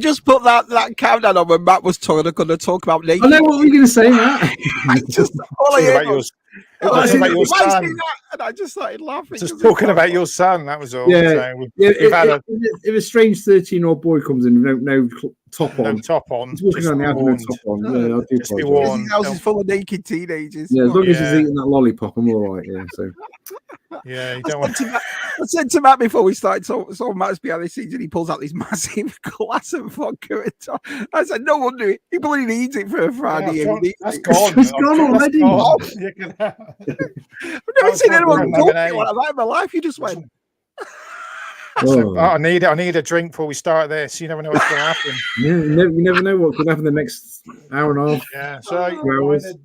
just put that countdown on when Matt was going to talk about naked. I know what were you going to say, Matt. All I heard was, about your son. and I just started laughing. Just talking about your son, that was all. Yeah, so if a strange 13-year-old boy comes in with no top on, he's walking around the house with no top on. Yeah, I do just be warned. His house is full of naked teenagers. Yeah, as long as he's eating that lollipop, I'm all right. Yeah, so. Yeah, you don't want. I said to Matt before we started, so Matt's behind the scenes and he pulls out this massive glass of vodka. I said, no wonder he bloody needs it for a Friday. Yeah, that's gone. It's gone already. I've never seen anyone talk like that in my life. You just went. I need a drink before we start this. You never know what's going to happen. Yeah, you never know what could happen the next hour and a half. Yeah, so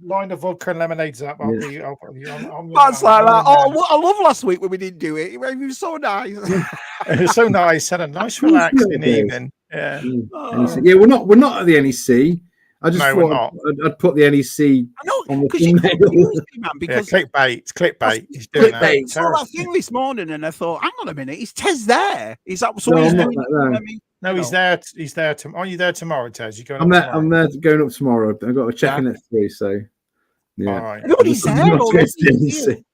line the vodka and lemonades up. I'll be. That's like that. Oh, I love last week when we didn't do it. It was so nice. It was so nice. Had a nice relaxing evening. Yeah. Yeah, we're not at the NEC. I just thought I'd put the NEC on the thumbnail. Because clickbait. He's doing clickbait. I saw that thing this morning and I thought, hang on a minute, is Tez there? Is that so? No, he's there. He's there. Are you there tomorrow, Tez? You going? I'm there going up tomorrow. I've got to check in at 3. So yeah, all right. Everybody's there already.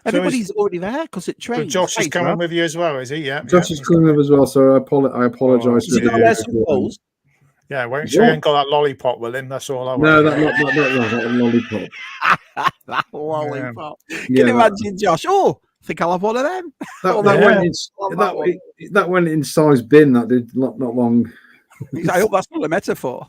Everybody's already there because it trains. So Josh is coming with you as well, is he? Yeah. Josh is coming with as well. So I apologise for that. Yeah, won't you ain't got that lollipop with him? That's all I want. No, that lollipop. That lollipop. Can you imagine, Josh? Oh, I think I'll have one of them. That went in size bin. That did not long. I hope that's not a metaphor.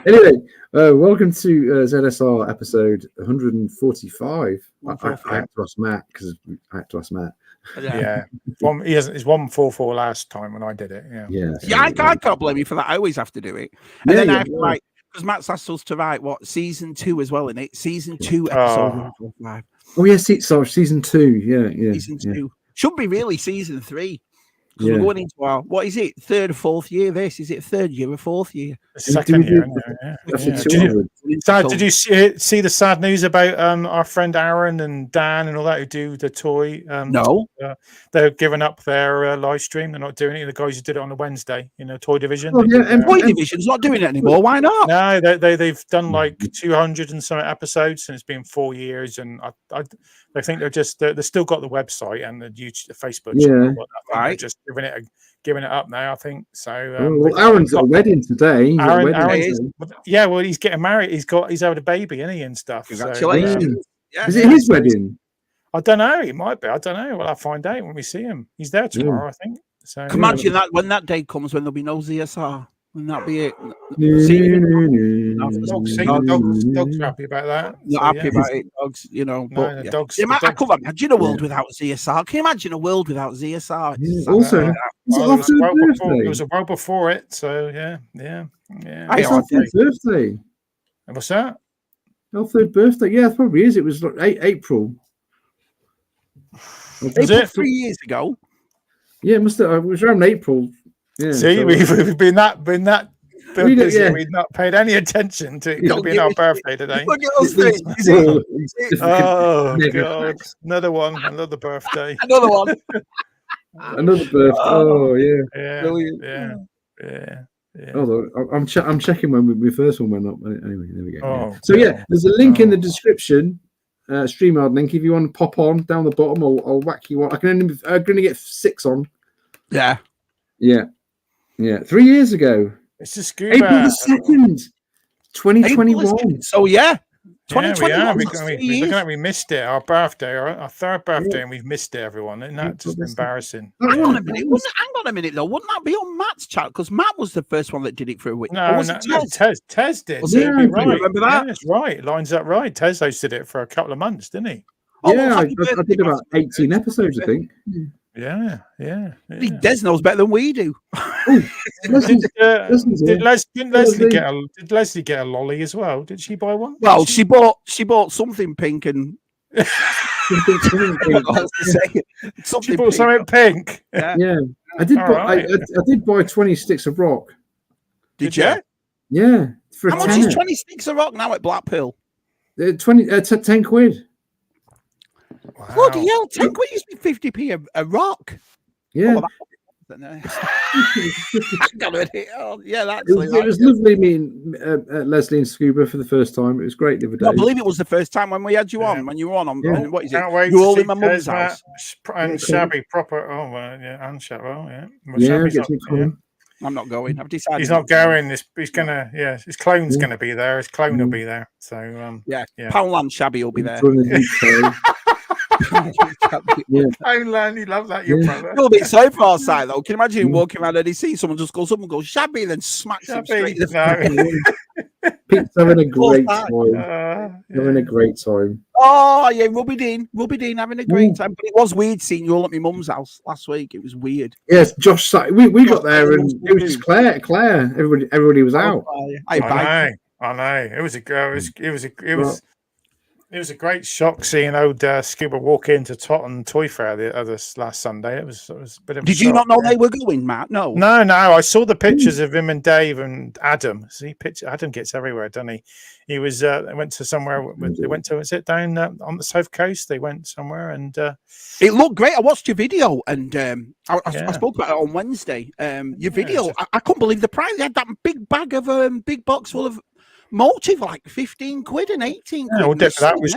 Anyway, welcome to ZSR episode 145. I had to ask Matt because I had to ask Matt. Yeah. It's 144 last time when I did it. Yeah. I can't blame you for that. I always have to do it. And then I have to write, because Matt's asked us to write season 2 as well, in it. Season 2, episode 145. Oh yes, season 2. Yeah. Season 2 should be really season 3. Because we're going into our, what is it, 3rd or 4th year? Is it 3rd year or 4th year? Second year. Did you see the sad news about our friend Aaron and Dan and all that who do the toy? No. They're giving up their live stream. They're not doing it. The guys who did it on the Wednesday, toy division. And toy division's not doing it anymore. Why not? No, they've done like 200 and some episodes, and it's been 4 years. And I think they're still got the website and the YouTube, the Facebook channel. Right. They're just giving it up now, I think. So Aaron's at a wedding today. He's getting married. He's having a baby, isn't he, and stuff. Congratulations. So, is it his wedding? I don't know. He might be. I don't know. Well, I'll find out when we see him. He's there tomorrow, I think. So imagine that when that day comes, when there'll be no ZSR. Wouldn't that be it? Dogs are happy about that. Not happy about it, dogs. Dogs. I couldn't imagine a world without ZSR. Can you imagine a world without ZSR? Also, it was a while before it. So yeah. It's our third birthday. What's that? Our third birthday. Yeah, it probably is. It was like April. Was it 3 years ago? Yeah, it must have. It was around April. Yeah, see, we've been that busy. We've not paid any attention to it being our birthday today. Look at those things. Oh God! Another birthday. Another one. Another birthday. Oh yeah. Brilliant. Yeah. Although I'm checking when my first one went up. Anyway, there we go. Oh, so there's a link in the description. StreamYard link. If you want to pop on down the bottom, I'll whack you on. I'm going to get 6 on. Yeah. 3 years ago. It's a scuba. April the 2nd, 2021. So 2021. We missed it. Our birthday, our third birthday, and we've missed it, everyone. Isn't that just embarrassing? Hang on a minute, though. Wouldn't that be on Matt's channel? Because Matt was the first one that did it for a week. No, Tez did. Was it? Right. Remember that? That's right. Lines up right. Tez hosted it for a couple of months, didn't he? I did about 18 episodes, I think. Yeah. Des knows better than we do. Did Leslie get a lolly as well? Did she buy one? Well, she bought something pink and she bought something pink. Yeah. I did buy 20 sticks of rock. Did you? Yeah. How much is 20 sticks of rock now at Blackpool? 10 quid. Wow. Bloody hell, 10 quid used to be 50p a rock. Yeah. Yeah, that's it was lovely meeting Leslie and Scuba for the first time. It was great the other day. I believe it was the first time when we had you on. When you were on what is it? Can't wait You were all to in my mum's house. And Shabby proper. Oh, yeah, and Shabby. Oh, yeah. Well, Yeah, I'm not going. I've decided he's not going. He's gonna. Yeah, his clone's gonna be there. His clone will be there. So yeah. Poundland Shabby will be there. Poundland, you love that, your brother. You're a bit so far side though. Can you imagine him walking around and he sees someone just goes up and goes Shabby, then smacks him straight in the Pete's having a great time. Having a great time. Oh yeah, Rubbing in, having a great time. But it was weird seeing you all at my mum's house last week. It was weird. Yes, Josh. We got there and it was just Claire. Everybody was out. I know. It was a great shock seeing old Scuba walk into Tottenham Toy Fair the other last Sunday. It was a bit of. Did you not know they were going, Matt? No. I saw the pictures of him and Dave and Adam. See, Adam gets everywhere, doesn't he? He was went to somewhere. They went to, was it down on the south coast? They went somewhere and it looked great. I watched your video and I spoke about it on Wednesday. Your video, I couldn't believe the price. They had that big bag of big box full of motive, like 15 quid and 18 quid. That was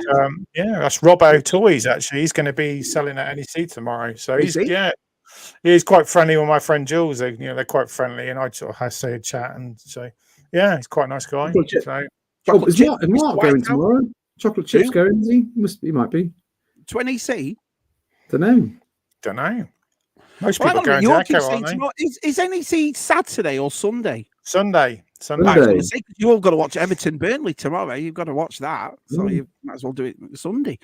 that's Robbo Toys. Actually, he's going to be selling at NEC tomorrow. So he's quite friendly with my friend Jules. They're quite friendly, and I sort of say a chat and so he's quite a nice guy. Is Mark going tomorrow? Chocolate chips going? Is he? He might be. To NEC? Don't know. Most people are going to Echo, aren't they? Is NEC Saturday or Sunday? Sunday. You all got to watch Everton Burnley tomorrow. You've got to watch that, so you might as well do it Sunday.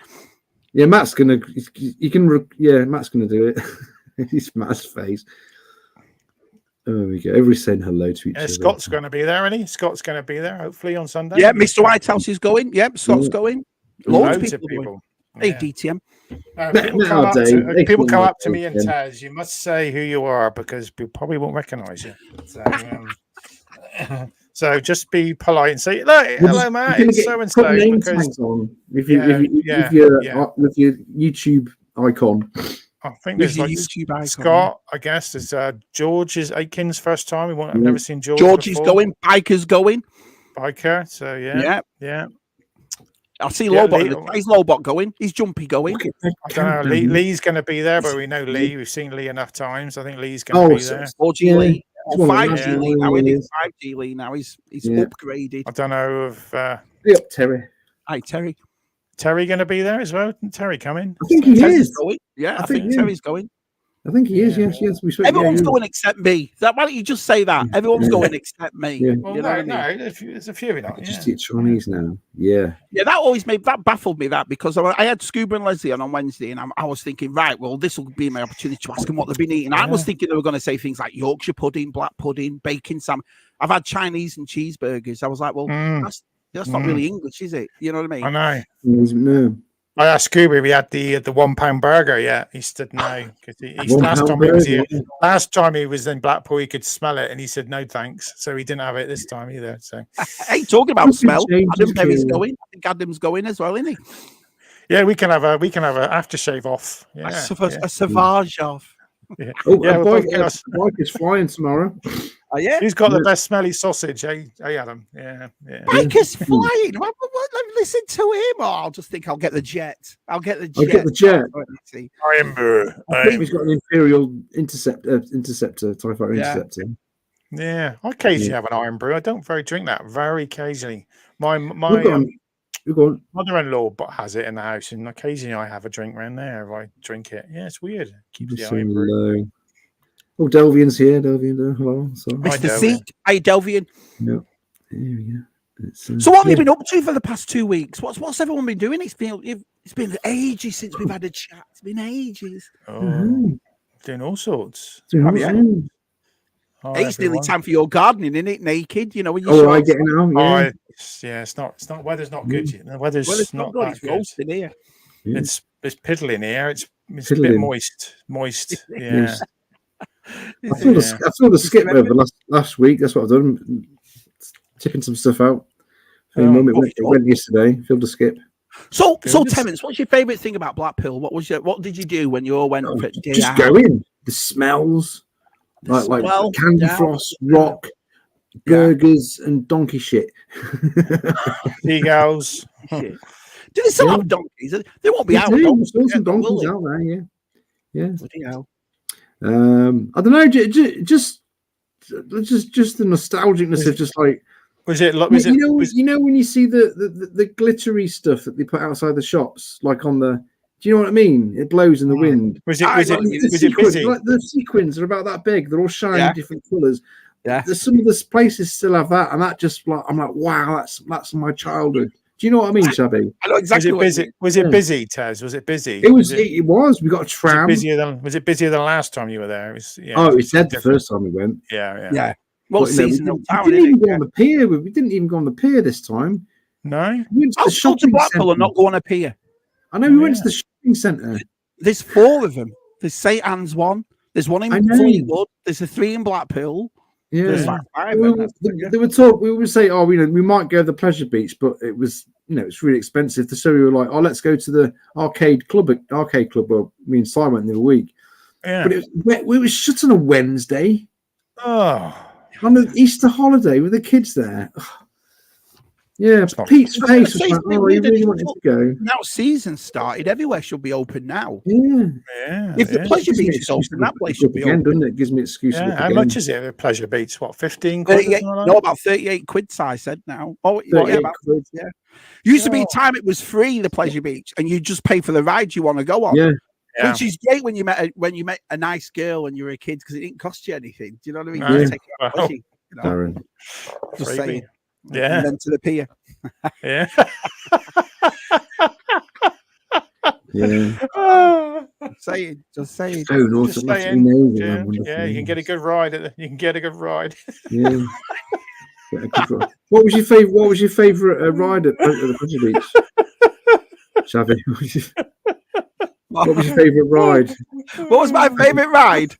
Yeah, Matt's gonna. Matt's gonna do it. He's Matt's face. There we go. Everybody's saying hello to each other. Scott's going to be there, isn't he? Scott's going to be there, hopefully on Sunday. Yeah, Mr. Whitehouse is going. Yep, Scott's going. Loads of people. ADTM. People come up to me and Taz, you must say who you are because people probably won't recognise you. So just be polite and say, hello, Matt. It's so and so. If your YouTube icon. I think there's like YouTube icon. Scott, I guess there's George is Aiken's first time. I've never seen George. George is going. Biker's going. Biker. So yeah. I see Lobot. Is Lobot going? Is Jumpy going? I don't know. Lee's going to be there, but we know Lee. We've seen Lee enough times. I think Lee's going to be there. 4G Lee. 5G Lee now. He's 5G Lee now. He's upgraded. I don't know if Terry. Hi, Terry. Terry going to be there as well? Isn't Terry coming? I think he is. Going. Yeah, I think Terry's going. I think he is. Yes. Everyone's going except me. Why don't you just say that? Everyone's going except me. Yeah. Well, there's a few not. Just eat Chinese now. Yeah. Yeah, that baffled me because I had Scuba and Leslie on Wednesday, and I was thinking, right, well, this will be my opportunity to ask them what they've been eating. I was thinking they were going to say things like Yorkshire pudding, black pudding, bacon salmon. I've had Chinese and cheeseburgers. I was like, well, that's not really English, is it? You know what I mean? I know. No. I asked Scooby, we had the £1 burger, he said no. Last time he was in Blackpool, he could smell it, and he said no thanks. So he didn't have it this time either. So hey, talking about smell, Adam Perry's going. I think Adam's going as well, isn't he? Yeah, we can have a aftershave off. Yeah, a savage off. Yeah. Bike is flying tomorrow. Oh, yeah. Who's got the best smelly sausage? Hey, Adam. Yeah. Bike is flying. Listen to him. I'll just think I'll get the jet. I'll get the jet. He's got an Imperial Interceptor, TIE Fighter Interceptor. Yeah, I occasionally have an Iron Brew. I don't drink that very occasionally. My mother-in-law has it in the house, and occasionally I have a drink around there if I drink it. Yeah, it's weird. Keeps the Iron Brew. Oh, Delvian's here. Delvian, hello. Mr. Zeke. Hey, Delvian. Yeah. Here we go. So what have you been up to for the past 2 weeks? What's everyone been doing? It's been ages since we've had a chat. It's been ages. Doing all sorts. It's nearly time for your gardening, isn't it? Naked, you know when you. I getting out. Yeah. It's not. Weather's not good. The weather's not good. It's roasting here. Yeah. It's piddling here. It's a bit moist. Yeah. I saw the skip over last week. That's what I've done. Tipping some stuff out. It went yesterday. Filled the skip. So Terence, what's your favourite thing about Blackpool? What did you do when you all went for day just out? go in. The smells, like candy floss, rock, burgers, and donkey shit. Seagulls. Do they still have donkeys? They won't be out. There's still some donkeys out there. Yeah. Bloody hell. I don't know. Just the nostalgicness of just like. You know when you see the glittery stuff that they put outside the shops, like on the. Do you know what I mean? It blows in the wind. Was it busy? Like the sequins are about that big. They're all shiny different colours. Yeah. Some of the places still have that, and that just like I'm like, wow, that's my childhood. Do you know what I mean, Shabby? I know exactly. Was it busy, Taz? Was it busy? It was. It was. We got a tram. Was it busier than last time you were there? It said the first time we went. Yeah. Well, we didn't even go on the pier. We didn't even go on the pier this time. No. We went to the shopping Blackpool and not go on a pier. I know. We went to the shopping centre. There's 4 of them. There's St Anne's one. There's one in Fleetwood. There's a 3 in Blackpool. Yeah. There's like 5. They would talk. We would say, we might go to the pleasure beach, but it was, it's really expensive. So we were like, let's go to the arcade club. Well, me and Simon went the other week. Yeah. But we were shut on a Wednesday. Oh. On the Easter holiday with the kids there. Yeah, Pete's face was like, he really wanted to go. Now season started, everywhere should be open now. Yeah. If the pleasure beach is open, that place should be open. Doesn't it? Gives me an excuse. Yeah. How much is it at pleasure beach? What, 15 quid? No, about 38 quid, I said now. Oh, about quid, yeah. Used to be a time it was free, the pleasure beach, and you just pay for the ride you want to go on. Yeah. Which is great when you met a nice girl when you were a kid because it didn't cost you anything. Do you know what I mean? No. You take it out, Darren. Just saying. Yeah. And then to the pier. Yeah. Yeah. Just saying. So Yeah, you can get a good ride. Yeah. What was your favorite ride at the pleasure beach? Shabby. What was your favourite ride? What was my favourite ride?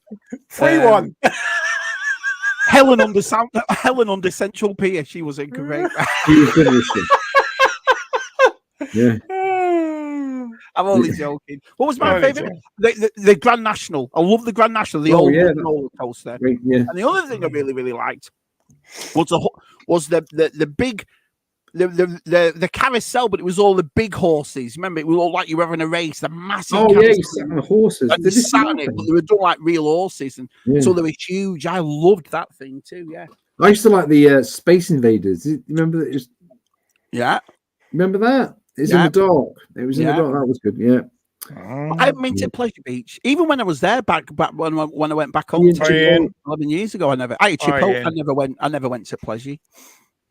Free one. Helen under Central Pier. She was in great. Yeah. I'm only joking. What was my favourite? The Grand National. I love the Grand National. The old roller coaster. Yeah. And the other thing I really, really liked was the big. The carousel, but it was all the big horses. Remember, it was all like you were having a race. The massive. Oh yeah, you sat on the horses. They sat on it, but they were done like real horses, and so they were huge. I loved that thing too. Yeah, I used to like the Space Invaders. Remember that? Yeah. Remember that? It's in the dark. It was in the dark. That was good. Yeah. I haven't been to Pleasure Beach. Even when I was there back when I went back home 11 years ago, I never went to Pleasure.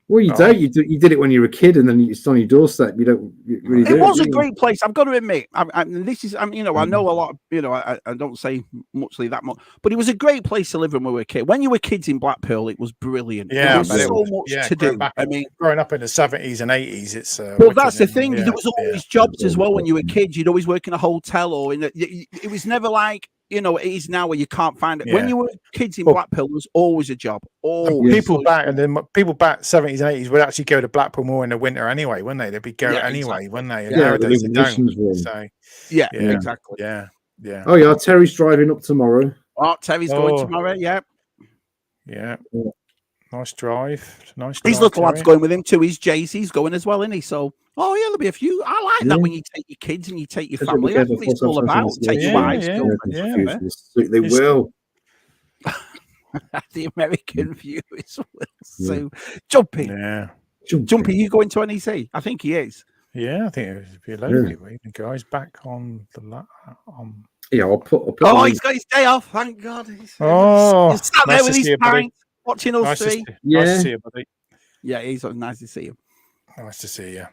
Well, you don't. You did it when you were a kid, and then it's on your doorstep. You don't really. It was a great place. I've got to admit. I know a lot. I don't say muchly that much, but it was a great place to live when we were a kid. When you were kids in Blackpool, it was brilliant. Yeah, there was so much to do. Growing up in the 70s and 80s, it's. Well, that's the thing. There was always jobs as well when you were kids. You'd always work in a hotel or it was never like. It is now where you can't find it. Yeah. When you were kids in Blackpool, there was always a job. People back 70s and 80s would actually go to Blackpool more in the winter anyway, wouldn't they? They'd be going anyway, wouldn't they? And nowadays they don't. So, exactly. Yeah. Oh yeah, Terry's driving up tomorrow. Oh, Terry's going tomorrow. Yeah. Nice drive. These little lads going with him too. He's Jay-Z's going as well, isn't he? So, there'll be a few. I like that when you take your kids and you take your family. That's what it's all about. Take your wives. They will. The American viewers will. So, Jumpy. Yeah. Jumpy, you going to NEC? I think he is. Yeah, I think it would be a load of people. The guy's back on the I'll put he's got his day off. Thank God. He's sat there with his pints, watching us three. Nice to see you, buddy. Yeah, he's nice to see you. Nice to see you.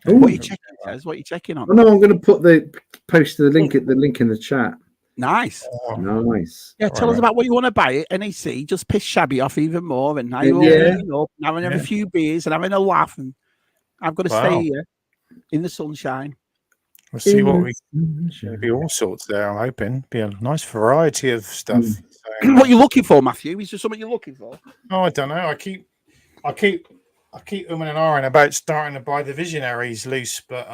What are you checking, Tez? What are you checking on? Oh, no, I'm going to post the link in the chat. Nice. Nice. Yeah, tell us about what you want to buy at NEC. Just piss Shabby off even more, and having a few beers and having a laugh, and I've got to stay here in the sunshine. We'll see there'll be all sorts there. I'm hoping be a nice variety of stuff. So, what are you looking for, Matthew? Is there something you're looking for? Oh, I don't know. I keep umming and ahhing about starting to buy the Visionaries loose, but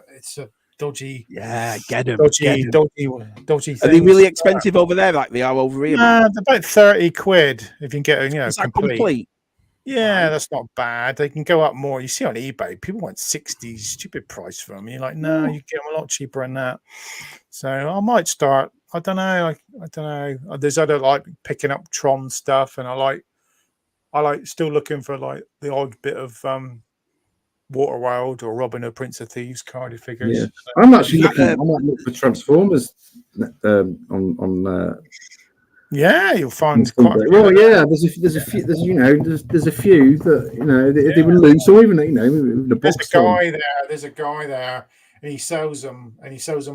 it's a dodgy. Yeah, get them. Dodgy Are thing. they really expensive over there, like they are over here? They're about 30 quid if you can get Is that complete. Yeah, Right. that's not bad. They can go up more. You see on eBay, people want 60, stupid price for them. You're like, no, you get them a lot cheaper than that. So I might start. I don't know. I don't know. There's other like picking up Tron stuff, and I like still looking for like the odd bit of Waterworld or Robin Hood, Prince of Thieves card figures. Yeah. I'm actually looking. I might look for Transformers on. Yeah, you'll find quite. Well, yeah. There's a few. There's a few that they were loose, or even the box. There's a guy there, and he sells them,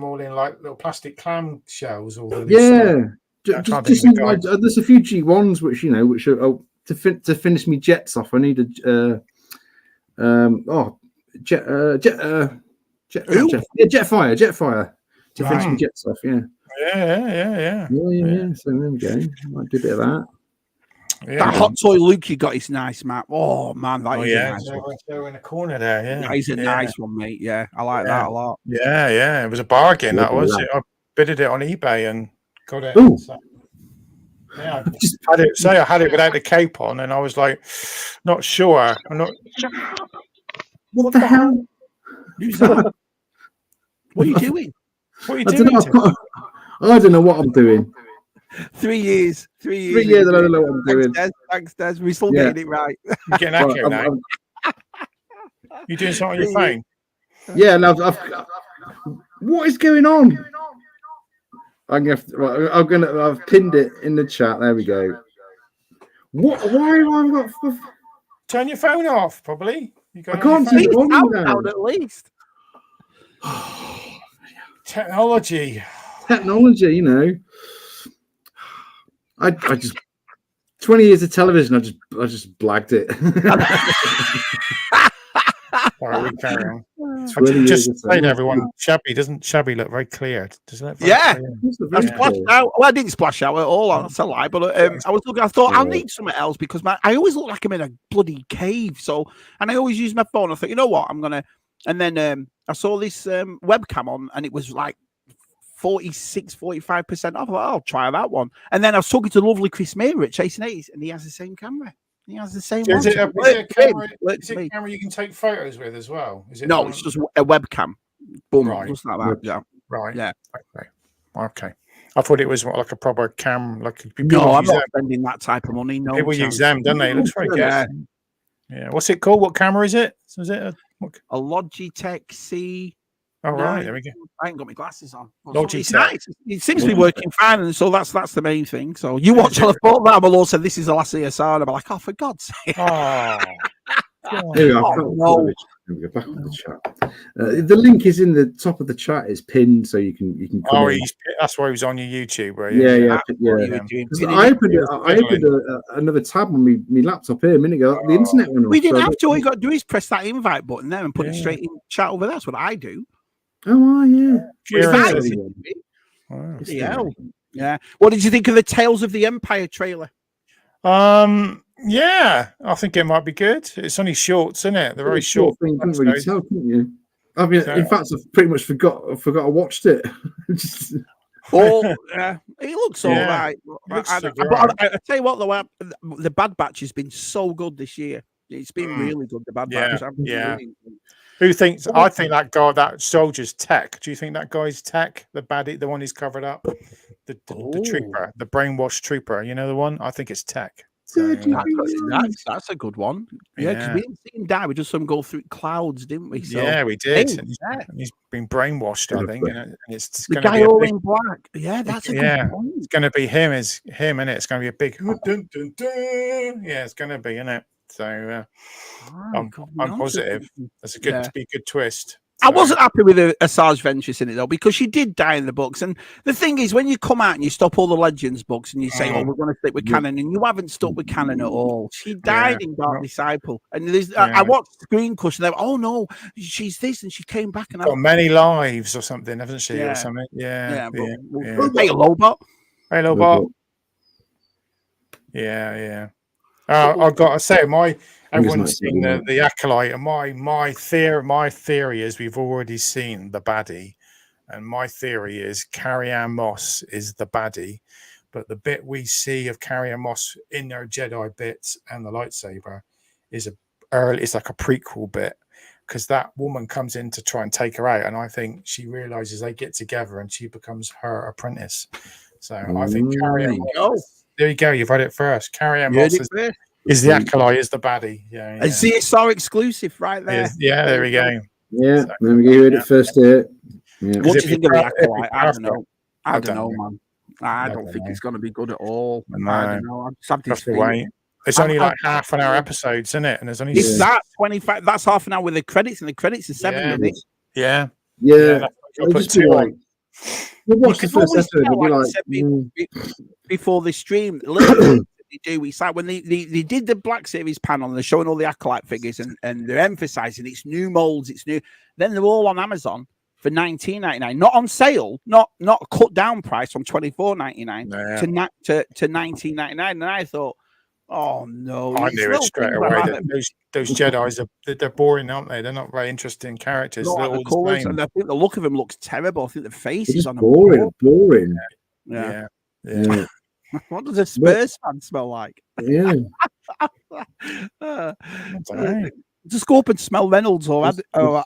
all in like little plastic clam shells. All the there's a few G1s which are to finish me jets off. I need a Jetfire to finish me jets off. Yeah. So there we go. Might do a bit of that. Yeah. That hot toy Luke you got is nice, Matt. Oh man, that is a nice one. So in the corner there, That is a nice one, mate. Yeah, I like that a lot. Yeah. It was a bargain. That was it. I bidded it on eBay and got it. So, yeah, I had it without the cape on, and I was like, not sure. I'm not. What the hell? Who's that? What are you doing? What are you doing? I don't know what I'm doing. 3 years. 3 years. I don't know what I'm doing. Thanks, Des. We're still getting it right. You're getting accurate now. You doing something on your phone? Yeah, and I've what is going on? I've pinned it in the chat. There we go. What? Why have I got? Turn your phone off. Probably. I can't see it on at least. Technology. I just 20 years of television. I just blagged it. All right, we carry on. Just saying, everyone, Shabby look very clear, doesn't it? I splashed out. Well, I didn't splash out at all. That's a lie. But I was looking. I thought I'll need something else because I always look like I'm in a bloody cave. And I always use my phone. I thought, you know what, I'm gonna. And then I saw this webcam on, and it was like 45% off. I thought, I'll try that one. And then I was talking to lovely Chris Meyer at Chasing 80s, and he has the same camera. He has the same one. Is it a camera you can take photos with as well? No, it's just a webcam. Boom, just like that. Yeah. Right. Yeah. Okay. I thought it was like a proper cam. No, I'm not spending that type of money. No, people use them, don't they? It looks very good. Yeah. What's it called? What camera is it? Is it a Logitech C? Oh, right, there we go. I ain't got my glasses on. Logitech. Nice. It seems to be working fine, and so that's the main thing. So you watch on the thought that will also this is the last ZSR, and I'm like, oh, for God's sake. Here we are. Back on the chat. The link is in the top of the chat. It's pinned, so you can. That's why he was on your YouTube, right? Yeah. I opened another tab on my laptop here a minute ago. The internet went off. We didn't have to. All you got to do is press that invite button there and put it straight in chat over there. That's what I do. Oh, yeah. Yeah. What did you think of the Tales of the Empire trailer? Yeah, I think it might be good. It's only shorts, isn't it? They're very short. Thing, couldn't really tell, couldn't you? I mean, in fact, I've pretty much forgot I watched it. It looks all right. I tell you what, though, the Bad Batch has been so good this year. It's been really good. The Bad Batch. Who thinks? I think that guy, that soldier's tech. Do you think that guy's tech? The baddie, the one he's covered up, the trooper, the brainwashed trooper. You know the one. I think it's tech. So, that's a good one. Yeah, because we didn't see him die. We just saw him go through clouds, didn't we? So, yeah, we did. He's been brainwashed, I think. And it's the guy all in black. Yeah, that's a good one. It's going to be him, isn't it? It's going to be a big. Dun, dun, dun. Yeah, it's going to be, isn't it? So I'm positive. That's a good twist. I wasn't happy with Asajj Ventress in it though, because she did die in the books. And the thing is, when you come out and you stop all the Legends books and you say, "Oh, we're going to stick with canon," and you haven't stuck with canon at all. She died in Dark Disciple, and I watched Screen Crush, and they were, "Oh no, she's this," and she came back and got many lives or something, hasn't she? Or something. Hey, Lobot. Hey, Lobot. Yeah. I've got to say, everyone's seen the Acolyte, and my theory is we've already seen the baddie, and my theory is Carrie-Anne Moss is the baddie, but the bit we see of Carrie-Anne Moss in their Jedi bits and the lightsaber is it's like a prequel bit, because that woman comes in to try and take her out, and I think she realizes they get together and she becomes her apprentice. So I think Carrie-Anne Moss, there you go, you've heard it first. Carrie-Anne Moss is the Acolyte, is the baddie. Yeah. A ZSR exclusive right there. There we go. Yeah, so, there we go. You heard it first here. Yeah. What do you think of the Acolyte? I don't know. I don't know, man. I don't think it's going to be good at all. No. I don't know. It's only like half an hour episodes, isn't it? And there's only that 25. That's half an hour with the credits, and the credits are 7 minutes. Yeah. Watch the first episode. Before the stream, it's like when they did the Black Series panel and they're showing all the Acolyte figures and they're emphasizing it's new molds, it's new. Then they're all on Amazon for $19.99, not on sale, not a cut down price from $24.99 to $19.99. And I thought, oh no! I knew it straight away. Those Jedi's they're boring, aren't they? They're not very interesting characters. Like the colours, and I think the look of them looks terrible. I think the face is on boring. Yeah. What does a Spurs fan smell like? Yeah. Just go up and smell Reynolds or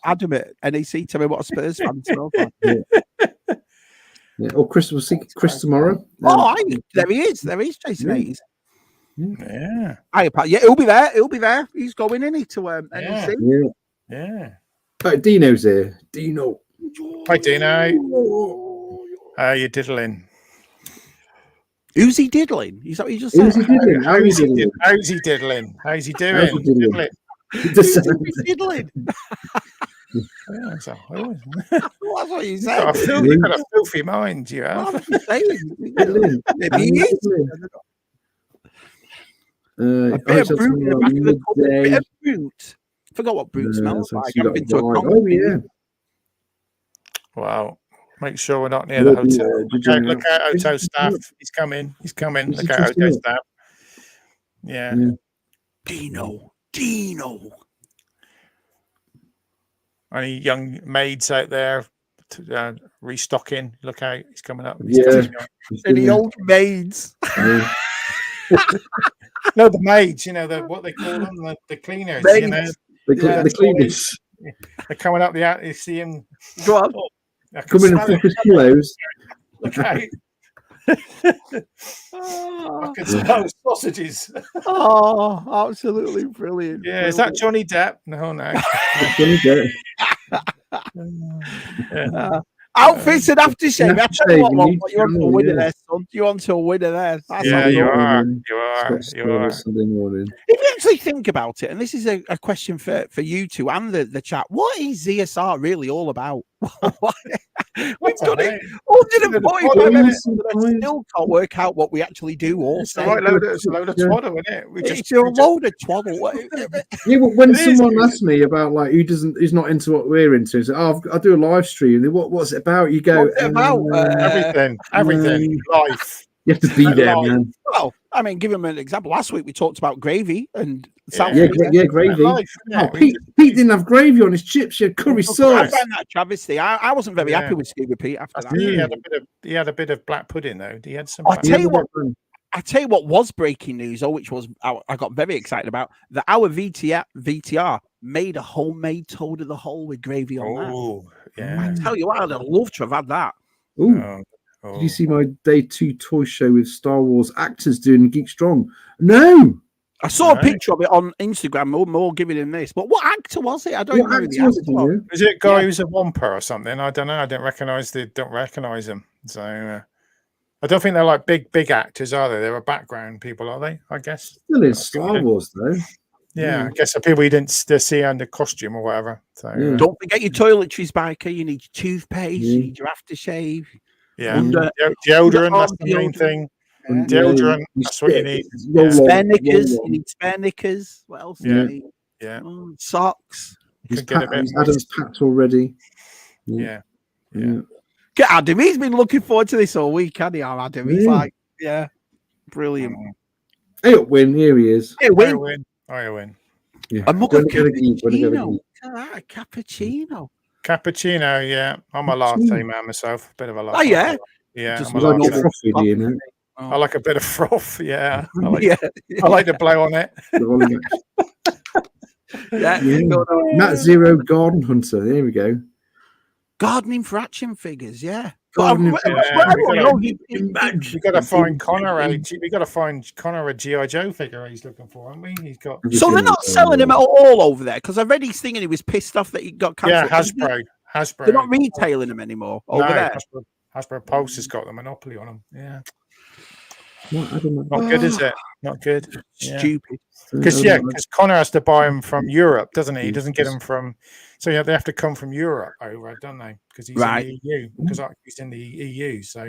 Adam at NEC. Tell me what a Spurs fan smells like. Yeah. Or Chris, we'll see Chris tomorrow. There he is. Jason Hayes. Yeah. He'll be there. He's going in to NEC. Yeah. But Dino's here. Dino. Hi, Dino. How you diddling? Who's he diddling? Is that what you just said? How's he diddling? How's he doing? Diddling. That's what you said. You've got a filthy mind, you have. Maybe he is. A bit of brute in the back of the cup. A bit of brute. Forgot what brute smells like. I've been to a conference. Wow. Make sure we're not near the hotel. Look out, hotel staff. He's coming. Look out, hotel staff. Yeah. Dino. Any young maids out there restocking? Look out, he's coming up. Any old maids? No, the maids, what they call them, the cleaners, maids. The cleaners. They're coming up the out, you see him. Go on. Coming in with his pillows. Look out. I can smell sausages. Oh, absolutely brilliant. Yeah, is that Johnny Depp? No. Johnny Depp. Outfits and aftershave. I tell you what, you're on to a winner there, son. You're on to a winner there. You are. Sunday morning. If you actually think about it, and this is a question for you two and the chat, what is ZSR really all about? We've done it 145 minutes and I still can't work out what we actually do all day. It's a load of twaddle, isn't it? It's a load of twaddle. Yeah, but when someone asks me about who's not into what we're into, so I do a live stream. What's it about? You go, what's it about? Everything, life. You have to be there, man. Well, I mean, give him an example. Last week we talked about gravy and gravy. Pete didn't have gravy on his chips. He had curry sauce. I found that travesty. I wasn't very happy with Scuba Pete after that. He had a bit of black pudding though. He had some. I tell you what was breaking news, which was I got very excited about, that our VTR made a homemade toad of the hole with gravy on that. Oh, yeah. I tell you what, I'd love to have had that. Ooh. Did you see my day 2 toy show with Star Wars actors doing Geek Strong? No. I saw a picture of it on Instagram. More giving him this, but what actor was it? I don't know. Was it a guy who's a Wampa or something? I don't know. I don't recognize him. So I don't think they're like big actors, are they? They're a background people, are they? I guess. Still is Star Wars though. Yeah, I guess the people you didn't see under costume or whatever. So don't forget your toiletries, biker. You need your toothpaste. You need your aftershave. Yeah, deodorant. That's the main thing. Deodorant. That's what you need. Spare knickers. You need spare knickers. What else do you need? Yeah. Socks. Adam's packed already. Yeah. Get Adam. He's been looking forward to this all week, hasn't he? Adam. He's brilliant. He'll win. Here he is. He'll win. I win. Yeah. A mug of cappuccino. Cappuccino. Cappuccino, yeah. I'm a latte man myself. A bit of a latte. Oh, yeah? Yeah. Just like a frothy, do you know? I like a bit of froth, yeah. I I like to blow on it. Nat Zero Garden Hunter. There we go. Gardening for action figures, yeah. We got to find Connor a G.I. Joe figure he's looking for, haven't we? He's got. So they're not selling them all over there, because I read he's thinking he was pissed off that he got cancelled. Yeah, Hasbro. They're not retailing them anymore over there. Hasbro Pulse has got the monopoly on them. Yeah. Not good, is it? Not good. Stupid. Because Connor has to buy them from Europe, doesn't he? He doesn't get them from. So yeah, they have to come from Europe over, don't they? Because he's in the EU. Because he's in the EU. So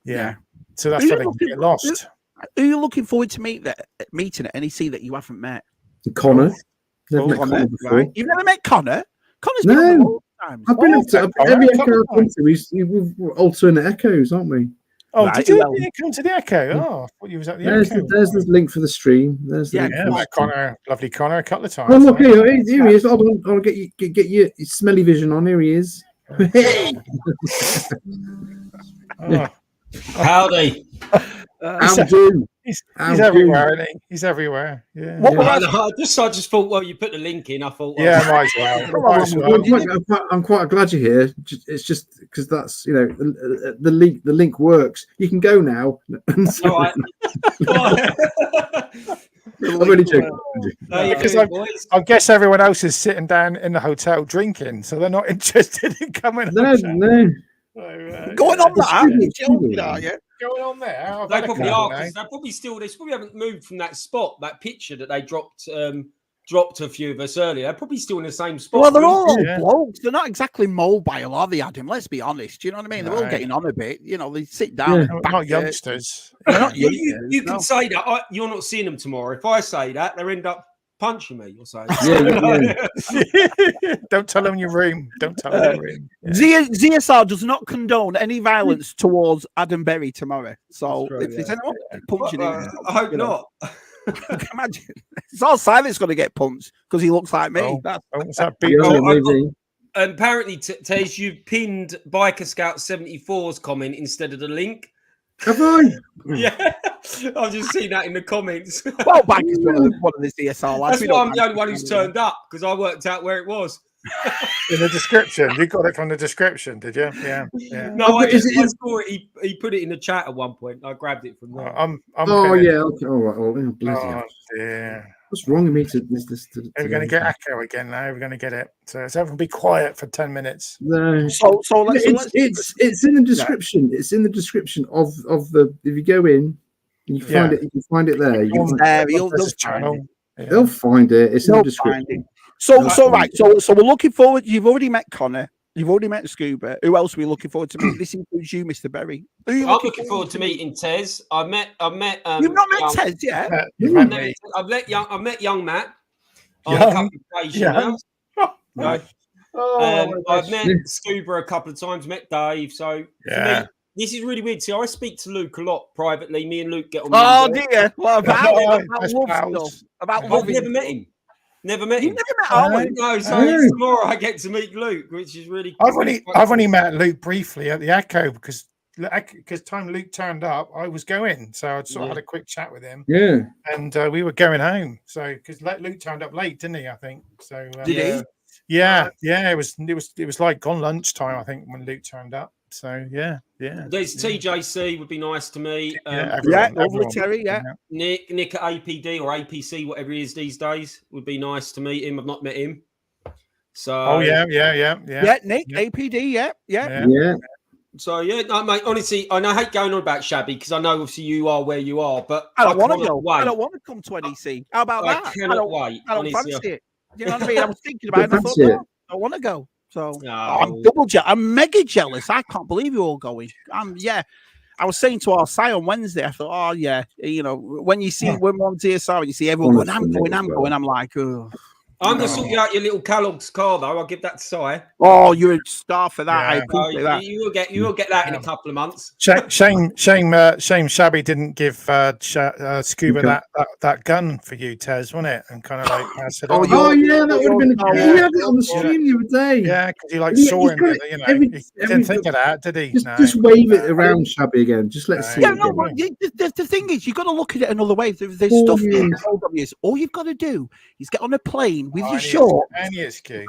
yeah. So that's where they can get lost. Who are you looking forward to meeting at NEC that you haven't met? Connor. Never met Connor before. Right. You've never met Connor? Connor's been on all the times. I've been up to every Echo I've been to. We're alternate Echoes, aren't we? Oh, did you come to the Echo? Oh, I thought you was at the Echo. There's the link for the stream. There's the met Connor, lovely Connor, a couple of times. Oh, look, here he is. I'll get your smelly vision on. Here he is. Howdy. He's everywhere, isn't he? He's everywhere. Yeah. I just thought, well, you put the link in. I thought, might as well. I'm quite glad you're here. It's just because that's the link works. You can go now. All right. I'm really joking. Because I guess everyone else is sitting down in the hotel drinking, so they're not interested in coming. No. Going on that? Going on there? They probably are, because they probably haven't moved from that spot, that picture that they dropped a few of us earlier. They're probably still in the same spot. Well, they're all blokes. They're not exactly mobile, are they, Adam? Let's be honest. Do you know what I mean? They're all getting on a bit. You know, they sit down. They're not youngsters. You can say that. You're not seeing them tomorrow. If I say that, they end up punching me or something. Don't tell them your room. Don't tell them your room. ZSR does not condone any violence towards Adam Berry tomorrow. So if there's anyone punching him, I hope not. Imagine it's all Silas going to get punched because he looks like me. Apparently, Tez, you've pinned Biker Scout 74's comment instead of the link. Have I? Yeah, I've just seen that in the comments. Well, Biker's one of the CSR lads. That's why I'm the only one who's turned up, because I worked out where it was. In the description, you got it from the description, did you? Yeah. No, I saw it. He put it in the chat at one point. I grabbed it from there. Okay. All right. Yeah. What's wrong with me? We're going to get echo again now. We're going to get it. So everyone be quiet for 10 minutes. No. So it's in the description. It's in the description of the. If you go in, you find it. You can find it there. They'll find it. It's in the description. So we're looking forward. You've already met Connor. You've already met Scuba. Who else are we looking forward to meet? This includes you, Mr. Berry. I'm looking forward to meeting Tez. I've met. You've not met Tez yet. I've met young Matt on a couple of occasions now. I've met Scuba a couple of times. Met Dave. So for me, this is really weird. See, I speak to Luke a lot privately. Me and Luke get on. Oh dear. What about I've never met him. Never met him. You've never met Owen? No, so tomorrow I get to meet Luke, which is really cool. I've only met Luke briefly at the Echo because time Luke turned up, I was going. So I sort of had a quick chat with him. Yeah. And we were going home. So because Luke turned up late, didn't he? I think. So did he? Yeah. It was like on lunchtime, I think, when Luke turned up. So yeah. There's TJC would be nice to meet. Everyone. Terry, Nick at APD or APC, whatever he is these days, would be nice to meet him. I've not met him. So yeah. Nick, APD, yeah. So no, mate. Honestly, I hate going on about Shabby because I know obviously you are where you are, but I don't want to go. I don't want to come to NEC. How about that? I cannot wait. I don't fancy it. You know what I mean? I was thinking about it. I thought, no, I want to go. So I'm mega jealous. I can't believe you're all going. I was saying to our side on Wednesday, I thought, when you see when we're on ZSR and you see everyone going, I'm going, I'm like, oh. I'm going to sort you out your little Kellogg's car, though. I'll give that to Si. Oh, you're a star for that. I appreciate that. You will get that in a couple of months. Shame Shabby didn't give Scuba that gun for you, Tez, wasn't it? And kind of like pass it on. Oh yeah, that would have been. He had it on the stream the other day. Yeah, because he saw him. He didn't think of that, did he? Just wave it around, Shabby, again. Just let's see. Yeah, no, the thing is, you've got to look at it another way. There's stuff that hold on you. All you've got to do is get on a plane with your shorts.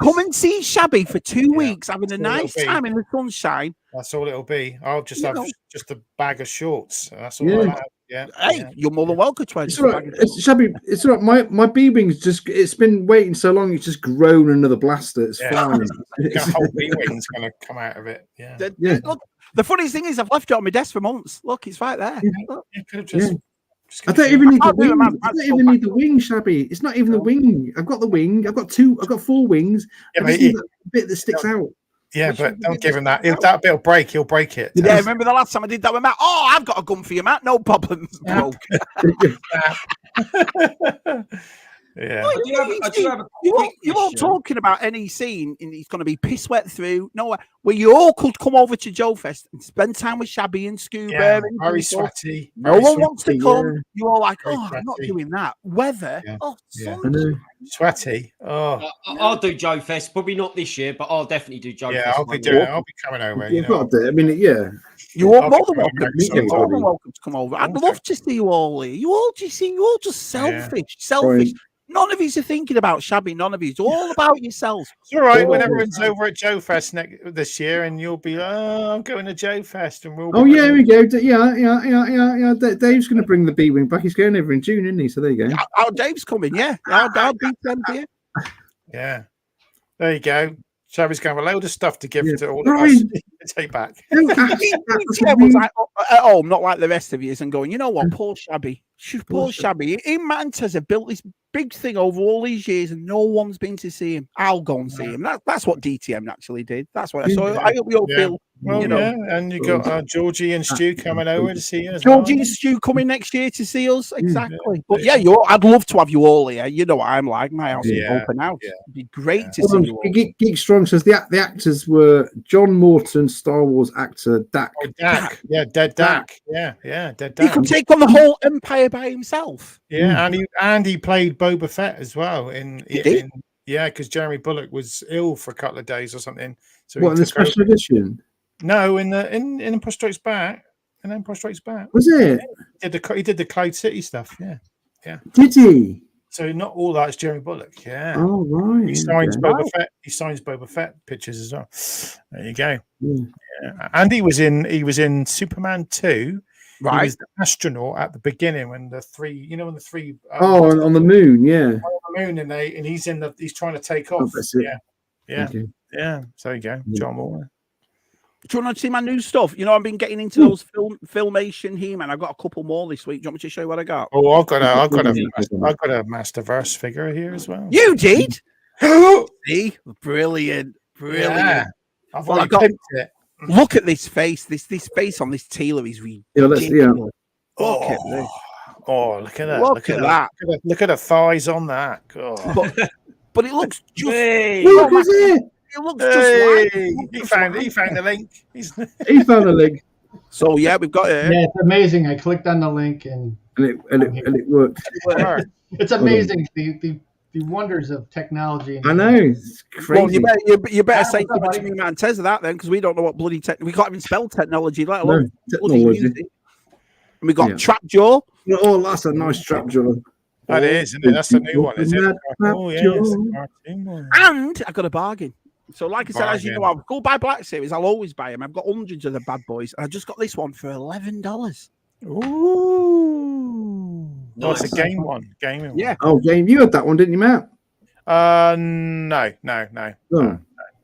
Come and see Shabby for 2 weeks, having a nice time in the sunshine. That's all it'll be. I'll just have just a bag of shorts. That's all I'll have. Yeah. Hey, you're more than welcome to it's all right. Shabby, it's all right. My B-wing's it's been waiting so long, it's just grown another blaster. It's flying. A whole B-wing's going to come out of it. Yeah. Look, the funniest thing is I've left it on my desk for months. Look, it's right there. You could have just. I don't even need the wing. I don't even need the wing, Shabby. It's not even the wing. I've got the wing. I've got 4 wings. I just need that bit that sticks out. Yeah, but don't give him that. That bit will break. He'll break it. Yeah, remember the last time I did that with Matt? Oh, I've got a gun for you, Matt. No problem. Yeah. You're all talking about NEC and it's going to be piss wet through. No, where you all could come over to Joe Fest and spend time with Shabby and Scuba. Yeah, very sweaty. No one wants to come. You're all like, I'm not doing that. Weather. Sweaty. Oh, I'll do Joe Fest. Probably not this year, but I'll definitely do Joe Fest. Yeah, I'll be doing it. I'll be coming over. You've got to. I mean, yeah. You're more than welcome to come over. I'd love to see you all here. You all just selfish. Selfish. None of you are thinking about Shabby. None of you. It's all about yourselves. It's all right when everyone's over at Joe Fest this year, and you'll be, I'm going to Joe Fest, and we'll. Here we go. Yeah. Dave's going to bring the B-wing back. He's going over in June, isn't he? So there you go. Oh, Dave's coming. Yeah, I'll beat them here. Yeah, there you go. Shabby's going to have a load of stuff to give to all of us to take back. Was like, at home, not like the rest of you, and going, you know what, poor Shabby. Poor Shabby. Him and Tez have built this big thing over all these years, and no one's been to see him. I'll go and see him. That's what DTM actually did. That's what I saw. I hope you all feel. Well, and you got Georgie and Stu coming over to see us. Georgie and Stu coming next year to see us. Exactly. But I'd love to have you all here. You know what I'm like. My house is open house. It'd be great to see you all. Geek Strong says the actors were John Morton, Star Wars actor Dak. Oh, Dak. Yeah, Dead Dak. Yeah, Dead Dak. He could take on the whole empire by himself. Yeah, and he played Boba Fett as well. Because Jeremy Bulloch was ill for a couple of days or something. So what in the special edition? No, in Empire Strikes Back. In Empire Strikes Back. Was it? He did the Cloud City stuff. Yeah. Did he? So not all that is Jeremy Bulloch. Yeah. Oh right. He signs Boba Fett. He signs Boba Fett pictures as well. There you go. Yeah. And he was in Superman 2. Right. He was the astronaut at the beginning when the three. On the moon. Yeah. On the moon, and he's trying to take off. Yeah. So there you go, John Moore. Do you want to see my new stuff? I've been getting into those Filmation He-Man. I've got a couple more this week. Do you want me to show you what I got? Oh, I've got a Masterverse figure here as well. You did? See, brilliant. Yeah. I got it. Look at this face. This face on this Taylor is ridiculous. Look at this. Oh, look at that. Look at that. Look at the thighs on that. Oh. But it looks just. Look at it. It looks just like he found the link. He found the link. So we've got it. Yeah, it's amazing. I clicked on the link and it worked. It's amazing the wonders of technology. I know, it's crazy. Well, you better say to me, man, Tez that then, because we don't know what bloody we can't even spell technology, let alone technology. And we got Trap Jaw. Oh, that's a nice Trap Jaw. That is, isn't it? That's the new one, isn't it? Oh, yes. And I got a bargain. So, like I said, as you know, I'll go buy Black Series. I'll always buy them. I've got hundreds of the bad boys. And I just got this one for $11. Ooh. Nice. It's a game one. Gaming one. Yeah. Oh, game. You had that one, didn't you, Matt? No. Oh.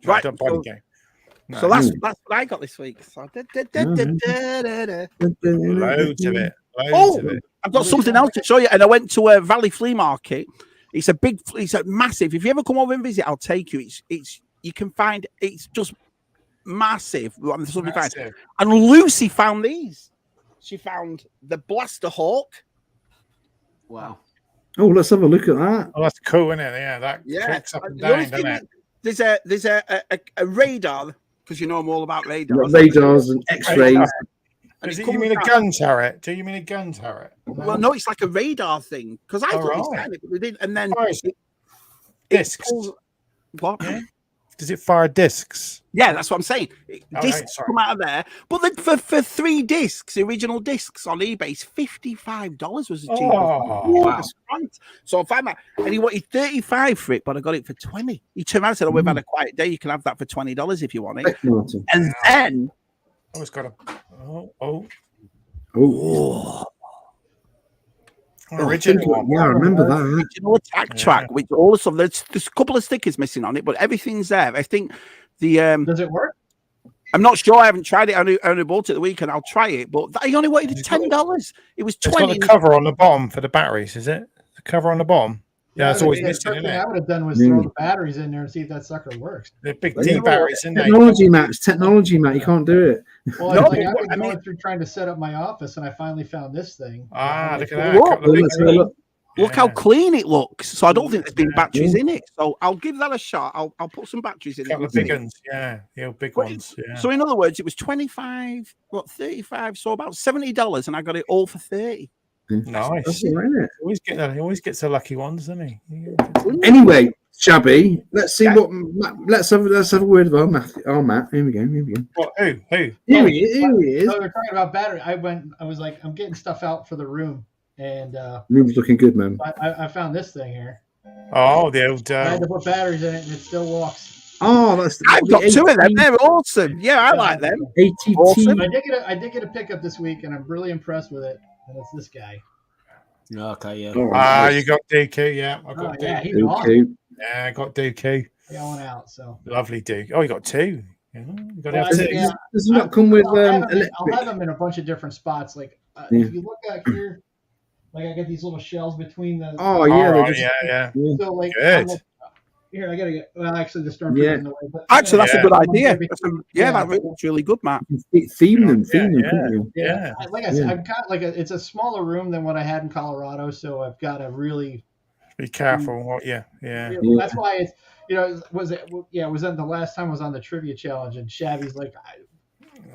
Right. Don't buy the game. No. So that's what I got this week. So loads of it. I've got something else to show you. And I went to a Valley Flea Market. It's a massive. If you ever come over and visit, I'll take you. You can find it's just massive. And Lucy found these. She found the Blaster Hawk. Wow. Oh, let's have a look at that. Oh, that's cool, isn't it? Yeah, that clicks up and down, doesn't it? There's a radar, because you know I'm all about radars. Radars and X-rays. You mean a gun turret? Do you mean a gun turret? No. Well, no, it's like a radar thing. Because I thought it but they did, and then discs. What? Yeah. Does it fire discs? Yeah, that's what I'm saying. Discs come out of there, but for 3 discs, original discs on eBay, it's $55 was the cheapest. Oh, wow. So if I'm and he wanted 35 for it, but I got it for 20. He turned around and said, "Oh, we've had a quiet day. You can have that for $20 if you want it." And then I was got a original one. Yeah, I remember that. Original attack track, which all of some there's a couple of stickers missing on it, but everything's there. I think the does it work? I'm not sure. I haven't tried it. I only bought it the weekend. I'll try it, but I only wanted $10. It was 20. It's got the cover on the bottom for the batteries, is it? The cover on the bottom. Yeah, that's always missing, isn't it? I would have done was throw the batteries in there and see if that sucker works. The big D batteries in there. Technology, Matt. You can't do it. Well, no, I was going through trying to set up my office, and I finally found this thing. Look at that. Look how clean it looks. So I don't think there's been batteries in it. So I'll give that a shot. I'll put some batteries in it. Couple of big ones, big ones. Yeah. So in other words, it was 25, 35, so about $70, and I got it all for 30. Nice. He always gets the lucky ones, doesn't he? Anyway, Shabby, let's see what. Let's have a word about Matt. Oh, Matt, here we go. What? Who? Here he is. So they're talking about battery. I was like, I'm getting stuff out for the room, and room's looking good, man. I found this thing here. Oh, the old. I had to put batteries in it, and it still walks. Oh, I've got 2 of them. They're awesome. Yeah, I like them. ATT. Awesome. I did get a pickup this week, and I'm really impressed with it. And it's this guy. Okay, yeah. You got DQ, yeah. I got DQ. He's awesome. Yeah, I got DQ. Going out, so lovely DQ. Oh, you got 2. Yeah, you got to have 2. Does it not come with electric? I'll have them in a bunch of different spots. Like if you look out here, like I got these little shells between the. Oh yeah, yeah. So like, good. Here, I gotta get. Well, actually, the storm in the way. But actually, that's a good idea. That's really good, Matt. Theme them. Yeah. Like I said, I've got it's a smaller room than what I had in Colorado, so I've got to really be careful. That's why it's was it the last time I was on the trivia challenge, and Shabby's like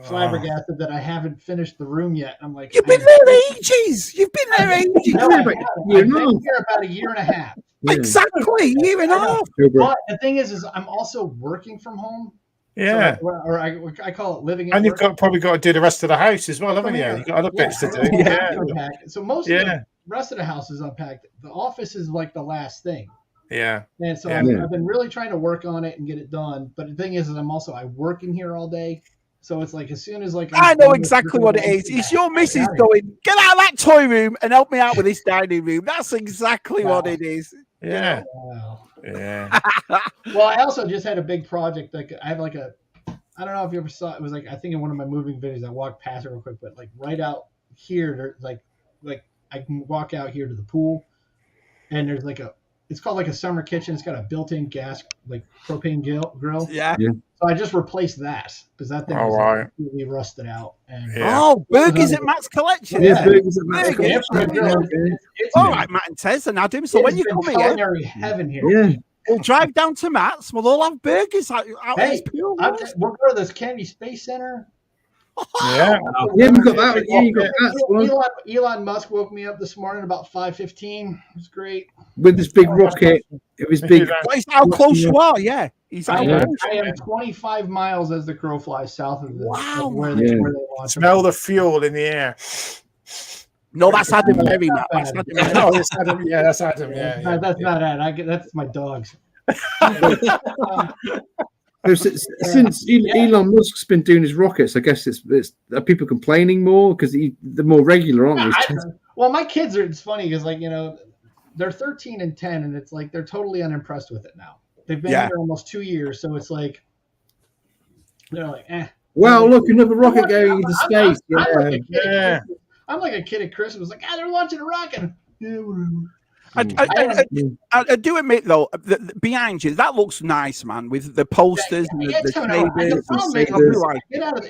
flabbergasted that I haven't finished the room yet. I'm like, you've been there ages. You've been there ages. I've been here about a year and a half. Yeah. Exactly, year and a half. But the thing is I'm also working from home. Yeah. So I call it living. And you've probably got to do the rest of the house as well, haven't you? You've got other bits to do. Yeah. So most of the rest of the house is unpacked. The office is like the last thing. Yeah. And so I've been really trying to work on it and get it done. But the thing is I work in here all day. So it's like as soon as I know exactly what it is. It's your missus going, get out of that toy room and help me out with this dining room. That's exactly what it is. Yeah. Wow. Yeah. Well, I also just had a big project. Like I have I don't know if you ever saw it was I think in one of my moving videos I walked past it real quick, but right out here there's like I can walk out here to the pool, and there's it's called a summer kitchen. It's got a built-in gas propane grill. Yeah. So I just replaced that because that thing was completely rusted out. And burgers at Matt's Collection. Yeah, burgers at Matt's Collection. All right, Matt and Tez and Adam. So when you come here, culinary heaven here. Yeah. We'll drive down to Matt's. We'll all have burgers out hey, we'll go to this Kennedy Space Center. Yeah, we got that. Yeah, you got that. Elon Musk woke me up this morning about 5:15. It was great. With this big rocket. It was big. It's how close you are. Yeah, I am 25 miles as the crow flies south of where they launch. Smell the fuel in the air. No, that's Adam Berry, Matt. That's Adam Berry. No, that's Adam. Yeah, that's Adam. Yeah, that's not Adam. That's my dogs. Since Elon Musk's been doing his rockets, I guess it's are people complaining more because they're more regular, aren't they? Well, my kids are. It's funny because they're 13 and 10, and it's like they're totally unimpressed with it now. They've been here almost 2 years, so it's like they're like, eh. Well, look, another rocket going into space. I'm like a kid at Christmas, like, they're launching a rocket. Yeah, whatever. I do admit though, behind you, that looks nice, man, with the posters and the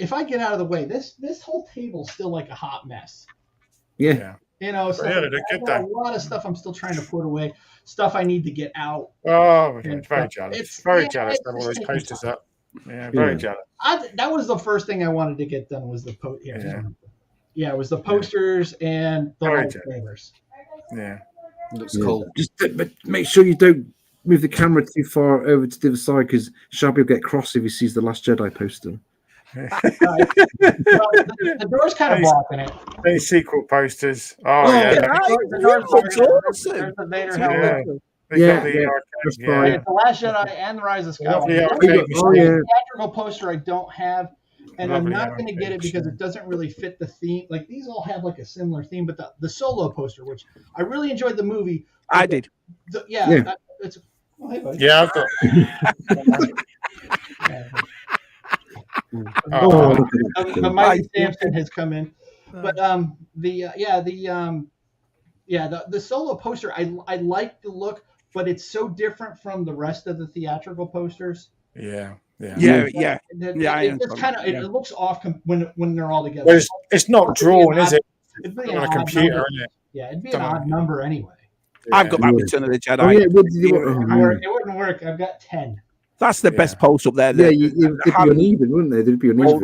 if I get out of the way, this whole table's still like a hot mess. Yeah. You know, so yeah, I've got a lot of stuff I'm still trying to put away. Stuff I need to get out. Oh, yeah, very jealous. Very jealous to have all those posters up. Yeah, very jealous. That was the first thing I wanted to get done was the it was the posters and the lightsabers. Yeah, looks cool. Just make sure you don't move the camera too far over to the other side because Shelby will get cross if he sees the Last Jedi poster. The door's kind of blocking it. Any sequel posters? Oh yeah, the door's awesome. The Vader helmet. It's the Last Jedi and the Rise of Skywalker. The theatrical poster I don't have, and I'm not going to get it because it doesn't really fit the theme. Like these all have like a similar theme, but the Solo poster, which I really enjoyed the movie. I did. It's. Oh, hey, buddy. Yeah, I've got. Mike Sampson has come in, but the Solo poster I like the look, but it's so different from the rest of the theatrical posters. Yeah. It looks off when they're all together. Well, it's not drawn, is it? It's on a computer, isn't it? Yeah, it'd be an odd number anyway. I've got that Return of the Jedi. It wouldn't work. I've got 10. That's the best post up there. It'd be uneven, wouldn't they? They'd be uneven.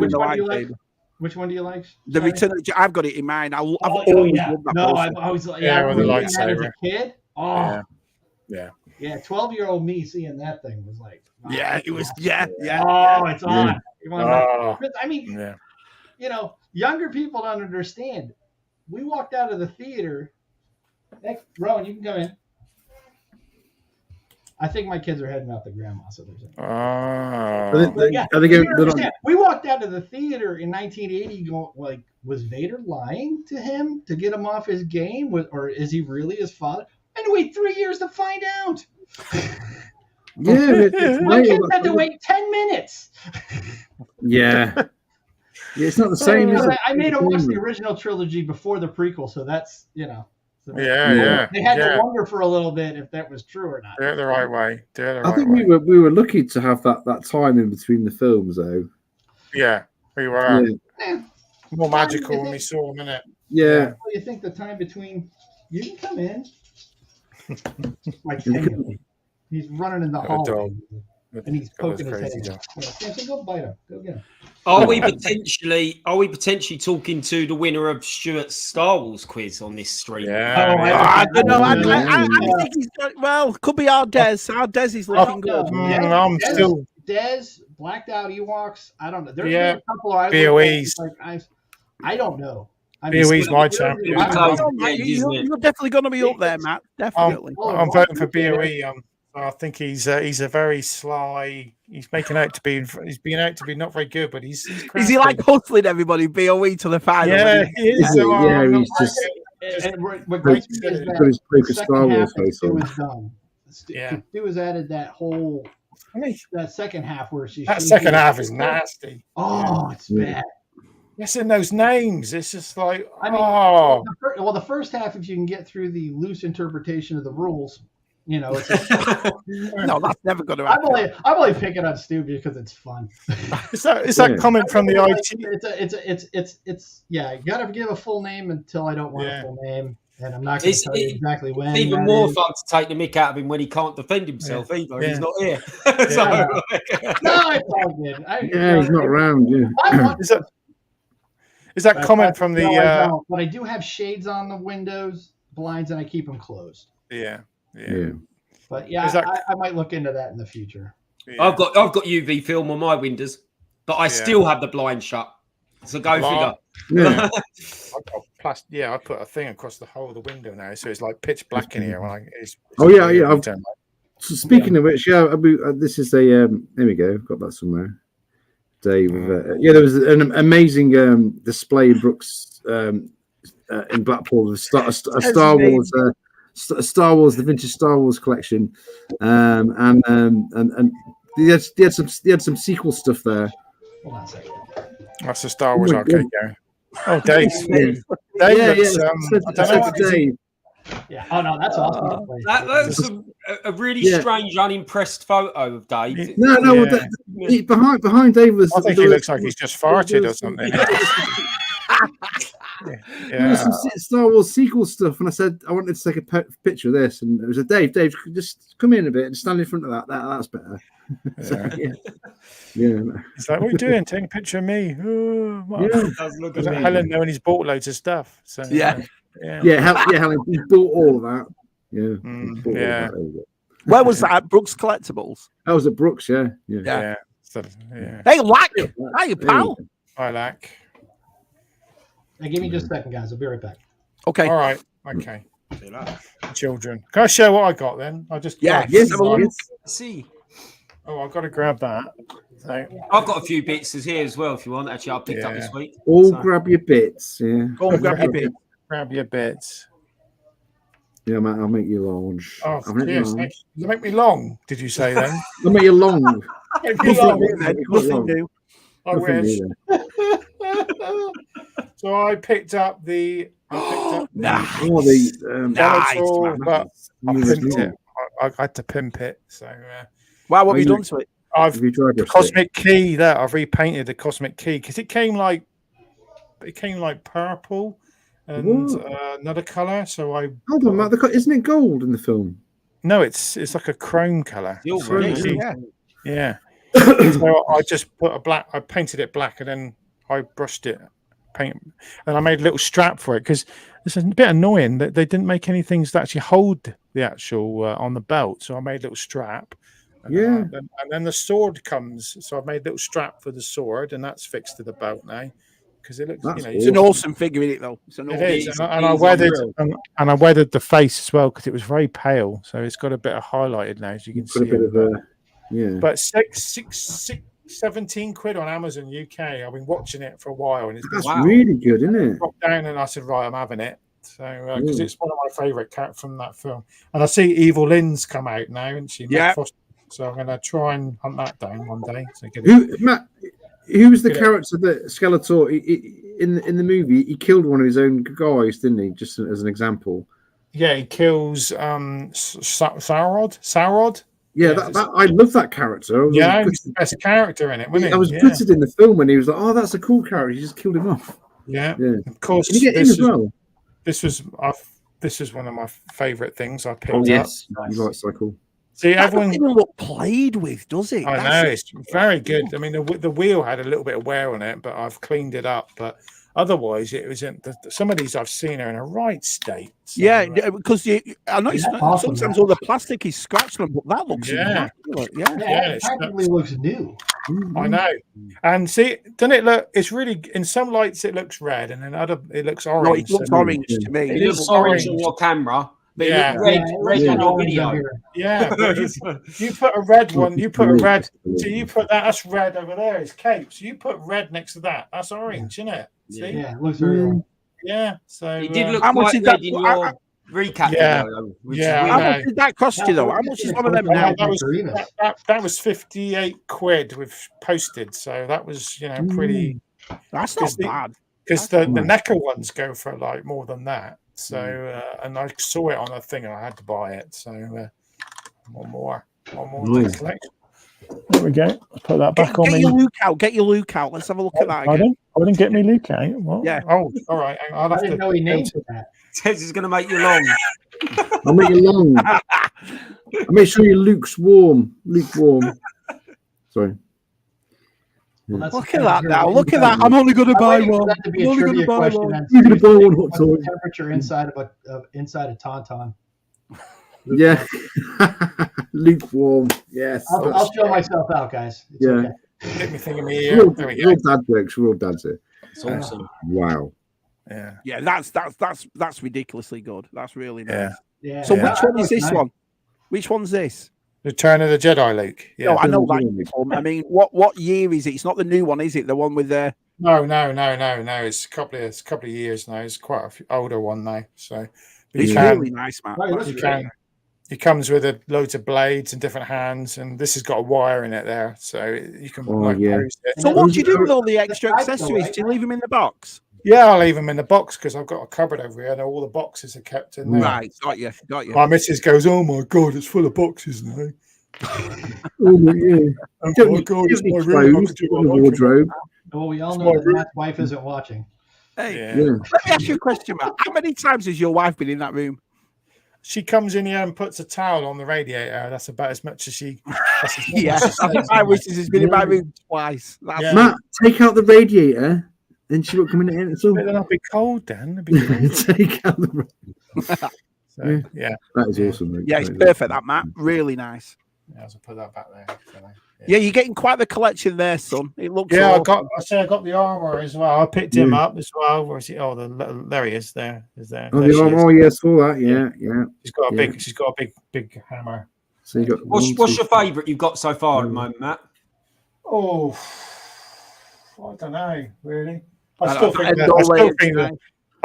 Which one do you like? The Return of the Jedi. I've got it in mind. I've always loved that poster. I've always with the lightsaber. As a kid. Oh. Yeah. 12-year-old me seeing that thing was like. Wow. Yeah, it was. It's on. I mean, you know, younger people don't understand. We walked out of the theater. Hey, Rowan, you can come in. I think my kids are heading out to grandma, so there's. We walked out of the theater in 1980, going like, was Vader lying to him to get him off his game, or is he really his father? I had to wait 3 years to find out. My kids had to wait 10 minutes. It's not the same. I made them watch the original trilogy before the prequel, so that's They had to wonder for a little bit if that was true or not. Do it the right way. I think we were lucky to have that time in between the films, though. Yeah, we were. More magical when we saw them, innit? Yeah. What do you think the time between? You can come in. Like 10. He's running in the hall. And he's poking his head. Samson, go bite him. Go get him. Are we potentially talking to the winner of Stuart's Star Wars quiz on this stream? I don't know. I think he's got, could be our Des. Our Des is looking good. I'm still Des, blacked out Ewoks. I don't know. There's a couple of BOEs. I don't know. BOE's my champion. You're definitely going to be up there, Matt. Definitely. I'm voting for BOE. I think he's a very sly. He's being out to be not very good, but he's is he like hustling everybody BOE to the final? Yeah, he is. He's just his Star Wars face on. Stu has added that whole that second half where that second half is nasty. Oh, it's bad. Yes, in those names, it's just like the first half, if you can get through the loose interpretation of the rules. It's no, that's never going to happen. I'm only picking on Stu because it's fun. Is that comment from the IT? It's you got to give a full name until I don't want a full name, and I'm not going to tell you exactly when. It's even more fun to take the mick out of him when he can't defend himself either. He's not here. No, it's all good. He's not around. Is that comment from the? But I do have shades on the windows, blinds, and I keep them closed. Yeah. But I might look into that in the future. Yeah. I've got UV film on my windows, but I still have the blind shut. So go figure. Yeah. I put a thing across the whole of the window now, so it's like pitch black in here. So speaking of which, this is a. There we go. I've got that somewhere. Dave. There was an amazing display in Brooks in Blackpool. A Star Wars. Star Wars, the vintage Star Wars collection, and they had some sequel stuff there. Hold on a second. That's the Star Wars arcade game. Oh, Dave. Dave. Yeah. Oh no, that's awesome. That's a really strange, unimpressed photo of Dave. Behind Dave was. I think he looks like he's just farted or something. There was some Star Wars sequel stuff, and I said I wanted to take a picture of this, and it was a Dave, just come in a bit and stand in front of that. That's better. So, yeah. He's like, what are you doing? Taking a picture of me? Oh, Helen knowing he's bought loads of stuff. So Helen, he bought all of that. Yeah, Where was that? At Brooks Collectibles. I was at Brooks. Yeah. So, Hey, Lack. Hey, pal. Hi, Lack. Hey, give me just a second, guys. I'll be right back. Okay. All right. Okay. Children. Can I show what I got then? I just see. Oh, I've got to grab that. So, I've got a few bits here as well if you want. Actually, I picked up this week. Grab your bits. Yeah. Go on, grab your bits. Grab your bits. Yeah, mate, I'll make you large. Oh, yes. You make me long, did you say then? I'll make you long. Nothing new. I wish. So I picked up the. Nice. But I pimped it. I had to pimp it. So. Wow, what have you done to it? The Cosmic Key. There, I've repainted the Cosmic Key because it came like purple and another color. So I hold on, Matt. Isn't it gold in the film? No, it's like a chrome color. Yeah. So I just put I painted it black, and then I brushed it paint, and I made a little strap for it because it's a bit annoying that they didn't make any things that actually hold the actual on the belt. So I made a little strap. And then the sword comes. So I've made a little strap for the sword, and that's fixed to the belt now because it looks. It's an awesome figure in it, though. It is, and I weathered the face as well because it was very pale. So it's got a bit of highlighted now, as you can see. A bit of But 17 quid on Amazon UK. I've been watching it for a while, and that's really good, isn't it? I dropped down and I said, right, I'm having it. So because it's one of my favourite characters from that film, and I see Evil Lynn's come out now, and so I'm going to try and hunt that down one day. So Matt, who was the character that Skeletor in the movie? He killed one of his own guys, didn't he? Just as an example. Yeah, he kills Saurod. Yeah, that I love that character. He was the best character in it, wasn't he? I was gutted in the film when he was like, "Oh, that's a cool character." He just killed him off. Yeah. Of course. Did you get him as well? This was one of my favourite things I picked up. Oh yes, you like cycle. See, everyone doesn't even look played with, does it? I know it's very good. I mean, the wheel had a little bit of wear on it, but I've cleaned it up. But otherwise, it was in some of these I've seen are in a right state. So, because I know sometimes all the plastic is scratched, but that looks immaculate. It practically looks new. I know. And see, doesn't it look? It's really in some lights it looks red, and in other it looks orange. No, it looks orange to me. It looks orange on your camera. But red on your video. Yeah, but you put a red one. You put a red. So you put that's red over there. It's cape. So you put red next to that. That's orange, isn't it? See? Yeah, it looks very orange. Yeah. So it did look quite red in your recap video. How much did that cost you though? How much is one of them now? That was 58 quid with posted. So that was pretty. That's not bad. Because the NEC ones go for like more than that. So and I saw it on a thing and I had to buy it. So one more collection. There we go. I'll put that back on. Get your Luke out. Let's have a look at that again. I didn't get me Luke out. What? Yeah. Oh, all right. I'll have I didn't know he named that. Tez is going to make you long. I'll make you long. I'll make sure your Luke's warm. Lukewarm. Sorry. Well, look at that now. Look at that. I'm only going to buy one. That to be a trivia question. You're going to buy one hot toy. Temperature inside of a tauntaun. Yeah. Lukewarm. Yes. I'll show myself out, guys. It's okay. Let me think of me here. There we go. Real dad jokes. Real dads here. It's awesome. Wow. Yeah. That's ridiculously good. That's really nice. Yeah. So which one is this one? Which one's this? Return of the Jedi, Luke. Yeah. No, I know that uniform. I mean, what year is it? It's not the new one, is it? The one with the No. It's a couple of years now. It's quite a older one now. So it's really nice, man. It comes with loads of blades and different hands, and this has got a wire in it there, so you can pose it. So what do you do with all the extra accessories? Do you leave them in the box? Yeah, I'll leave them in the box because I've got a cupboard over here and all the boxes are kept in there. Right, got you. My missus goes, "Oh my god, it's full of boxes now." Oh yeah. Oh my god, it's my room. Wardrobe. Well, we all know that Matt's wife isn't watching. Hey, let me ask you a question, Matt. How many times has your wife been in that room? She comes in here and puts a towel on the radiator. That's about as much as she. My wishes has been in my room twice. Matt, take out the radiator, then she won't come in here. So then I'll be cold. Then be cold. Take out the. That is awesome. Mate. Yeah, it's perfect. That Matt, really nice. Yeah, I'll put that back there. Yeah, you're getting quite the collection there, son. It looks. Yeah, awesome. I got the armor as well. I picked him up as well. Where is he? Oh, there he is. There. Oh, the armor. Oh, yeah, saw that. Yeah. She's got a big. She's got a big hammer. So you got. What's your favourite you've got so far at the moment, Matt? Oh, I don't know. Really, I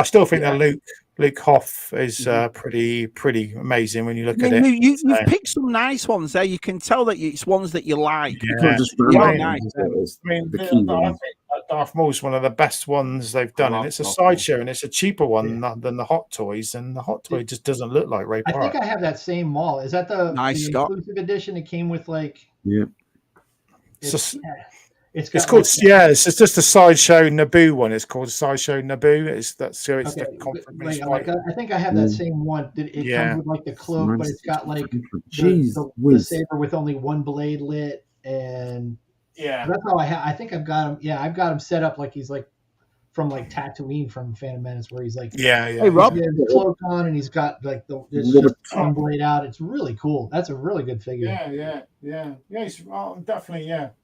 still think that Luke Hoff is pretty amazing when you look at it. You've picked some nice ones there. You can tell that it's ones that you like. Yeah. I mean, I think Darth Maul's one of the best ones they've done, and it's a sideshow, and it's a cheaper one than the Hot Toys, and the Hot Toy just doesn't look like Ray Park. I think I have that same mall. Is that the exclusive edition? It came with like. Yeah. It's called it's just a sideshow Naboo one. It's called sideshow Naboo. It's the confirmation. I think I have that same one. It comes with like the cloak, but it's got like the saber with only one blade lit, and that's how I think I've got him. Yeah, I've got him set up like he's like from like Tatooine from Phantom Menace, where he's like Hey Rob, he has the cloak on and he's got like it's just one blade out. It's really cool. That's a really good figure. Yeah.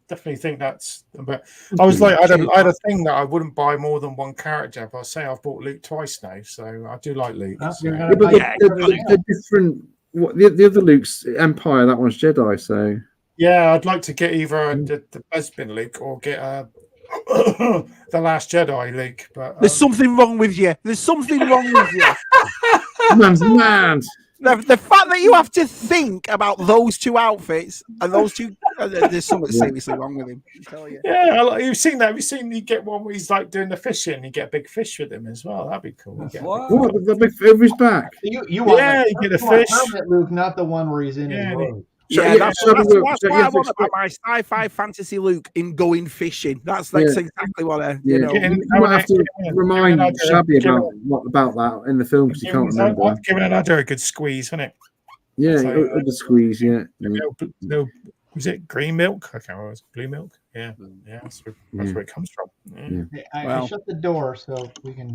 Definitely think that's. But I was like, I had a thing that I wouldn't buy more than one character. But I say I've bought Luke twice now, so I do like Luke. But the different. The other Luke's Empire, that one's Jedi. So yeah, I'd like to get either the Bespin Luke or get the Last Jedi Luke. But there's something wrong with you. There's something wrong with you. Man's mad. The fact that you have to think about those two outfits and those two, there's something seriously wrong with him. I tell you. Yeah, you've seen that. Have you seen you get one where he's like doing the fishing? You get a big fish with him as well. That'd be cool. What? The big fish back? You want you get a fish, Luke, not the one where he's in his robe. That's what I want about my sci-fi fantasy Luke in going fishing. That's exactly what I, you know. You might have to remind Shabby about that in the film because you can't remember. I've given another a good squeeze, isn't it? Yeah, the squeeze. Yeah. No, was it green milk? I can't remember. Was it blue milk? Yeah. That's where it comes from. Yeah. I shut the door so we can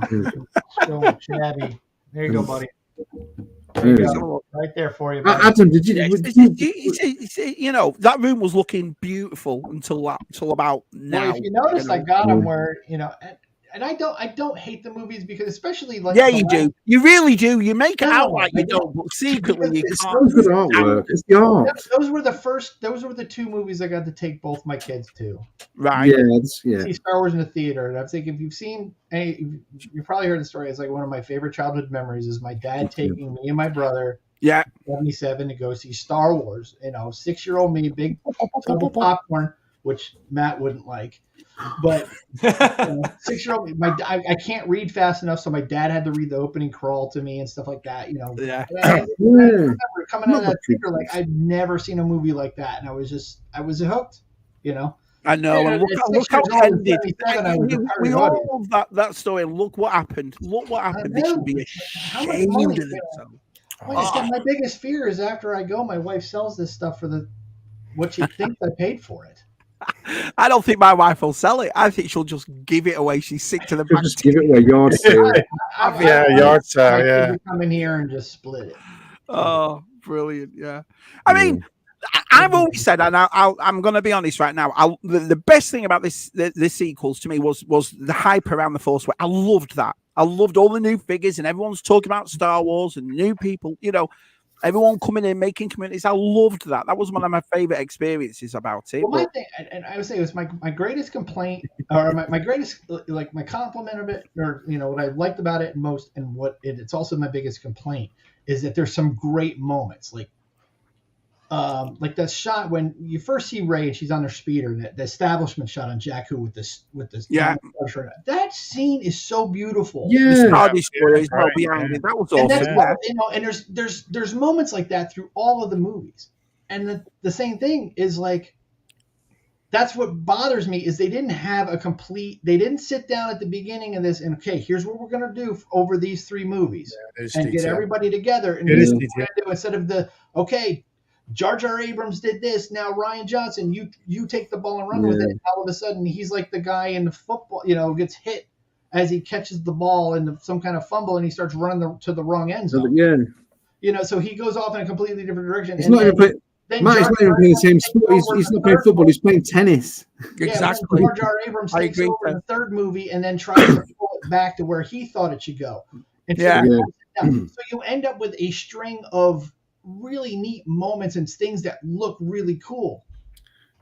show Shabby. There you go, buddy. Right there for you, buddy. Adam. Did you? You know, that room was looking beautiful until about now. Well, if you notice, I got them where and I don't hate the movies because especially like you do. You really do. You make it out like you don't, but secretly you can't. It's good artwork. It's the art. Those were the two movies I got to take both my kids to. Right. Yeah. See Star Wars in the theater, and I'm thinking if you've seen you probably heard the story. It's like one of my favorite childhood memories is my dad taking me and my brother. 77 to go see Star Wars. 6-year-old me, big tub of popcorn, which Matt wouldn't like. But 6-year-old me, I can't read fast enough, so my dad had to read the opening crawl to me and stuff like that. I remember coming out of that theater like I'd never seen a movie like that, and I was hooked. I know. And look how it ended. We all love that story. And look what happened. They should be ashamed of themselves. My biggest fear is after I go, my wife sells this stuff for what she thinks I paid for it. I don't think my wife will sell it. I think she'll just give it away. She's sick to the back. Just give it away, yard sale. Yard sale. Yeah, come in here and just split it. Oh, brilliant! Yeah, I mean, I've always said, and I'm going to be honest right now. The best thing about the sequels to me was the hype around the Force. I loved that. I loved all the new figures, and everyone's talking about Star Wars and new people. Everyone coming in, making communities. I loved that. That was one of my favorite experiences about it. Well, my thing, and I would say it was my greatest complaint, or my greatest, like my compliment of it, or what I liked about it most, and it's also my biggest complaint is that there's some great moments, like that shot when you first see Rey and she's on her speeder, the establishment shot on Jakku with this. That scene is so beautiful. Yeah, the Star Destroyer is well behind it. That was awesome. And there's moments like that through all of the movies, and the same thing is like that's what bothers me is they didn't have they didn't sit down at the beginning of this and, okay, here's what we're going to do over these 3 movies and get everybody together. And instead of okay, Jar Jar Abrams did this. Now Rian Johnson, you take the ball and run with it. And all of a sudden he's like the guy in the football, gets hit as he catches the ball in some kind of fumble and he starts running to the wrong end zone. Yeah. So he goes off in a completely different direction. He's not even playing the same sport. He's not playing football. He's playing tennis. Exactly. Jar Jar Abrams takes over in the 3rd movie and then tries to pull it back to where he thought it should go. So you end up with a string of really neat moments and things that look really cool.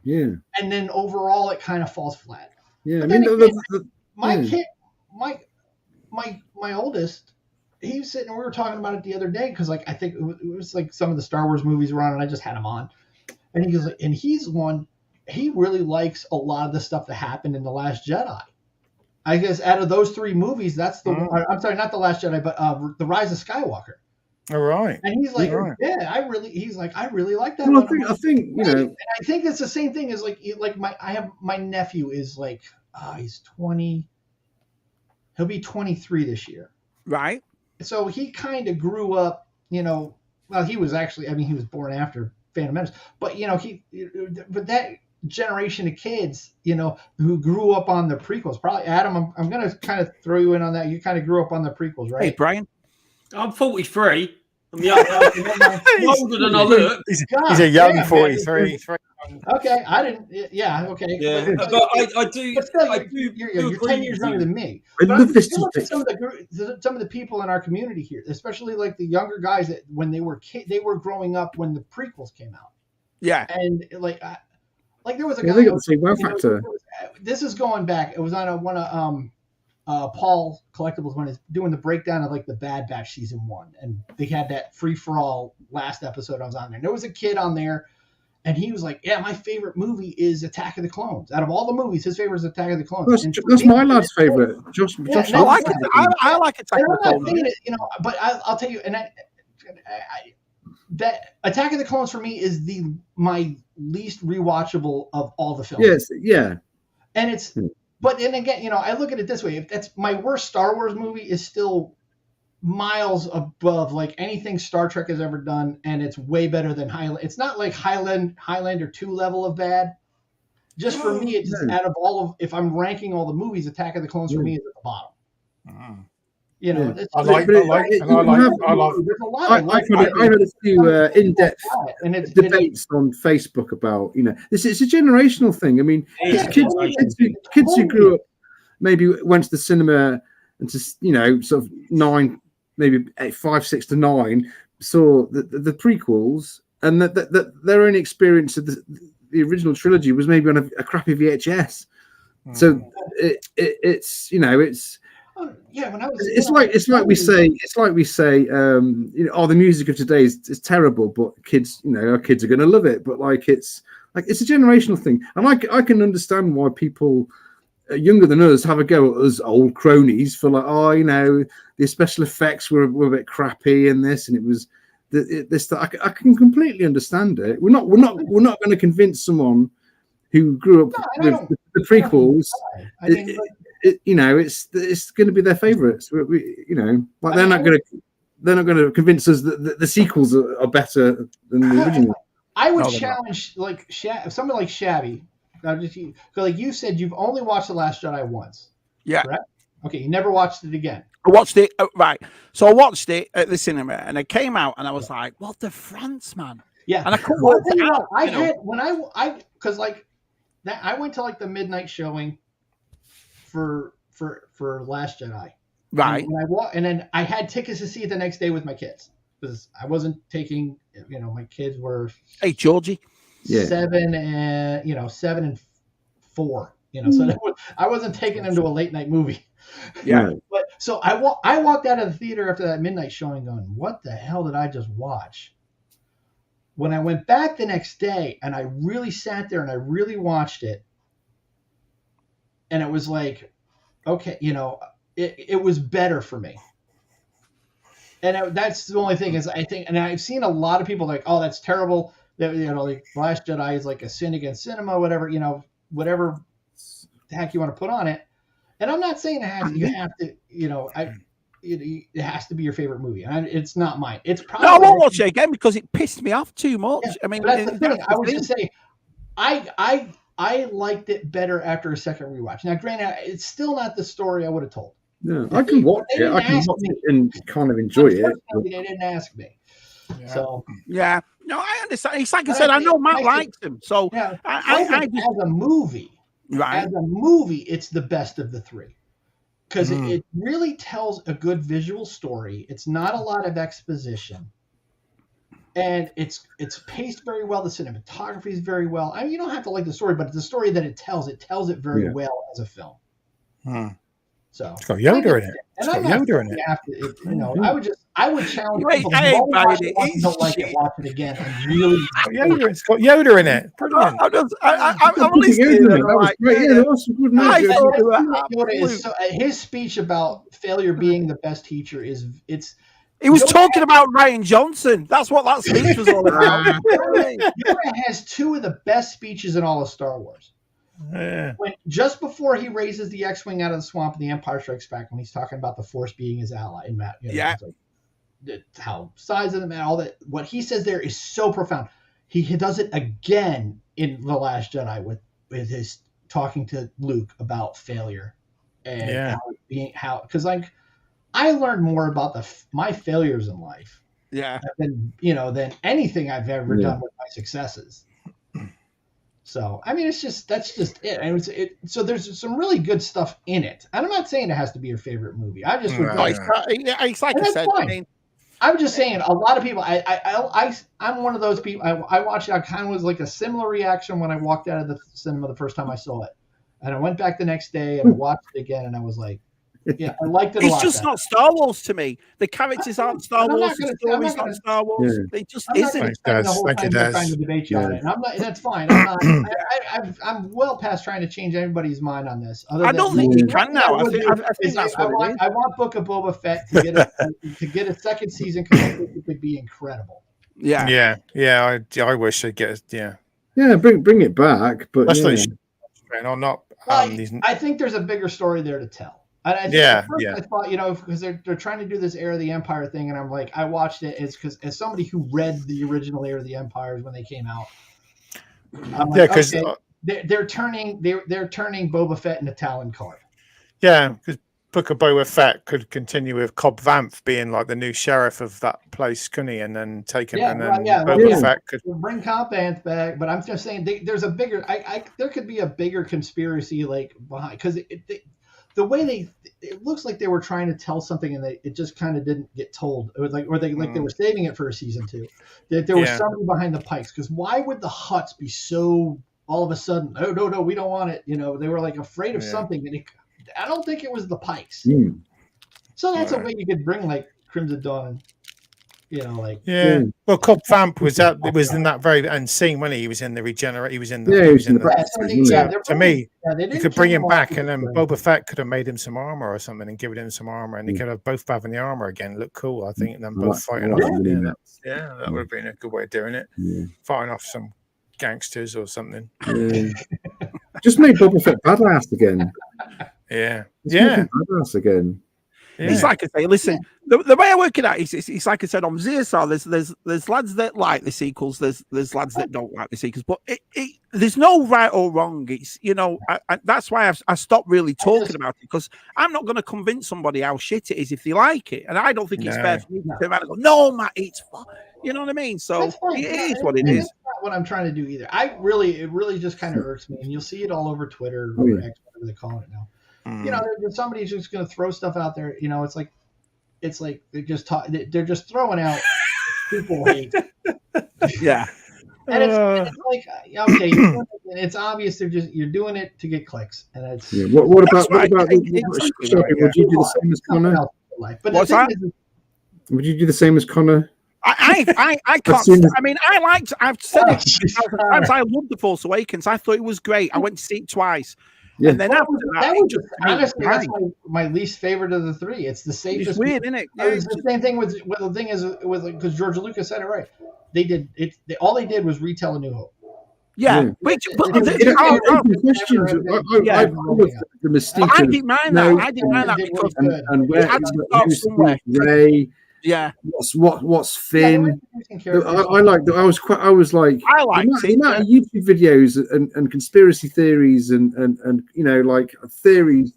Yeah. And then overall, it kind of falls flat. Yeah. But my kid, my oldest, he was sitting. We were talking about it the other day because, I think it was like some of the Star Wars movies were on, and I just had him on. And he goes, and he's one. He really likes a lot of the stuff that happened in The Last Jedi. I guess out of those 3 movies, that's the one. I'm sorry, not The Last Jedi, but The Rise of Skywalker. All right. And he's like, I really like that well, one. I think and I think it's the same thing as my nephew is like, he's 20. He'll be 23 this year. Right. So he kind of grew up, well, he was actually, he was born after Phantom Menace, but but that generation of kids, who grew up on the prequels, probably Adam, I'm going to kind of throw you in on that. You kind of grew up on the prequels, right? Hey, Brian. I'm 43. I'm older than I look. He's a young 43. Okay, I didn't. Yeah, okay. Yeah, but I do. But still, you're 10 years younger than me. Some of the people in our community here, especially like the younger guys, that when they were they were growing up when the prequels came out. Yeah, and like there was a guy. They got the same wow factor. This is going back. It was on one of Paul Collectibles when he's doing the breakdown of like the Bad Batch season 1, and they had that free for all last episode I was on there. And there was a kid on there. And he was like, my favorite movie is Attack of the Clones. Out of all the movies, his favorite is Attack of the Clones. That's my lad's favorite. Josh, I like it. I like Attack of the Clones. But I'll tell you, that Attack of the Clones for me is my least rewatchable of all the films. Yes, yeah. And but then again, I look at it this way. If that's my worst Star Wars movie is still miles above like anything Star Trek has ever done, and it's way better than Highlander. It's not like Highlander 2 level of bad. Just for me, it's out of all of, if I'm ranking all the movies, Attack of the Clones for me is at the bottom. I had a few in-depth debates on Facebook about this. It's a generational thing. I mean, kids who grew up, maybe went to the cinema and to sort of 9. Maybe 5, 6 to 9 saw the prequels, and that their only experience of the original trilogy was maybe on a crappy VHS. So it's when I was it's like we say the music of today is terrible, but kids our kids are going to love it. But it's a generational thing, and I can understand why people younger than us have a go at us old cronies for the special effects were a bit crappy in this, and it was this. I can completely understand it. We're not going to convince someone who grew up with the prequels. It's going to be their favourites. They're not going to convince us that the sequels are better than the original. I would challenge somebody like Shabby. Like you said, you've only watched The Last Jedi once. Yeah. Correct? Okay, you never watched it again. I watched it, right. So I watched it at the cinema, and it came out, and I was like, what the France, man? Yeah. And I couldn't work it out. I went to like the midnight showing for Last Jedi. Right. And then I had tickets to see it the next day with my kids. Because I wasn't taking, my kids were... Hey, Georgie. 7 and 4, so I wasn't taking them to a late night movie. Yeah. But so I walked out of the theater after that midnight showing going, what the hell did I just watch? When I went back the next day and I really sat there and I really watched it, and it was like, okay, it was better for me. And that's the only thing is I think, and I've seen a lot of people like, oh, that's terrible. That like Last Jedi is like a sin against cinema, whatever. whatever the heck you want to put on it. And I'm not saying you have to, it has to be your favorite movie. And it's not mine. It's probably no, I won't watch it again because it pissed me off too much. Yeah, I mean, that's the thing. I was just saying, I liked it better after a second rewatch. Now, granted, it's still not the story I would have told. Yeah, I can watch it. I can watch it and kind of enjoy it. They didn't ask me. Yeah. So yeah, no, I understand. It's like I said, I know Matt likes him, so yeah, I as a movie, right. As a movie, it's the best of the three because it really tells a good visual story. It's not a lot of exposition, and it's paced very well. The cinematography is very well. I mean, you don't have to like the story, but the story that it tells it very well as a film. So it's got Yoda in it. It's got Yoda in it. I would challenge people. Don't like it. Watch it again. And really, it's got Yoda in it. Brilliant. I'm listening. His speech about failure being the best teacher He was talking about Ryan Johnson. That's what that speech was all about. Yoda has two of the best speeches in all of Star Wars. Yeah. When just before he raises the X-wing out of the swamp and the Empire Strikes Back, when he's talking about the Force being his ally, and Matt, how size of the man, all that. What he says there is so profound. He does it again in The Last Jedi with his talking to Luke about failure and because I learned more about my failures in life, than anything I've ever done with my successes. So, I mean, that's just it. And so there's some really good stuff in it. And I'm not saying it has to be your favorite movie. I just it's like I said. I mean, I'm just saying a lot of people. I'm one of those people. I watched it. I kind of was like a similar reaction when I walked out of the cinema the first time I saw it, and I went back the next day and I watched it again, and I was like, yeah, I liked it a lot. It's just not Star Wars to me. The characters aren't Star Wars. The story's not Star Wars. They just isn't. Trying to debate you on it, and I'm not. That's fine. I'm not. I'm well past trying to change anybody's mind on this. I don't think you can now. I think that's what it is. I want Book of Boba Fett to get a second season because I think it could be incredible. Yeah. I wish they'd get it. Yeah. Yeah, bring it back, but or not. I think there's a bigger story there to tell. And I thought, because they're trying to do this Heir of the Empire thing, and I'm like, I watched it as somebody who read the original Heir of the Empires when they came out. I'm like, because they're turning Boba Fett into Talon Card. Yeah, because Book of Boba Fett could continue with Cobb Vanth being like the new sheriff of that place, couldn't he? And then Boba Fett could bring Cobb Vanth back. But I'm just saying, there's a bigger. There could be a bigger conspiracy behind because the way it looks like they were trying to tell something and it just kind of didn't get told. It was like, they were saving it for a season 2. That there was something behind the Pikes. Because why would the Hutts be so all of a sudden? Oh no, we don't want it. They were like afraid of something. And I don't think it was the Pikes. So that's a way you could bring like Crimson Dawn. Well, Cobb Vanth was in that very end scene when he was in the regenerate. He was in the. To me, you could bring him back, and then Boba Fett could have made him some armor or something, and given him some armor, and they could have both having the armor again. Look cool, I think. And then both fighting off. That would have been a good way of doing it. Fighting off some gangsters or something. Just make Boba Fett badass again. Badass again. It's like I say, listen, the way I work it out is it's like I said on ZSR, there's lads that like the sequels, there's lads that don't like the sequels, but there's no right or wrong. It's that's why I stopped really talking about it, because I'm not going to convince somebody how shit it is if they like it, and I don't think it's fair for me to turn around and go, no, Matt, it's fun. You know what I mean? So it is what it is. That's not what I'm trying to do either. It really just kind of irks me, and you'll see it all over Twitter or X, whatever they call it now. Somebody's just going to throw stuff out there. It's like they're just throwing out people hate. Yeah, and it's like okay, it's obvious you're doing it to get clicks, and it's. Yeah. What about would you do the same as Connor? But what's that? Would you do the same as Connor? I can't. I mean, I've said it 1,000 times. I loved The Force Awakens. I thought it was great. I went to see it twice. Yeah. And then honestly, that's my least favorite of the 3. It's the safest. It's weird, isn't it? It's the same thing with the thing is because George Lucas said it right. They did it. All they did was retell A New Hope. Yeah, but the mystique. I didn't mind that. I didn't mind that because and where Ray. Yeah, what's Finn? I liked the amount of YouTube videos and conspiracy theories and like theories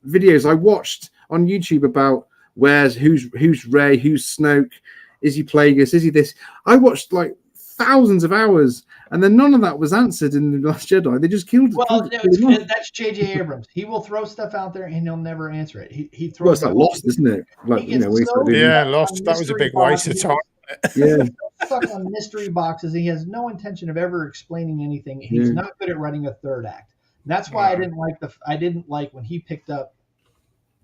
videos I watched on YouTube about who's Ray, who's Snoke, is he Plagueis, is he this? I watched like thousands of hours, and then none of that was answered in The Last Jedi. They just killed it. That's J.J. Abrams. He will throw stuff out there and he'll never answer it. He throws. Well, it's like Lost, isn't it? Like Lost. That was a big waste of time. Yeah, stuck on mystery boxes. He has no intention of ever explaining anything. He's not good at writing a third act. That's why I didn't like when he picked up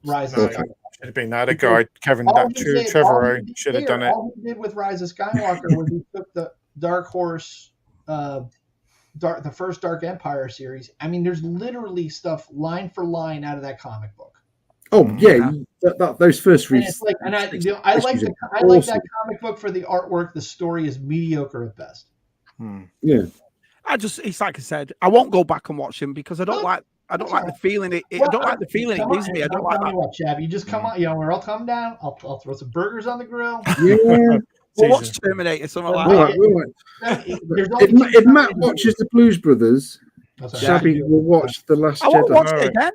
Rise of Skywalker. Should have been that. A guy, Kevin Trevorrow, should have done it. All he did with Rise of Skywalker was he took the Dark Horse, the first Dark Empire series. I mean, there's literally stuff line for line out of that comic book. Oh yeah, those first reads. It's like, and I like that comic book for the artwork. The story is mediocre at best. Yeah, it's like I said, I won't go back and watch him because I don't like the feeling it gives me. I don't like that. What, Chab, you just come on, where I'll come down. I'll throw some burgers on the grill. Yeah. Well, what's Terminator? Something like that. If Matt watches the Blues Brothers, Shabby will watch The Last Jedi. I won't watch it again.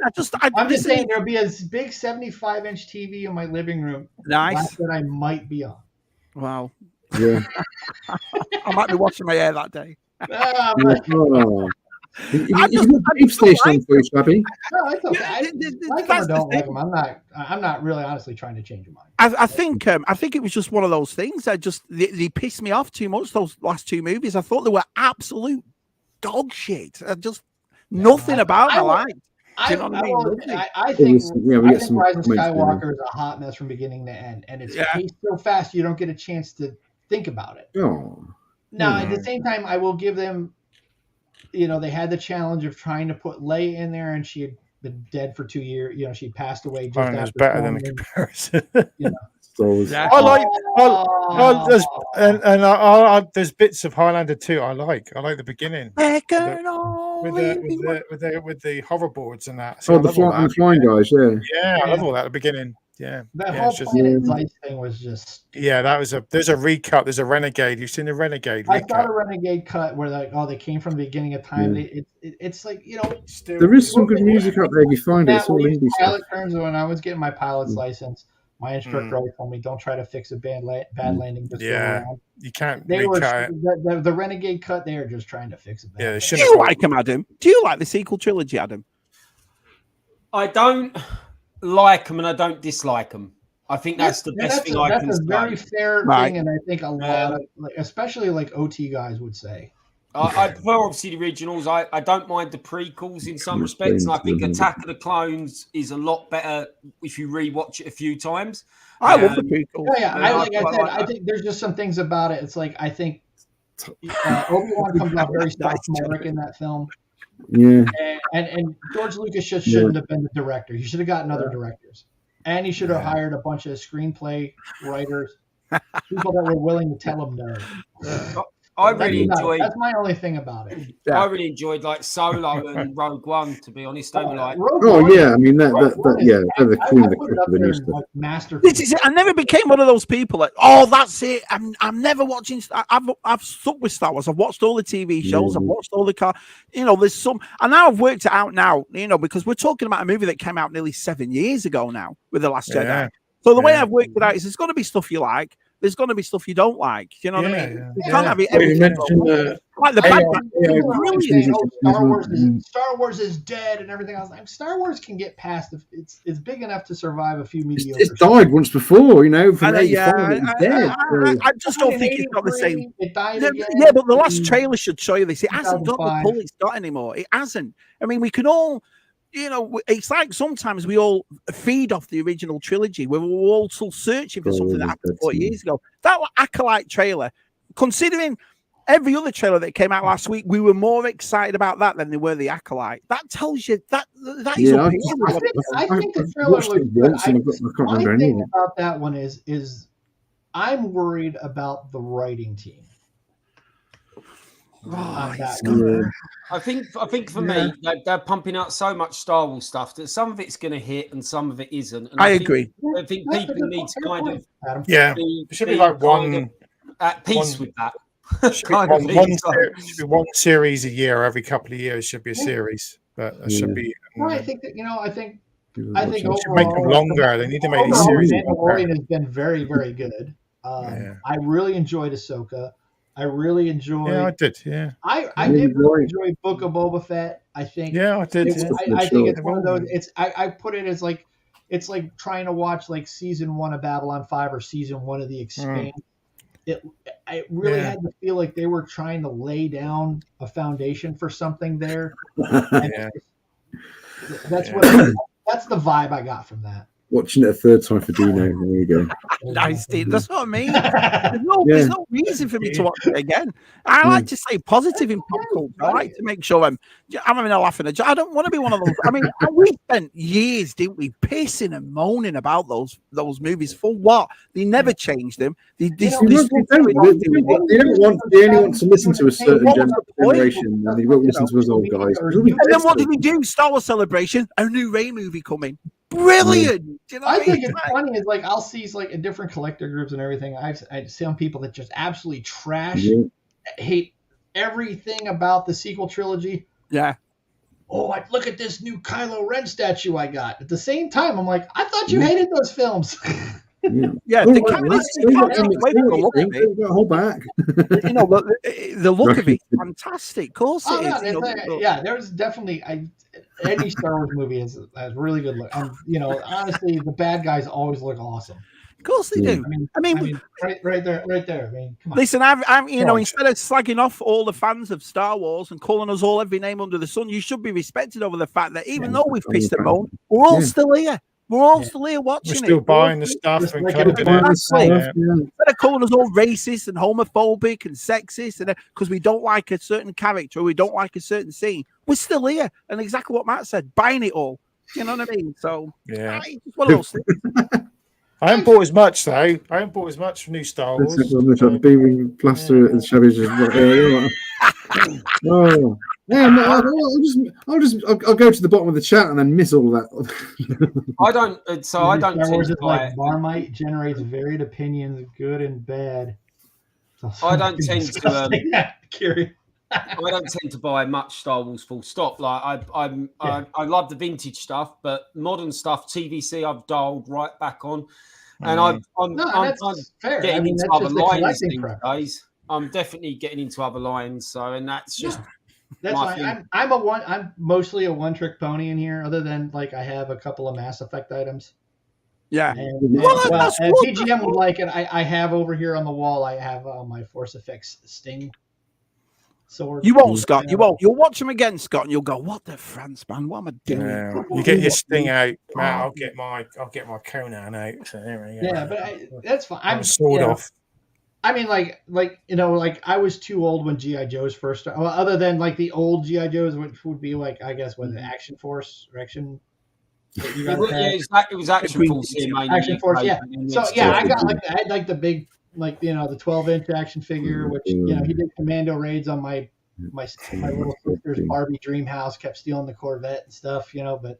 I'm just saying there'll be a big 75-inch TV in my living room. Nice. That I might be on. Wow. Yeah. I might be washing my hair that day. Deep station for you, Shabby. No, it's okay. I don't like him. I'm not really honestly trying to change your mind. I think it was just one of those things that just they pissed me off too much. Those last two movies, I thought they were absolute dog shit. Just nothing about them I liked. Do you know what I mean? I think Rise of Skywalker is a hot mess from beginning to end, and it's paced so fast you don't get a chance to think about it. Now, at the same time, I will give them. They had the challenge of trying to put Leia in there, and she had been dead for 2 years. She passed away just after. It was better than the comparison. There's bits of Highlander 2 I like. I like the beginning with the hoverboards and that. So the flying guys, yeah. I love all that at the beginning. Yeah, that whole Planet Ice thing was just. Yeah, there's a recut. There's a Renegade. You've seen the Renegade? I saw a Renegade cut where they came from the beginning of time. It's like there is some good music out there if you find it. It's all indie stuff. Terms when I was getting my pilot's license, my instructor always told me, "Don't try to fix a bad landing." You can't recut it. The Renegade cut. They are just trying to fix it. Do you like them, Adam? Do you like the sequel trilogy, Adam? I don't like them and I don't dislike them. I think that's the best thing I can say. That's a very fair thing, and I think a lot of, especially like OT guys would say. I prefer obviously the originals. I don't mind the prequels in some respects, and I think Attack of the Clones is a lot better if you rewatch it a few times. I love the prequels. I think there's just some things about it. It's like I think Obi-Wan comes out very sophomoric in that film. Yeah, and George Lucas shouldn't have been the director. He should have gotten other directors, and he should have hired a bunch of screenplay writers, people that were willing to tell him no. I really enjoyed. That's my only thing about it. Yeah. I really enjoed like Solo and Rogue One. To be honest, they were like. I mean they're the queen of the new stuff. This is it. I never became one of those people like, that's it. I'm never watching. I've stuck with Star Wars. I've watched all the TV shows. I've watched all the there's some, and now I've worked it out now. Because we're talking about a movie that came out nearly 7 years ago now with The Last Jedi. So the way I've worked it out is there's going to be stuff you like. There's going to be stuff you don't like. You know what I mean? You can't have it everything. Like the Star Wars is dead and everything else. Star Wars can get past. It's big enough to survive a few mediocre. It's died once before, from 85. It's dead. I just don't think it's got the same. It died again. Yeah, but the last trailer should show you this. It hasn't got the pull it's got anymore. It hasn't. I mean, we can all. It's like sometimes we all feed off the original trilogy. We're all still searching for something that happened 40 years ago. That Acolyte trailer, considering every other trailer that came out last week, we were more excited about that than they were the Acolyte. That tells you that is I think the trailer was good. My thing about that one is I'm worried about the writing team. I think for me, they're pumping out so much Star Wars stuff that some of it's going to hit and some of it isn't. And I agree. I think people need to kind of it should be like one at peace with that. Should be one series a year. Every couple of years should be a series, but it should be. I think that I think overall, make them longer. They need to make these series. Mandalorian has been very, very good. I really enjoyed Ahsoka. I really enjoyed. Yeah, I did. Yeah, I did really enjoy Book of Boba Fett. I think. Yeah, I did. I think it's one of those. I put it as like it's like trying to watch like season 1 of Babylon 5 or season 1 of The Expanse. I really had to feel like they were trying to lay down a foundation for something there. That's the vibe I got from that. Watching it a third time for Dino. There you go. Nice, Steve. That's what I mean. There's no reason for me to watch it again. I like to stay positive in pop culture. I like to make sure I'm having a laugh and a joke. I don't want to be one of those. I mean, we spent years, didn't we, pissing and moaning about those movies for what? They never changed them. They only want to listen to a certain generation, and they won't listen to us old guys. And then what did we do? Star Wars Celebration, a new Rey movie coming. Brilliant. You know I think it's funny is like I'll see like in different collector groups and everything. I've seen people that just absolutely trash, hate everything about the sequel trilogy. Yeah. Oh, look at this new Kylo Ren statue I got. At the same time, I'm like, I thought you hated those films. Yeah, the hold back. The look of it, fantastic. Of course, there's definitely any Star Wars movie has really good look. And honestly, the bad guys always look awesome. Of course they do. I mean, right there. I mean, come on. Listen, I'm instead of slagging off all the fans of Star Wars and calling us all every name under the sun, you should be respected over the fact that even though we've pissed and moaned, we're all still here. We're all still here watching it. We're still buying the stuff and collecting it. Instead of calling us all racist and homophobic and sexist, and because we don't like a certain character or we don't like a certain scene, we're still here. And exactly what Matt said, buying it all. You know what I mean? So it's one of those things. I haven't bought as much though. I haven't bought as much from new Star Wars. Beaming plaster and Shabby's just. Oh. Yeah, no, I'll go to the bottom of the chat and then miss all that. I don't tend to buy it. Marmite generates varied opinions, good and bad. I don't tend to I don't tend to buy much Star Wars full stop. Like I love the vintage stuff, but modern stuff, TVC, I've dialed right back on, and I'm getting into other lines these days. I'm definitely getting into other lines, and that's just. That's fine. I'm mostly a one-trick pony in here, other than like I have a couple of Mass Effect items. Yeah. And TGM would like it. I have over here on the wall. I have my Force Effects Sting sword. You won't, Scott. You won't. You'll watch them again, Scott, and you'll go, "What the France, man? What am I doing?" Yeah. You get your Sting out, Matt. I'll get my Conan out. So there we go. Yeah, but that's fine. I'm sword off. I mean, like I was too old when GI Joes first started. Well, other than like the old GI Joes, which would be like I guess the Action Force or Action. It was Action Force. Action Force, yeah. So I got I had like the big the 12-inch action figure, which he did commando raids on my little sister's Barbie dream house. Kept stealing the Corvette and stuff, but.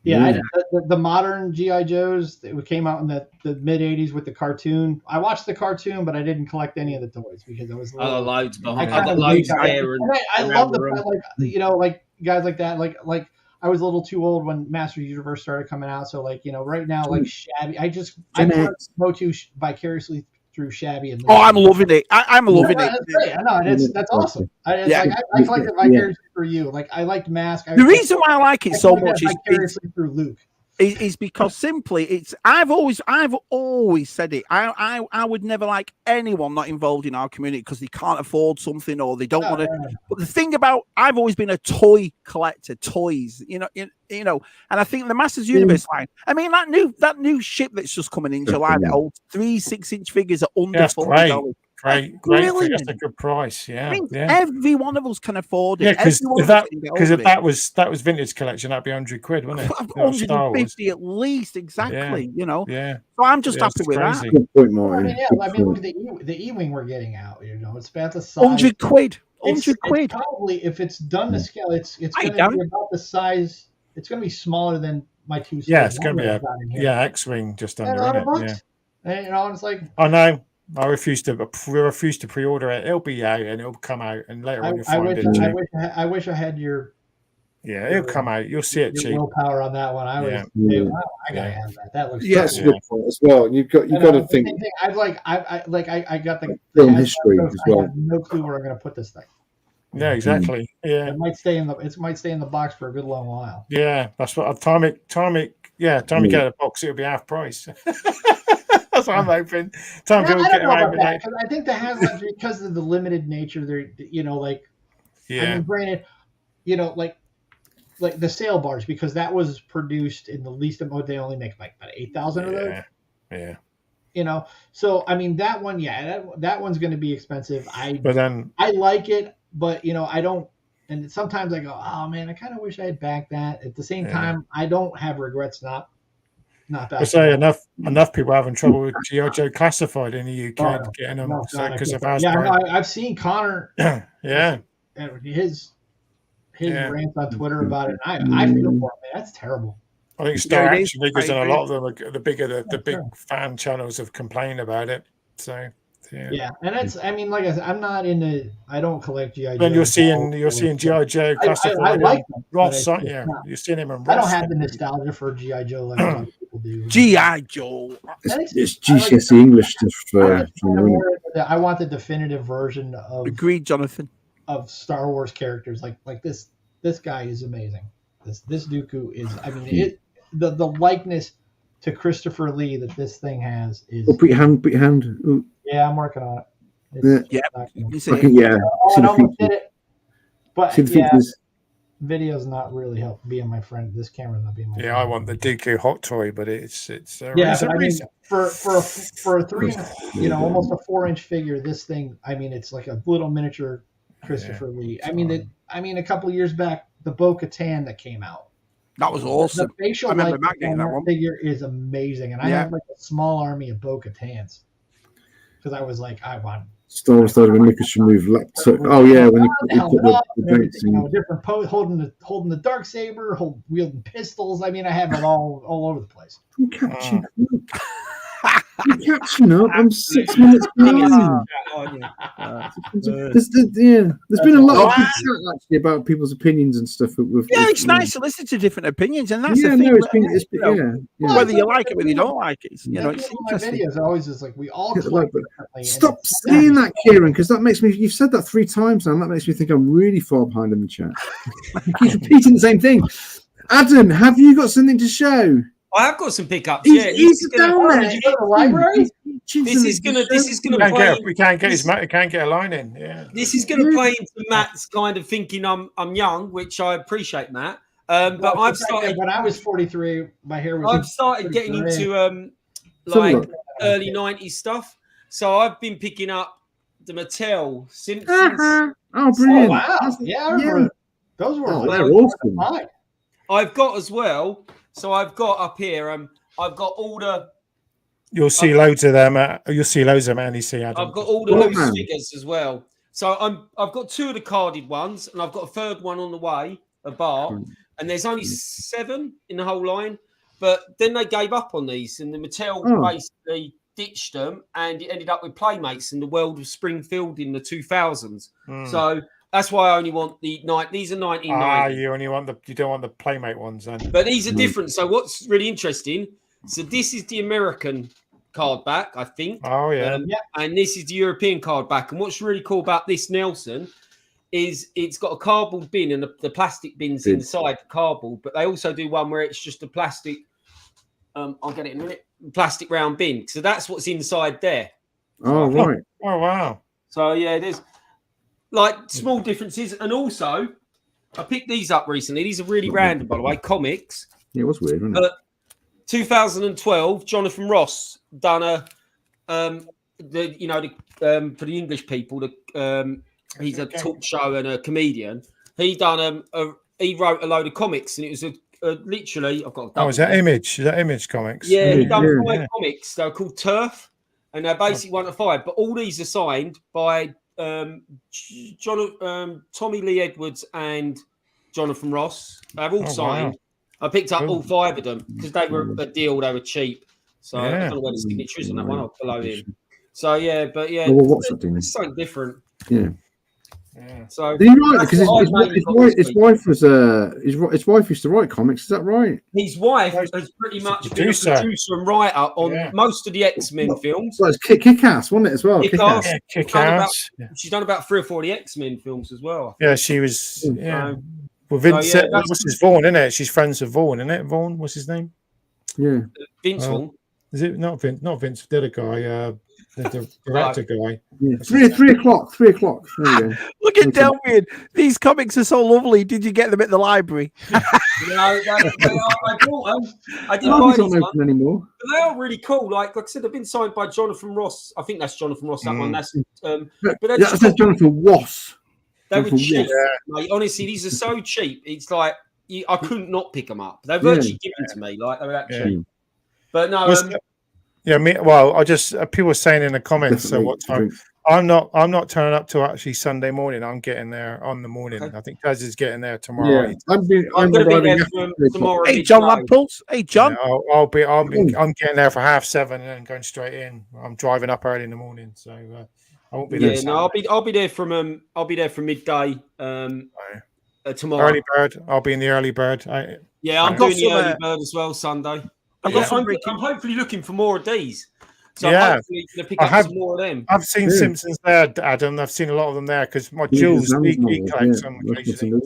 Yeah, the modern G.I. Joes that came out in the mid '80s with the cartoon. I watched the cartoon, but I didn't collect any of the toys because I was. I got loads behind. I got loads there, and I love the guys like that. Like I was a little too old when Masters Universe started coming out, so right now Shabby. I go to vicariously through Shabby and. I'm loving it. I'm loving it. That's great. I know that's awesome. I collected vicariously through you. Like I liked Mask. The reason why I like it so much is vicariously through Luke. Is because simply I've always said it. I would never like anyone not involved in our community because they can't afford something or they don't want to. But the thing about I've always been a toy collector, toys, and I think the Masters Universe line. I mean that new ship that's just coming in July, the old 3 6-inch figures are under $40. Great. That's a good price. Yeah, every one of us can afford it. Yeah, because if that was vintage collection, that'd be £100, wouldn't it? 150 at least, exactly. Yeah. So I'm just happy with that. Good point, Martin. Look at the E-wing we're getting out. It's about the size. £100. £100. Probably, if it's done to scale, it's going to be about the size. It's going to be smaller than my two. Yeah, it's going to be X-wing just under it. And, you know, it's like I know. I refuse to pre-order it. It'll be out and it'll come out, and later on you'll find it. I wish I had your. Yeah, it'll come out. You'll see it cheap. Willpower on that one. I gotta have that. That looks that's a good point as well. And you've got to think. I got the film history as well. I have no clue where I'm going to put this thing. Yeah, exactly. Yeah, it might stay in the box for a good long while. Yeah, that's what time you get a box, it'll be half price. That's what I'm hoping. Time people get around with that. I think the Haslam, because of the limited nature, they're I mean, granted, like the sail bars, because that was produced in the least amount. They only make like about 8,000 of those. Yeah. So I mean that one, that one's going to be expensive. I like it, but I don't. And sometimes I go, oh man, I kind of wish I had backed that. At the same time, I don't have regrets not back. I say enough people are having trouble with G.I. Joe Classified in the UK getting them because of ours. Yeah, I've seen Connor. And his rants on Twitter about it. I feel for him, man. That's terrible. I think Star Action Figures and a lot of them, the big fan channels have complained about it. So yeah, and that's. I mean, like I said, I don't collect GI Joe. Then you're seeing GI Joe Classified. I like them. Ross, you're seeing him in Ross. I don't have the nostalgia for GI Joe like other people do. GI Joe. It's GCSE English stuff. I want the definitive version of. Agreed, Jonathan. Of Star Wars characters like this. This guy is amazing. This Dooku is. I mean, the likeness to Christopher Lee that this thing has is. Put your hand. Ooh. Yeah, I'm working on it. I almost did it. But video's not really being my friend. This camera's not being my friend. Yeah, I want the Dooku hot toy, but it's but I mean, for a 3, almost a 4-inch figure, this thing. I mean, it's like a little miniature Christopher Lee. I mean, a couple of years back, the Bo-Katan that came out. That was awesome. The facial that figure is amazing, and I have like a small army of Bo-Katans because I was like, I want. Star Wars started when Lucas removed laptop. Oh yeah, when he put the dates in. Different pose, holding the dark saber, wielding pistols. I mean, I have it all over the place. I'm catching up. I'm catching up. I'm 6 minutes behind. There's been a lot of good chat actually about people's opinions and stuff. It's nice to listen to different opinions, and that's the thing. Whether you like it, whether you don't like it, it's interesting. My videos are always just like we all stop saying that, Kieran, because that makes me. You've said that 3 times now, and that makes me think I'm really far behind in the chat. You keep repeating the same thing. Adam, have you got something to show? I have got some pickups. He's down there. Did you go to the library? This is gonna play. We can't get a line in. Yeah. This is gonna play into Matt's kind of thinking I'm young, which I appreciate, Matt. But I've started when I was 43. My hair was. I've started getting into like early 90s stuff. So I've been picking up the Mattel Simpsons. Oh, brilliant! Oh, wow! Yeah, I remember. Those were they're awesome. I've got as well. So I've got up here. I've got all the. You'll see loads of them. You'll see loads of them. Adam. I've got all the loose figures as well. So I've got 2 of the carded ones, and I've got a 3rd one on the way, a bar. And there's only 7 in the whole line. But then they gave up on these, and the Mattel basically ditched them, and it ended up with Playmates in the world of Springfield in the 2000s. So. That's why I only want the night. These are 1990. You don't want the Playmate ones then. But these are different. So what's really interesting? So this is the American card back, I think. Oh yeah. And this is the European card back. And what's really cool about this Nelson is it's got a cardboard bin and the plastic bins inside the cardboard. But they also do one where it's just a plastic. I'll get it in a minute. Plastic round bin. So that's what's inside there. Oh right. Oh wow. So yeah, there's. Like small differences, and also I picked these up recently. These are really random, by the way. Comics. Yeah, it was weird, wasn't it? 2012, Jonathan Ross done for the English people. He's a talk show and a comedian. He done he wrote a load of comics, and it was literally. I've got. Is that Image? Is that Image Comics? Yeah, he done 5 comics. They're called Turf, and they're basically 1 to 5. But all these are signed by. Tommy Lee Edwards and Jonathan Ross. They've all signed. Wow. I picked up all 5 of them because they were a deal. They were cheap. So I don't know where the signature is on that one. I'll below him. So it's something different. Yeah. So you're right, because his wife was his wife used to write comics. Is that right? His wife has pretty much been a producer and writer on most of the X-Men films. Well, it's Kick-Ass, wasn't it, as well? Kick-Ass. She's done about 3 or 4 of the X-Men films as well. Yeah, she was. Yeah. Well, Vincent, what's his Vaughn, isn't it? She's friends with Vaughn, isn't it? Vaughn, what's his name? Yeah. Vaughn. Is it not Vince? Not Vince, the other guy. The director guy. Yeah. 3 o'clock. 3 o'clock. Look at Delvian. These comics are so lovely. Did you get them at the library? No, I bought them. I didn't buy these ones anymore. But they are really cool. Like I said, they've been signed by Jonathan Ross. I think that's Jonathan Ross. That one. That's that's Jonathan Ross. They were cheap, mate. Honestly, these are so cheap. It's like I couldn't not pick them up. They're virtually given to me. Like they're that cheap. But no. I just people were saying in the comments. So what time? I'm not turning up till actually Sunday morning. I'm getting there on the morning. Okay. I think Kaz is getting there tomorrow. Yeah, I'm going to be there tomorrow. Hey, John Lampulse. Hey, John. Yeah, I'm getting there for 7:30 and then going straight in. I'm driving up early in the morning, so I won't be there. Yeah, no, I'll be there from midday tomorrow. Early bird. I'll be in the early bird. I'm doing the early bird as well Sunday. I'm hopefully looking for more of these. So I'm hopefully going to pick up some more of them. I've seen Simpsons there, Adam. I've seen a lot of them there because my Jules he collects them occasionally.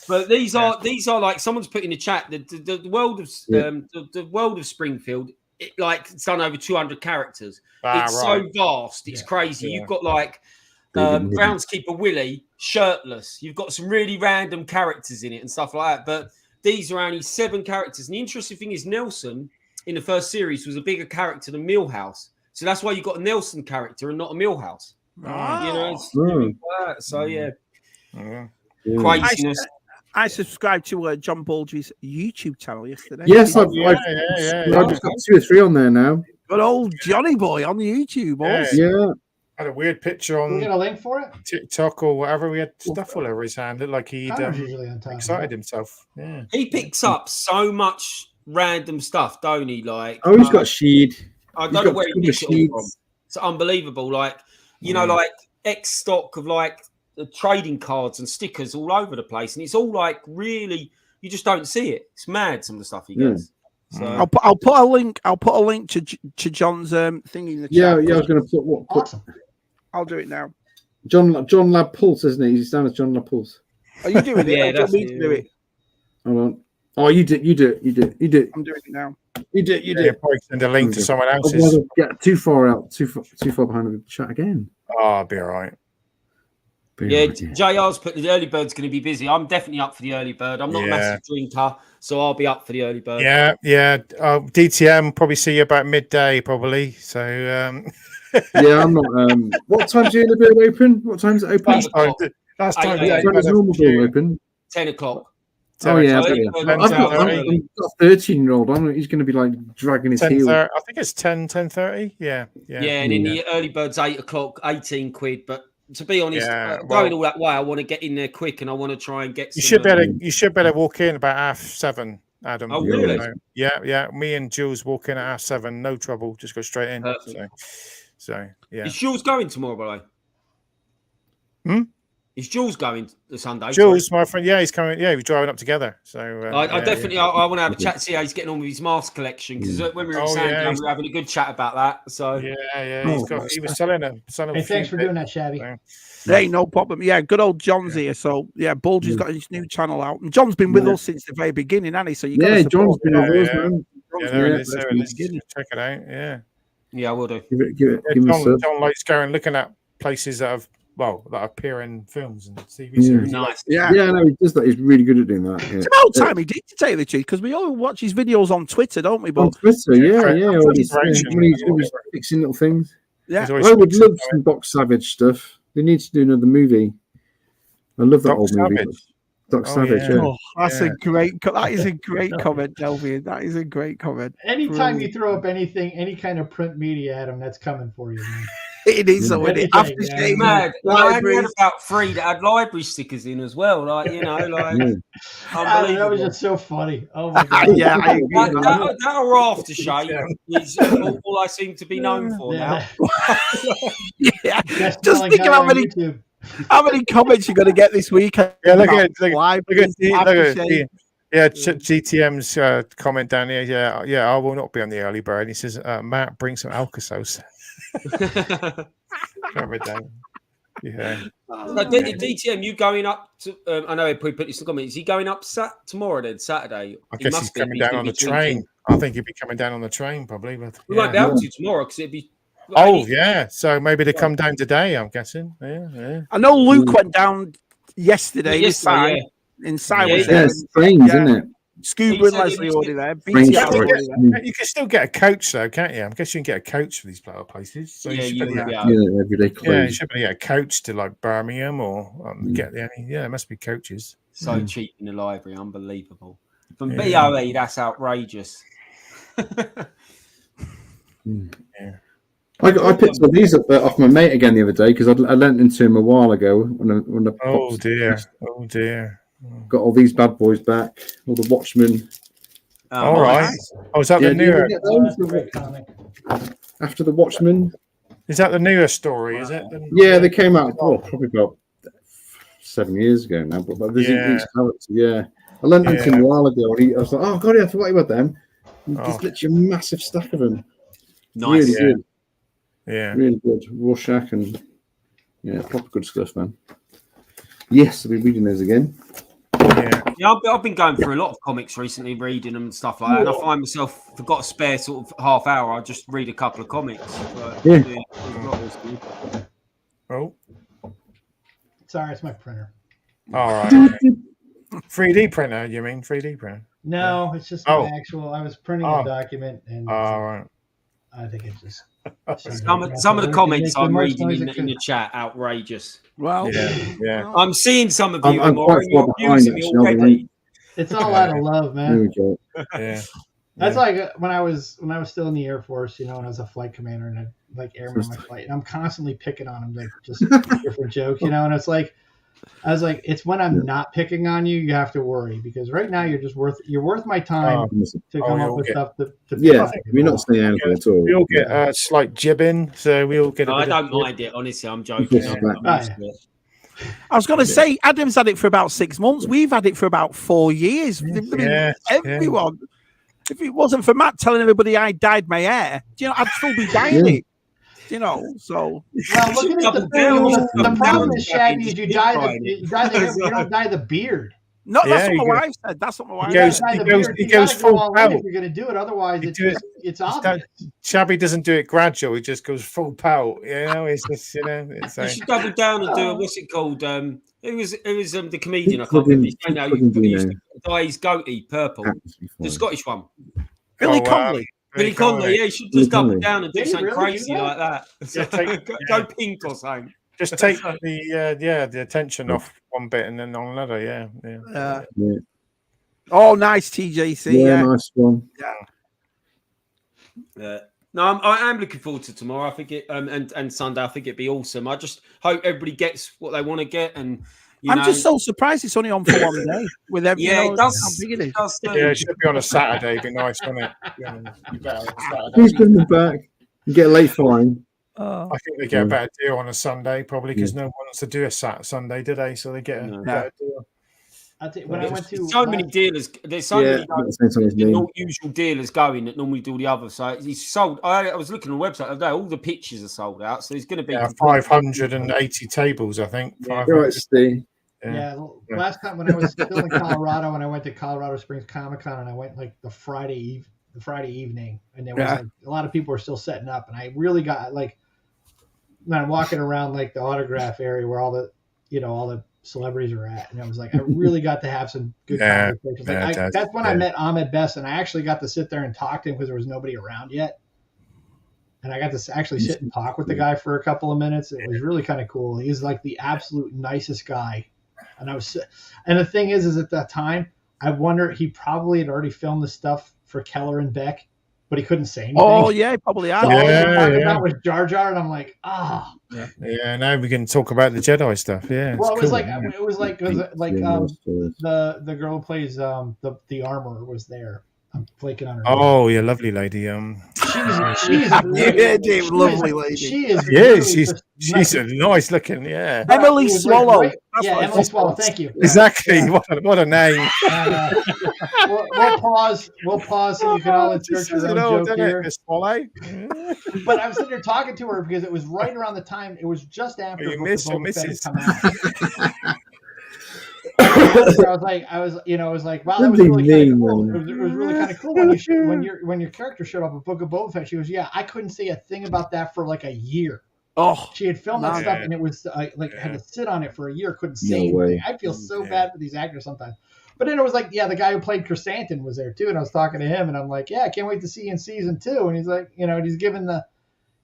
But these are like someone's put in the chat the world of the world of Springfield. It's done over 200 characters. It's so vast. It's crazy. Yeah. You've got like groundskeeper Willie shirtless. You've got some really random characters in it and stuff like that. But these are only 7 characters. And the interesting thing is Nelson in the first series was a bigger character than Milhouse. So that's why you got a Nelson character and not a Milhouse. Craziness. I subscribed to John Bulge's YouTube channel yesterday. Yes, I've just got 2 or 3 on there now. Good old Johnny boy on YouTube. Yeah. Had a weird picture on. We got a link for it? TikTok or whatever. We had stuff all over his hand. Looked like he'd excited himself. Yeah. He picks up so much random stuff, don't he? Like, he's got Sheed. I don't know where he picks it all from. It's unbelievable. Like, like X stock of like the trading cards and stickers all over the place, and it's all like really, you just don't see it. It's mad, some of the stuff he gets. So I'll put a link. I'll put a link to John's thing in the chat. Yeah, I was going to put what? Awesome. I'll do it now. John Lab Pulse, isn't he? He's down as John Lab Pulse. Are you doing it? Yeah, that's me to do it. Hold on. Oh, you do it. I'm doing it now. You do it. Probably send a link to someone else's. I'll get too far behind the chat again. Oh, I'll be all right. JR's put the early bird's going to be busy. I'm definitely up for the early bird. I'm not a massive drinker, so I'll be up for the early bird. Yeah. DTM probably see you about midday, probably. So yeah, I'm not. What time's the early bird open? What time's it open? Last time the normal door open. 10 o'clock. Oh yeah, I've got a 13-year-old. He's going to be like dragging his heel. I think it's 10:30. Yeah. And in the early bird's 8 o'clock, 18 quid. But to be honest, going all that way, I want to get in there quick, and I want to try and get. You should better walk in about 7:30, Adam. Oh really? Yeah. Me and Jules walk in at 7:30, no trouble. Just go straight in. So yeah. Is Jules going tomorrow, by the way? Is Jules going the Sunday? Jules, my friend, he's coming. Yeah, we're driving up together. So I definitely, I want to have a chat, see how he's getting on with his mask collection. Because when we were in Sandown, we were having a good chat about that. So he was selling them. Hey, thanks for doing that, Shabby. Hey, no problem. Yeah, good old John's here. So yeah, Bulge's got his new channel out, and John's been with us since the very beginning, hasn't he? So John's been with us, man. Let's check it out. Yeah, I will do. Give it John likes going looking at places that appear in films and TV series. Nice. Yeah, no, he does that. He's really good at doing that. Yeah. It's about time he did, to tell you the truth, because we all watch his videos on Twitter, don't we? On Twitter, when he's fixing little things. Yeah, I would love some Doc Savage stuff. They need to do another movie. I love that old movie. Doc Savage. Yeah. Oh, that's a great. That is a great comment, Delvian. That is a great comment. Anytime you throw up anything, any kind of print media at him, that's coming for you, man. It is, so it? After shame, mad. I had about 3 that had library stickers in as well. Like, you know, like unbelievable. That was just so funny. Oh my god. Yeah, I agree. That or aftershave is all I seem to be known for now. Yeah. Just think of how many comments you're going to get this week. Yeah, look at GTM's comment down here. Yeah, I will not be on the early bird. He says, Matt, bring some Alka-Seltz. Yeah. DTM, you going up to? I know he put this in the comments. Is he going up tomorrow then, Saturday? I guess he's coming down on the train. I think he'll be coming down on the train probably. But we won't be able to tomorrow because it'd be. So maybe they come down today. I'm guessing. Yeah. I know Luke went down yesterday. Inside was there. Trains, isn't it? Scuba and Leslie already there. You can still get a coach though, can't you? I guess you can get a coach for these places. So everyday clothes. Yeah, you should be get a coach to like Birmingham or get the. Yeah, there must be coaches. So cheap in the library, unbelievable. From BOE, that's outrageous. I picked all these up off my mate again the other day because I lent into him a while ago. Oh dear. Got all these bad boys back. All the Watchmen. All right. Oh, is that the newer? After the Watchmen. Is that the newer story? Is it? Yeah, they came out probably about 7 years ago now. But there's these characters. Yeah, I lent them to him a while ago, and I was like, "Oh God, I forgot about them." There's literally a massive stack of them. Nice. Really good. Yeah. Really good. Rorschach and proper good stuff, man. Yes, I'll be reading those again. Yeah, I've been going through a lot of comics recently, reading them and stuff like that. And I find myself, if I've got a spare sort of half hour, I'll just read a couple of comics. Oh. Sorry, it's my printer. All right. 3D printer, you mean 3D printer? No, it's just an actual. I was printing a document, and all right. I think it's just some of the comments I'm reading in the chat outrageous. Well, yeah. I'm seeing some of you. I'm quite far behind actually. It's all out of love, man. There we go. Yeah. That's like when I was still in the Air Force, and I was a flight commander and I'd like airman on my flight, and I'm constantly picking on him, like just different jokes, and it's like. I was like, it's when I'm not picking on you, you have to worry because right now you're worth my time to come up with stuff to we're not saying anything at all. We all get slight jibbing, so we all get. I don't mind it, honestly. I'm joking. I was going to say, Adam's had it for about 6 months. We've had it for about 4 years. Everyone. If it wasn't for Matt telling everybody I dyed my hair, I'd still be dyeing it. So. Well, look at the problem is, Shaggy, is you dye the hair, you don't dye the beard. No, that's what my wife said. That's what my wife said. He goes full pout. If you're going to do it, otherwise it's obvious. Shabby doesn't do it gradual. He just goes full pout. It's just It's you should double down and do what's it called? It was the comedian. I can't remember his name. He used to dye his goatee purple. The Scottish one. Billy Connolly. Billy Connolly, he should just double down and do something crazy like that. Go pink or something. Just take the attention off one bit and then on another. Yeah. Oh, nice TJC. Yeah, nice one. Yeah. No, I am looking forward to tomorrow. I think it and Sunday. I think it'd be awesome. I just hope everybody gets what they want to get and. I'm just so surprised it's only on for 1 day. With every, it does. How big it is. It should be on a Saturday. It'd be nice, wouldn't it? Who's bringing them back? You get a late fine. I think they get a better deal on a Sunday, probably because no one wants to do a Sunday, do they? So they get a better deal. I think when I went to so many dealers, there's so many usual dealers going that normally do the other. So he's sold. I was looking on the website the other day. All the pictures are sold out. So there's going to be 580 tables, I think. Right, Steve. Last time when I was still in Colorado, and I went to Colorado Springs Comic Con, and I went like the Friday evening, and there was like, a lot of people were still setting up, and I really got like when I'm walking around like the autograph area where all the celebrities are at, and I was like, I really got to have some good conversations. That's when I met Ahmed Best, and I actually got to sit there and talk to him because there was nobody around yet. And I got to actually sit and talk with the guy for a couple of minutes. It was really kind of cool. He's like the absolute nicest guy. And the thing is at that time, I wonder he probably had already filmed the stuff for Keller and Beck, but he couldn't say anything. Oh yeah, probably are. So all he was talking about was Jar Jar, and I'm like, Yeah, now we can talk about the Jedi stuff. Yeah. Well, it was like the girl who plays the armor was there. I'm flaking on her. Oh, yeah, lovely lady. She's lovely lady. She is. Yeah, she's a nice looking. Yeah, Emily Swallow. Like, Emily Swallow. Thank you. Exactly. Yeah. What a name. We'll pause so you can all insert your own joke here. Swallow. But I was sitting there talking to her because it was right around the time. It was just after you Book miss of or Boba Fett misses? had come out. I was like, wow, that was really kind of cool. It was really kind of cool when your character showed up at Book of Boba Fett. She goes, yeah, I couldn't say a thing about that for like a year. Oh, she had filmed that stuff and it was had to sit on it for a year. Couldn't say anything. I feel so bad for these actors sometimes. But then it was like, the guy who played Chrysanthemum was there too, and I was talking to him, and I'm like, I can't wait to see you in season 2. And he's like, he's giving the.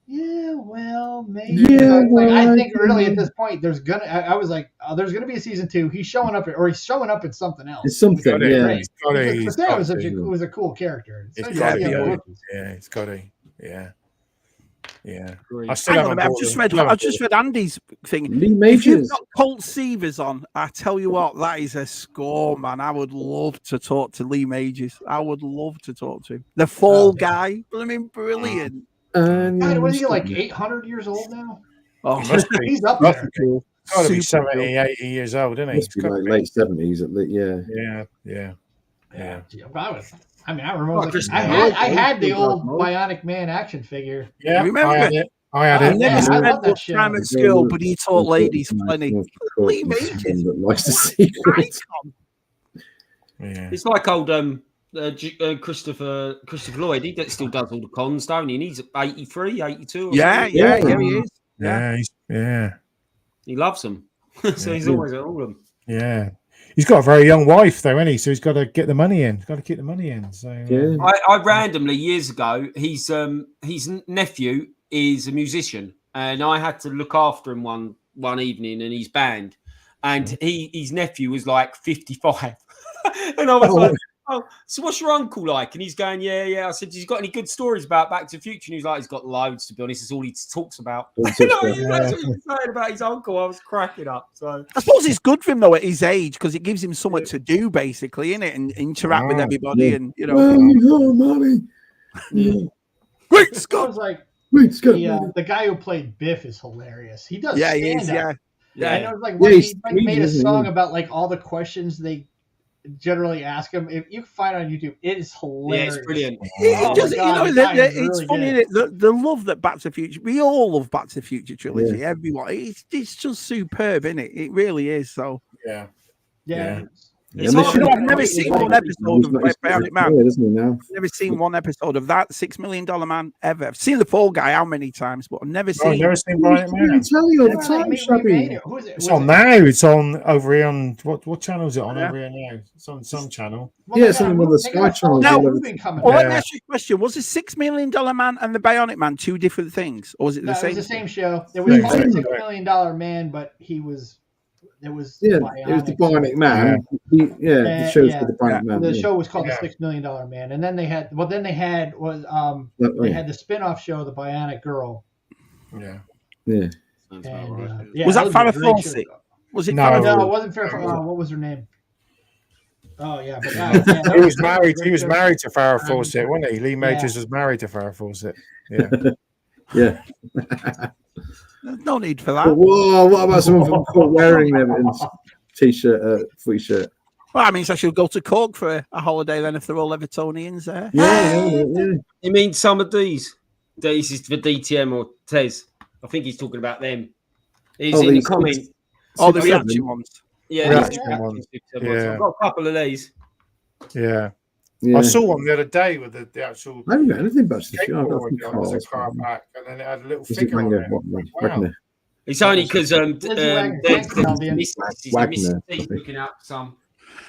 Yeah, well, maybe. Yeah, I think really at this point, there's gonna be a season 2. He's showing up in something else. It's something, yeah. It was a cool character. It's got to, yeah. I've just read Andy's thing. If you've got Colt Seavers on, I tell you what, that is a score, man. I would love to talk to Lee Majors. I would love to talk to him. The Fall Guy, brilliant. God, was he like 800 years old now? Oh, he's up there. Cool. Got to be 70, 80 years old, isn't he? Must be like late 70s at least. Yeah. I remember. I had the old Bionic Man action figure. Yeah, remember it? I had it. I never spent much time at school, but he taught ladies plenty. Lee Majors, likes to see. It's like old Christopher Lloyd. He still does all the cons, don't he? And he's 83, 82. Yeah, he is. Yeah. He loves them. So he's always at all of them. Yeah. He's got a very young wife, though, hasn't he? So he's got to get the money in. He's got to keep the money in. So I randomly years ago, his nephew is a musician, and I had to look after him one evening in his band, and his nephew was like 55, and I was like, "Oh, so what's your uncle like?" And he's going, "Yeah." I said, "He's got any good stories about Back to the Future?" And he's like, "He's got loads. To be honest, it's all he talks about." That's what he was saying about his uncle. I was cracking up. So I suppose it's good for him though at his age because it gives him something to do, basically, innit, and interact with everybody, and mommy. Great Scott. I was like, the guy who played Biff is hilarious. He does. Yeah, he is. Yeah. And I was like, he made a song about like all the questions they generally ask him. If you can find it on YouTube, it is hilarious. Yeah, it's brilliant. It's funny the love that Back to the Future. We all love Back to the Future trilogy. Yeah. Everyone, it's just superb, isn't it? It really is. So yeah. I've never seen one episode of Bionic Man. I've never seen one episode of that $6 Million Man ever. I've seen The Fall Guy how many times, but I've never seen. I've never seen Bionic Man. I tell you all the time, Shabby. It's on now. It's on over here on what channel is it on over here now? It's on some channel. It's on one of the Sky channels. Let me ask you a question: was the $6 Million Man and the Bionic Man two different things, or was it the same? It was the same show. It was called $6 Million Man, but he was. It was the Bionic Man. The show's called the Bionic Man. The show was called the $6 Million Man, and then they had they had the spin-off show, The Bionic Girl. Yeah. And, was that Farrah Fawcett? Was it? No, it wasn't Farrah Fawcett. What was her name? Oh yeah, but he was married. He was married to Farrah Fawcett, wasn't he? Lee Majors was married to Farrah Fawcett. Yeah. No need for that. But whoa! What about someone from wearing them in t-shirt, footy shirt? Well, that means I should go to Cork for a holiday then if they're all Evertonians there. Yeah. You mean some of these? This is for DTM or Tez. I think he's talking about them. He's in the comment. Oh, the reaction ones. Yeah, reaction ones. I've got a couple of these. Yeah. I saw one the other day with the actual. I haven't got anything but the car back, and then it had a little figure on it. Wow. It's only because looking up some.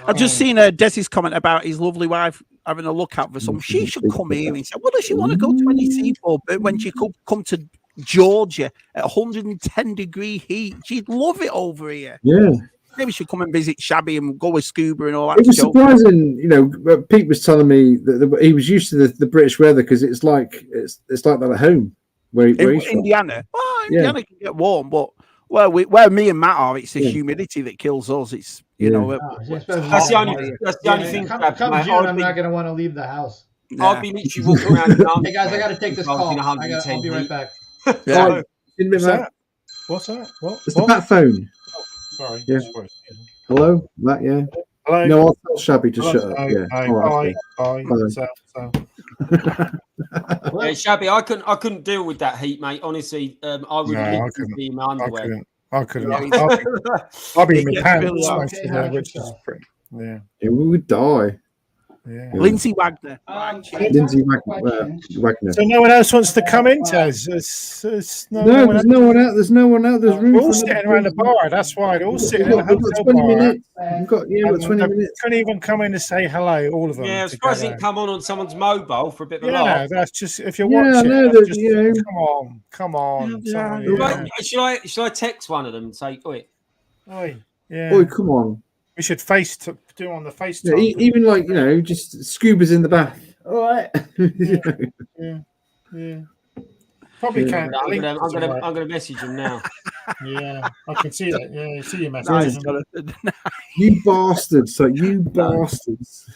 I've just seen Desi's comment about his lovely wife having a look out for some. She should come here and say, "What does she want to go to NEC for?" But when she could come to Georgia at 110-degree heat, she'd love it over here. Yeah. Maybe we should come and visit Shabby and go with Scuba and all that. It was surprising, you know. Pete was telling me that he was used to the British weather because it's like that at home. Where Indiana, Indiana can get warm, but where me and Matt are, it's the humidity that kills us. It's you know, that's the only thing. Come June, I'm not going to want to leave the house. I'll be literally walking around. Hey guys, I got to take this call. I'll be right back. What's that? What? It's the bat phone. Oh, sorry. Yeah. Hello, Matt. Yeah. Hello. No, I'll tell Shabby to shut up. Yeah. Bye. Shabby, I couldn't deal with that heat, mate. Honestly, I would literally be in my underwear. I couldn't. I'll be in my pants. Yeah. We would die. Yeah. Lindsay Wagner. Lindsay Wagner. So no one else wants to come in, Tez? There's no one out. There's no one out. There's room. We're all sitting around the bar. That's why they're all sitting in the hotel 20 bar. minutes. We've got 20 minutes. Couldn't even come in to say hello, all of them. Yeah, I'm surprised it didn't come on someone's mobile for a bit of a laugh. That's just if you're watching. Come on. Should I text one of them and say, "Oi, come on." We should do on the FaceTime. Yeah, even like, you know, just Scuba's in the bath. All right. Yeah. Probably can't. I'm gonna message him now. Yeah, I can see that. Yeah, you see your message. You bastards! You bastards!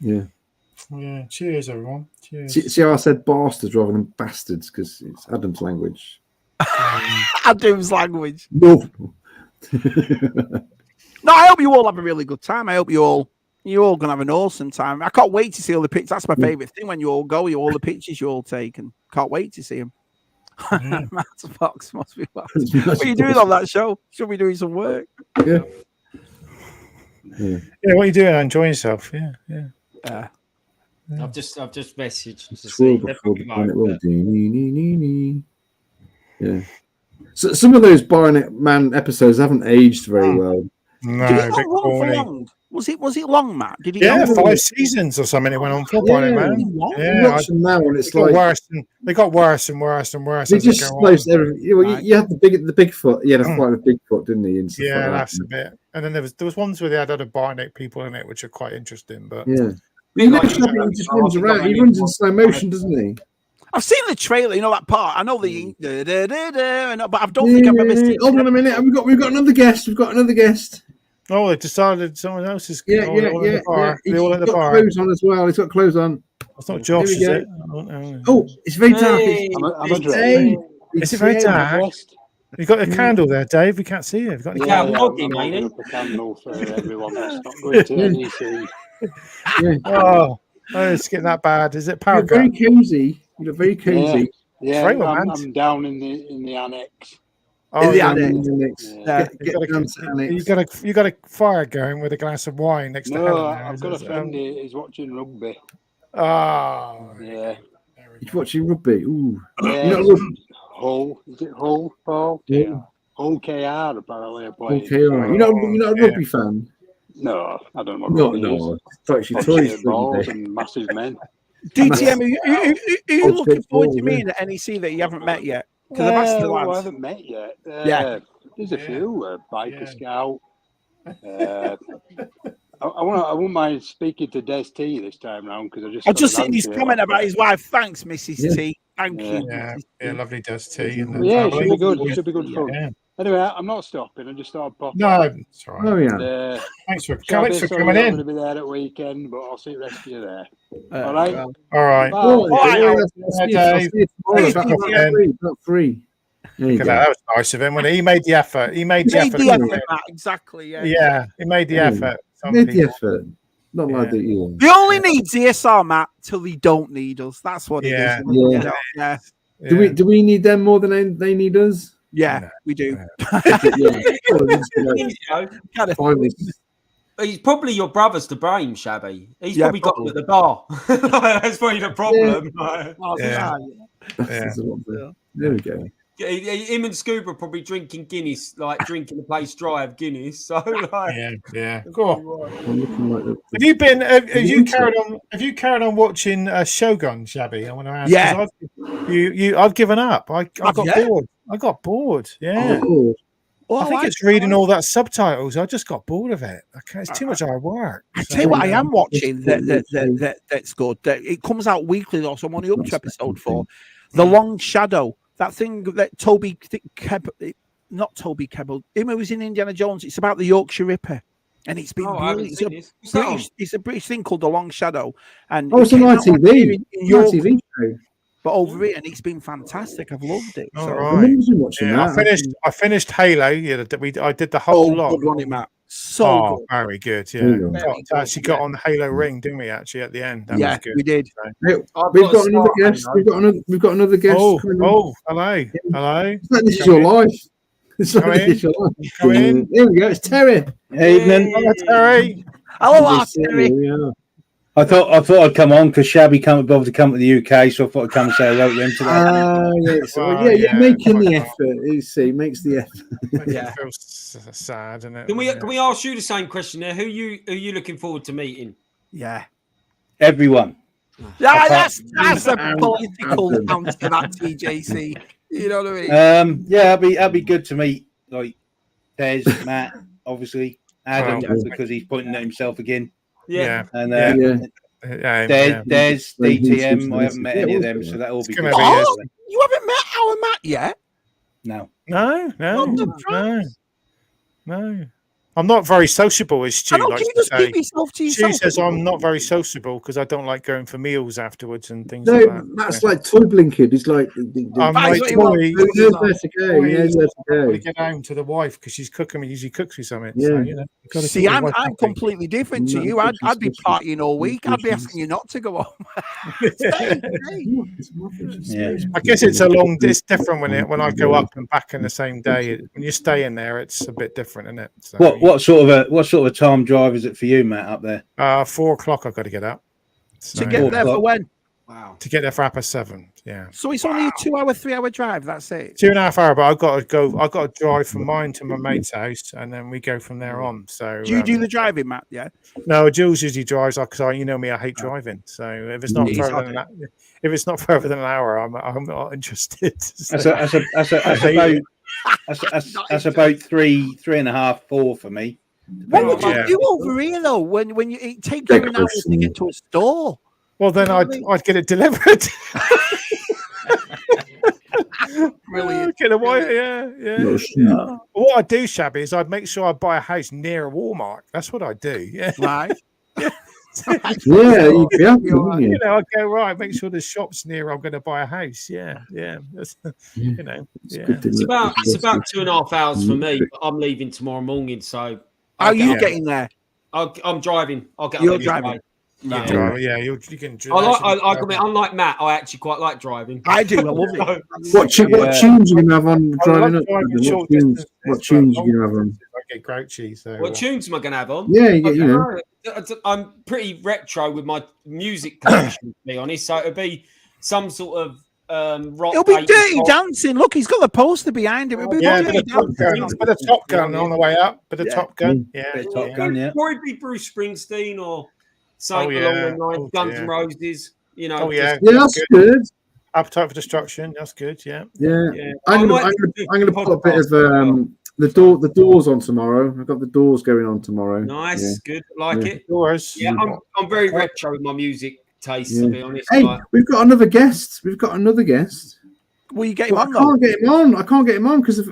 Yeah. Cheers, everyone. Cheers. See how I said bastards rather than bastards because it's Adam's language. Adam's language. No. No, I hope you all have a really good time. I hope you're all gonna have an awesome time. I can't wait to see all the pictures. That's my favorite thing when you all go. All the pictures you all take, and can't wait to see them. Matchbox must be what are you doing on that show? Should be doing some work. Yeah. What are you doing? Enjoying yourself? Yeah. I've just messaged to see. Yeah. So some of those Baronet Man episodes haven't aged very well. No, did it go on for long? Was it long, Matt? Did it? Yeah, 5 seasons or something. It went on for Baronet Man. Yeah, watch them now, and it's like worse. They got worse and worse and worse. They just closed everything. You had the Bigfoot. He had a fight with Bigfoot, didn't he? Yeah, that's a bit. And then there was ones where they had other Baronet people in it, which are quite interesting. But yeah, he just runs around. He runs in slow motion, doesn't he? I've seen the trailer, you know that part. I know the but I don't think I've ever seen. Hold on a minute, we've got another guest. Oh, they decided someone else is. Yeah. They're all at the bar. Clothes on as well. He's got clothes on. It's not Josh, is it? Oh, it's very dark. Is it very dark? You've got a candle there, Dave. We can't see you. You've got a candle. A candle for everyone that's not going to NEC. Oh, it's getting that bad. Is it power? You're very cozy. You're very cozy. Yeah, I'm down in the annex. Oh, in the annex. You got a fire going with a glass of wine next to Helen. I've got a friend who's watching rugby. Oh, yeah. He's watching rugby. Ooh. Yeah. Hull. Is it Hull, Paul? Yeah. Hull KR apparently are playing. You're not a rugby fan? No, I don't know. No. It's actually toys balls and massive men. DTM, are you looking forward to meeting at NEC that you haven't met yet? Because I haven't met yet. There's a few. Biker Scout. I wouldn't mind speaking to Des T this time round because I just seen his comment about his wife. Thanks, Mrs. T. Thank you. Yeah, lovely Des T. Yeah, it should be good. It should be good fun. Yeah. Anyway, I'm not stopping. I just thought I'd pop. No, it's all right. Oh yeah. Thanks for coming in. I'm going to be there at weekend, but I'll see the rest of you there. All right. All right. Not free. That was nice of him. When he made the effort, Exactly. Yeah, he made the effort. Not like that. You. They only need ZSR, Matt, till they don't need us. That's what it is. Yeah. Do we need them more than they need us? Yeah, we do. He's probably your brother's to blame, Shabby. He's probably got him at the bar. That's probably the problem. There we go. Him and Scuba are probably drinking Guinness, like drinking the place dry of Guinness. So, yeah. Go on. Have you carried on watching Shogun, Shabby? I want to ask. Yeah. I've given up. I got bored. Yeah. I think it's reading all that subtitles. I just got bored of it. Okay, it's too much hard work. I tell you what, I am watching that's good. It comes out weekly, though, so I'm only up to episode 4. The Long Shadow, that thing that not Toby Kebbell, him who was in Indiana Jones. It's about the Yorkshire Ripper, and it's been brilliant. It's a British thing called The Long Shadow, and it's on ITV. In ITV show. But over it, and it's been fantastic. I've loved it. I finished Halo. Yeah, I did the whole lot. Good running, Matt. So good. Very good. Yeah, actually got on the Halo ring, didn't we? Actually, at the end, that was good. We did. We've got another guest. We've got another guest. Hello. This is your life. It's like this is your life. Come in. Here we go. It's Terry. Evening. Hello, Terry. Hello, Terry. I thought I'd come on because Shabby can't be bothered to come to the UK, so I thought I'd come and say hello to him today. You're making the effort. You see, makes the effort. It feels sad, isn't it? Can we ask you the same question there? Who you looking forward to meeting? Yeah, everyone. Yeah, that's a political answer, that TJC. You know what I mean? That'd be good to meet like Des, Matt, obviously Adam because he's pointing at himself again. Yeah, and Des, DTM. I haven't met any of them, so that'll be good. You haven't met our Matt yet? No. I'm not very sociable, as Stu likes to say. Stu says I'm not very sociable because I don't like going for meals afterwards and things like that. That's like toy blinking. It's like I'm like toy. He knows where to go. He knows where to go. I get home to the wife because she's cooking me. Usually cooks me something. Yeah. So, see, I'm completely different to you. I'd be partying all week. I'd be asking you not to go home. I guess it's different when I go up and back in the same day. When you stay in there, it's a bit different, isn't it? So, what sort of a time drive is it for you, Matt, up there? 4 o'clock. I've got to get up. To get there for when? Wow. To get there for 7:30. Yeah. So it's only a 2-hour, 3-hour drive. That's it. 2.5 hours, but I've got to go. I've got to drive from mine to my mate's house, and then we go from there on. So do you do the driving, Matt? Yeah. No, Jules usually drives because you know me. I hate driving. So if it's not further than an hour, I'm not interested. That's about 3.5, 4 for me. What would you do over here though? When you take you an hour to get to a store? Well, then I'd get it delivered. Brilliant. Get away, yeah. What I do, Shabby, is I'd make sure I buy a house near a Walmart. That's what I do. Yeah. Right. You know, I go right. Make sure the shop's near. I'm going to buy a house. Yeah. That's, It's about 2.5 hours for me. But I'm leaving tomorrow morning, so. How are you getting there? I'm driving. I'll get. You're driving. You can. Unlike Matt, I actually quite like driving. I do. I love it. What tunes are you going to have on driving up? What tunes are you going to have on? I get grouchy. So what tunes am I going to have on? Yeah, I'm pretty retro with my music collection, to be honest. So it'll be some sort of rock. It'll be Dirty Dancing. Look, he's got the poster behind him. It'll be Dirty Dancing. Bit of Top Gun on the way up. Bit of Top Gun. Top Gun. Yeah. Or it'd be Bruce Springsteen or something along the lines. Guns N' Roses. You know. That's good. Appetite for Destruction. That's good. Yeah. I'm going to put a bit of the Doors on tomorrow. I've got the Doors going on tomorrow. Nice, good, like it. Doors. Yeah, I'm very retro with my music taste, to be honest. Hey, we've got another guest. Will you get him on? I can't get him on because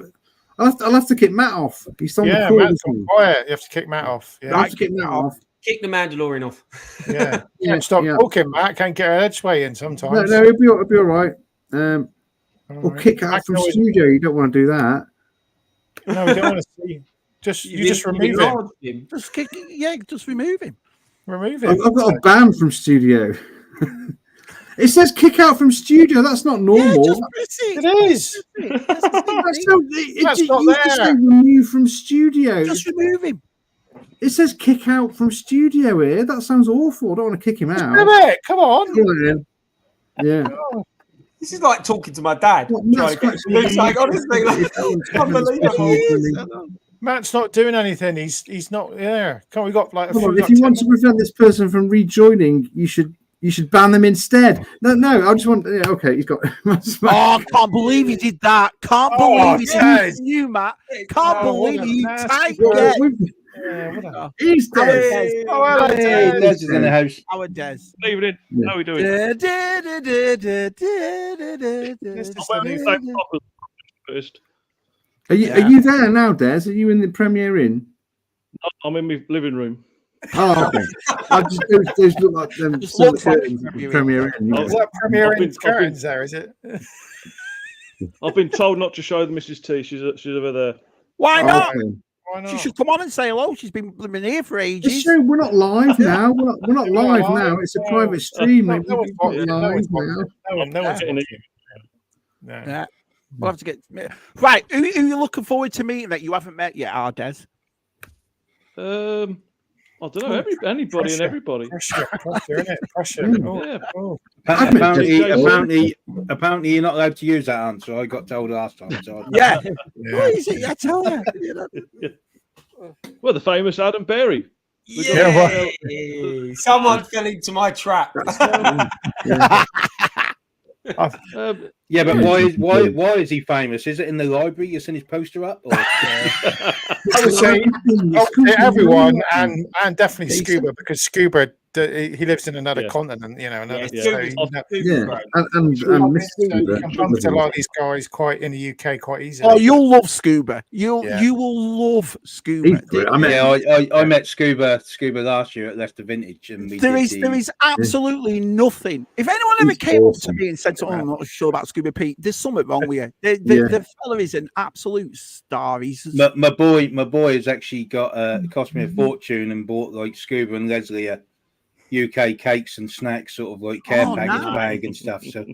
I'll have to kick Matt off. He's on the call. Matt's quiet. You have to kick Matt off. Yeah. I have to kick Matt off. Kick the Mandalorian off. Yeah. Can't stop talking, Matt. Can't get an edgeway in sometimes. No, it'll be all right. Or kick out from studio. You don't want to do that. No, we don't want to see. Just remove him. Just kick. Yeah, just remove him. Remove him. I've got a ban from studio. It says kick out from studio. That's not normal. Yeah, it is. That's not there. Just say remove from studio. Just remove him. It says kick out from studio here. That sounds awful. I don't want to kick him out. Come on. Yeah. This is like talking to my dad. Honestly, unbelievable. Matt's not doing anything. He's not there. We got like. If you want to prevent this person from rejoining, you should You should ban them instead. No, I just want. Yeah, okay, he's got. Oh, I can't believe he did that. Can't believe it. You, Matt. Can't believe you typed it. He's dead. Hello, Des is in the house. Our Des. Evening. How are we doing? First. Are you there now, Des? Are you in the Premier Inn? I'm in my living room. Oh, okay. I just those look like them. Premier Inn. Is that Premier Inn's curtains there? Is it? I've been told not to show the Mrs. T. She's over there. Why not? Okay. Why not? She should come on and say hello. She's been living here for ages. We're not live now. We're not live now. It's a private stream. No one's getting it. Yeah. We'll have to get right. Who are you looking forward to meeting that you haven't met yet, Des? I don't know. Anybody and everybody. Pressure, isn't it? Pressure. Apparently, you're not allowed to use that answer. I got told last time. So Yeah. What is it? I tell you. Well, the famous Adam Berry. Yeah. Someone fell into my trap. Yeah, but why is he famous? Is it in the library? You seen his poster up? Or, I would say everyone and definitely Scuba, because Scuba he lives in another continent, you know. And comes to a lot of these guys quite in the UK quite easily. Oh, you'll love Scuba. You will love Scuba. I met Scuba last year at Leicester Vintage, and there is absolutely nothing. If anyone ever came up to me and said, "Oh, I'm not sure about Scuba Pete," there's something wrong with you. The fella is an absolute star. He's my boy has actually got cost me a fortune and bought like Scuba and Leslie a UK cakes and snacks, sort of like care package bag and stuff. So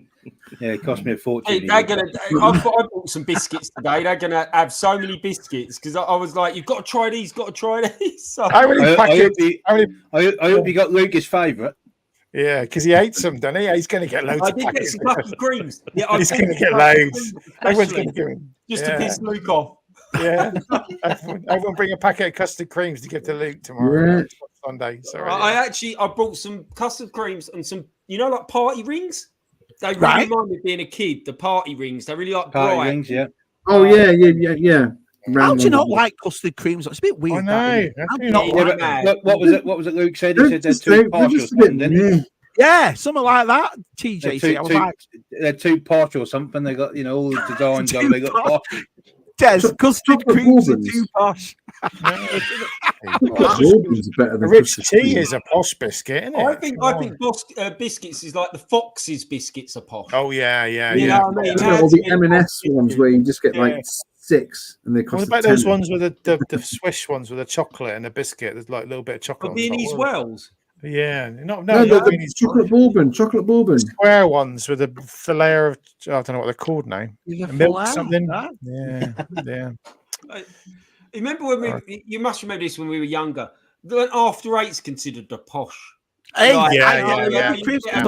yeah, it cost me a fortune. I bought some biscuits today. They're gonna have so many biscuits because I was like, "You've got to try these. Got to try these." So, I hope you got Lucas' favourite. Yeah, because he hates them, doesn't he? He's going to get loads. I did get some lucky creams. Yeah, he's going to get loads. Everyone's going to give him just to piss Luke off. Yeah, everyone bring a packet of custard creams to give to Luke tomorrow. Sunday. Sorry. I brought some custard creams and some, like party rings. They really remind me of being a kid. The party rings. They really like party rings. Yeah. Oh yeah. How do you not like custard creams? It's a bit weird. I know. What was it? Luke said he said they're too partial. Yeah, something like that. TJ, they're too partial or something. They got all the designs on. They got. Des, custard creams are too posh. Rich tea is a posh biscuit, isn't it? I think biscuits is like the Fox's biscuits are posh. Oh yeah. All the M&S ones where you just get like 6 and they cost. What about those ones with the Swish ones with the chocolate and the biscuit? There's like a little bit of chocolate. Beanies Wells. Yeah, the chocolate bourbon, square ones with the layer of I don't know what they're called now. Milk something. Yeah. Remember when you must remember this when we were younger. The after eight's considered the posh. Hey, every Christmas. I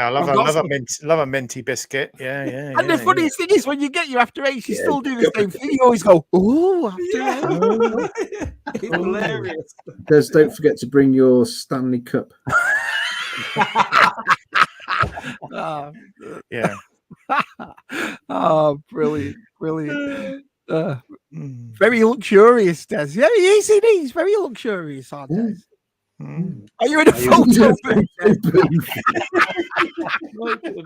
love a minty biscuit. Yeah. And the funniest thing is when you get your after eight, you still do the same thing. You always go, "Ooh, after eight." Hilarious. Don't forget to bring your Stanley Cup. Yeah. Oh, brilliant. Very luxurious, Des. Yeah, he's very luxurious, aren't Des? Are you in a photo?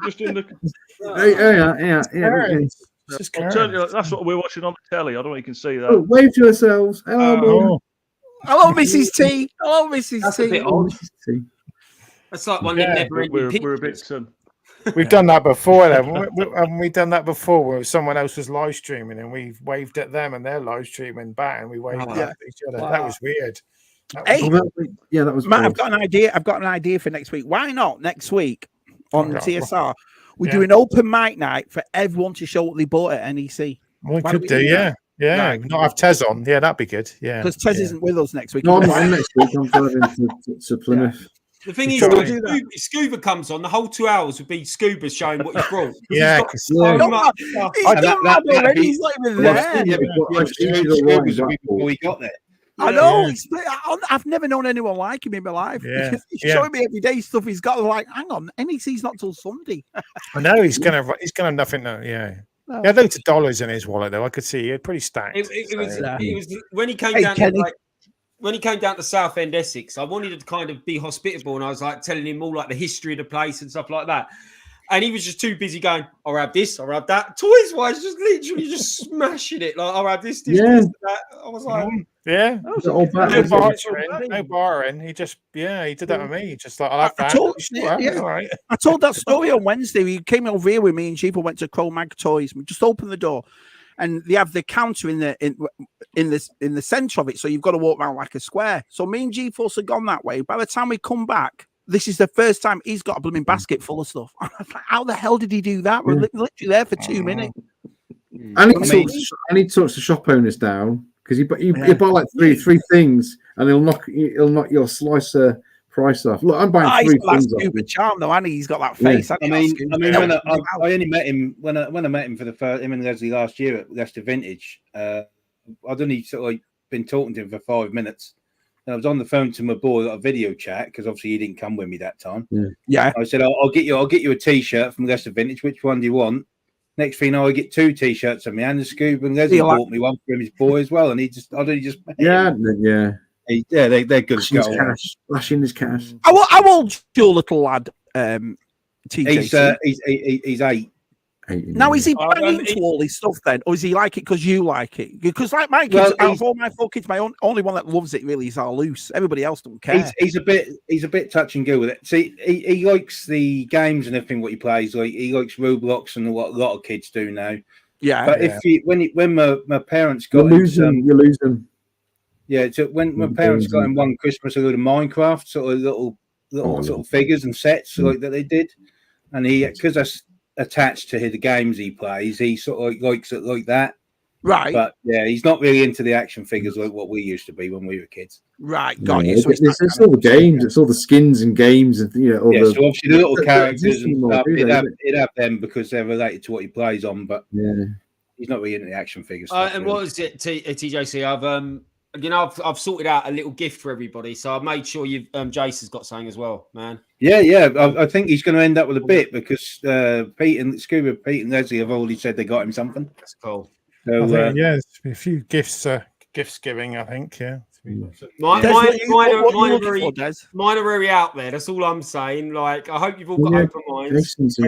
Just in the. Yeah. I'll tell you, that's what we're watching on the telly. I don't know if you can see that. Oh, wave to yourselves. Hello, Mrs. T. Hello, Mrs. T. That's like one that never we're a bit. We've done that before. Haven't we done that before where someone else was live streaming and we waved at them and they're live streaming back and we waved at each other. Wow. That was weird. That was. Matt, I've got an idea for next week. Why not next week on ZSR? We do an open mic night for everyone to show what they bought at NEC. We could do, yeah. Not have Tez on. Yeah, that'd be good. Yeah, because Tez isn't with us next week. No, I'm not next week. I'm driving to Plymouth. Yeah. The thing is, if Scuba comes on, the whole 2 hours would be Scuba showing what he's brought. He's not even there. We got there. I know. I've never known anyone like him in my life. Yeah. He's showing me every day stuff he's got. Like, hang on, NEC's not till Sunday. I know he's gonna have nothing. Yeah. Oh. He had loads of dollars in his wallet, though. I could see it pretty stacked. It was when he came down. When he came down to Southend Essex, I wanted to kind of be hospitable, and I was like telling him all like the history of the place and stuff like that. And he was just too busy going, I'll have this, I'll have that. Toys wise, just literally just smashing it. Like, I'll have this, that. I was like, no barring. He did that with me. Just like, I'll have that. I told that story on Wednesday. He came over here with me and Jeep went to Cro-Mag Toys. We just opened the door. And they have the counter in the center of it, so you've got to walk around like a square. So me and G-Force had gone that way. By the time we come back, this is the first time he's got a blooming basket full of stuff. I was like, how the hell did he do that? We're literally there for 2 minutes. And he talks the shop owners down because he buy like three things, and he'll knock your slicer price off. Look, I'm buying 3 things. Stupid charm though, and he's got that face. I mean, when I only met him when I met him for the first, him and Leslie last year at Leicester Vintage. I'd only sort of like been talking to him for 5 minutes. And I was on the phone to my boy, got a video chat because obviously he didn't come with me that time. Yeah. I said, I'll get you a T-shirt from Leicester Vintage. Which one do you want? Next thing I get 2 T-shirts on me, and the Scoob and Leslie bought me one for his boy as well. And they're good as gold. Flashing his cash. How old's your little lad? TJ? He's 8. Now, is he banging into all this stuff then, or is he like it because you like it? Because like my kids, out of all my 4 kids, only one that loves it really is our Loose. Everybody else don't care. He's a bit touch and go with it. See, he likes the games and everything what he plays. Like he likes Roblox and what a lot of kids do now. Yeah. But when my parents got you lose them. Yeah. So when my parents got him one Christmas a load of Minecraft sort of little sort of figures and sets like that they did, and because that's attached to the games he plays, he sort of likes it like that. Right. But yeah, he's not really into the action figures like what we used to be when we were kids. Right, got you. So it's all the games, it's all the skins and games, and so obviously the little characters and stuff, he'd have them because they're related to what he plays on, but he's not really into the action figures. And what was it, TJC? I've sorted out a little gift for everybody, so I've made sure Jason's got something as well, man. Yeah. I think he's going to end up with a bit because Pete and Leslie have already said they got him something. That's cool. So there's a few gifts giving. I think Mine are very out there. That's all I'm saying. Like, I hope you've all got open minds. So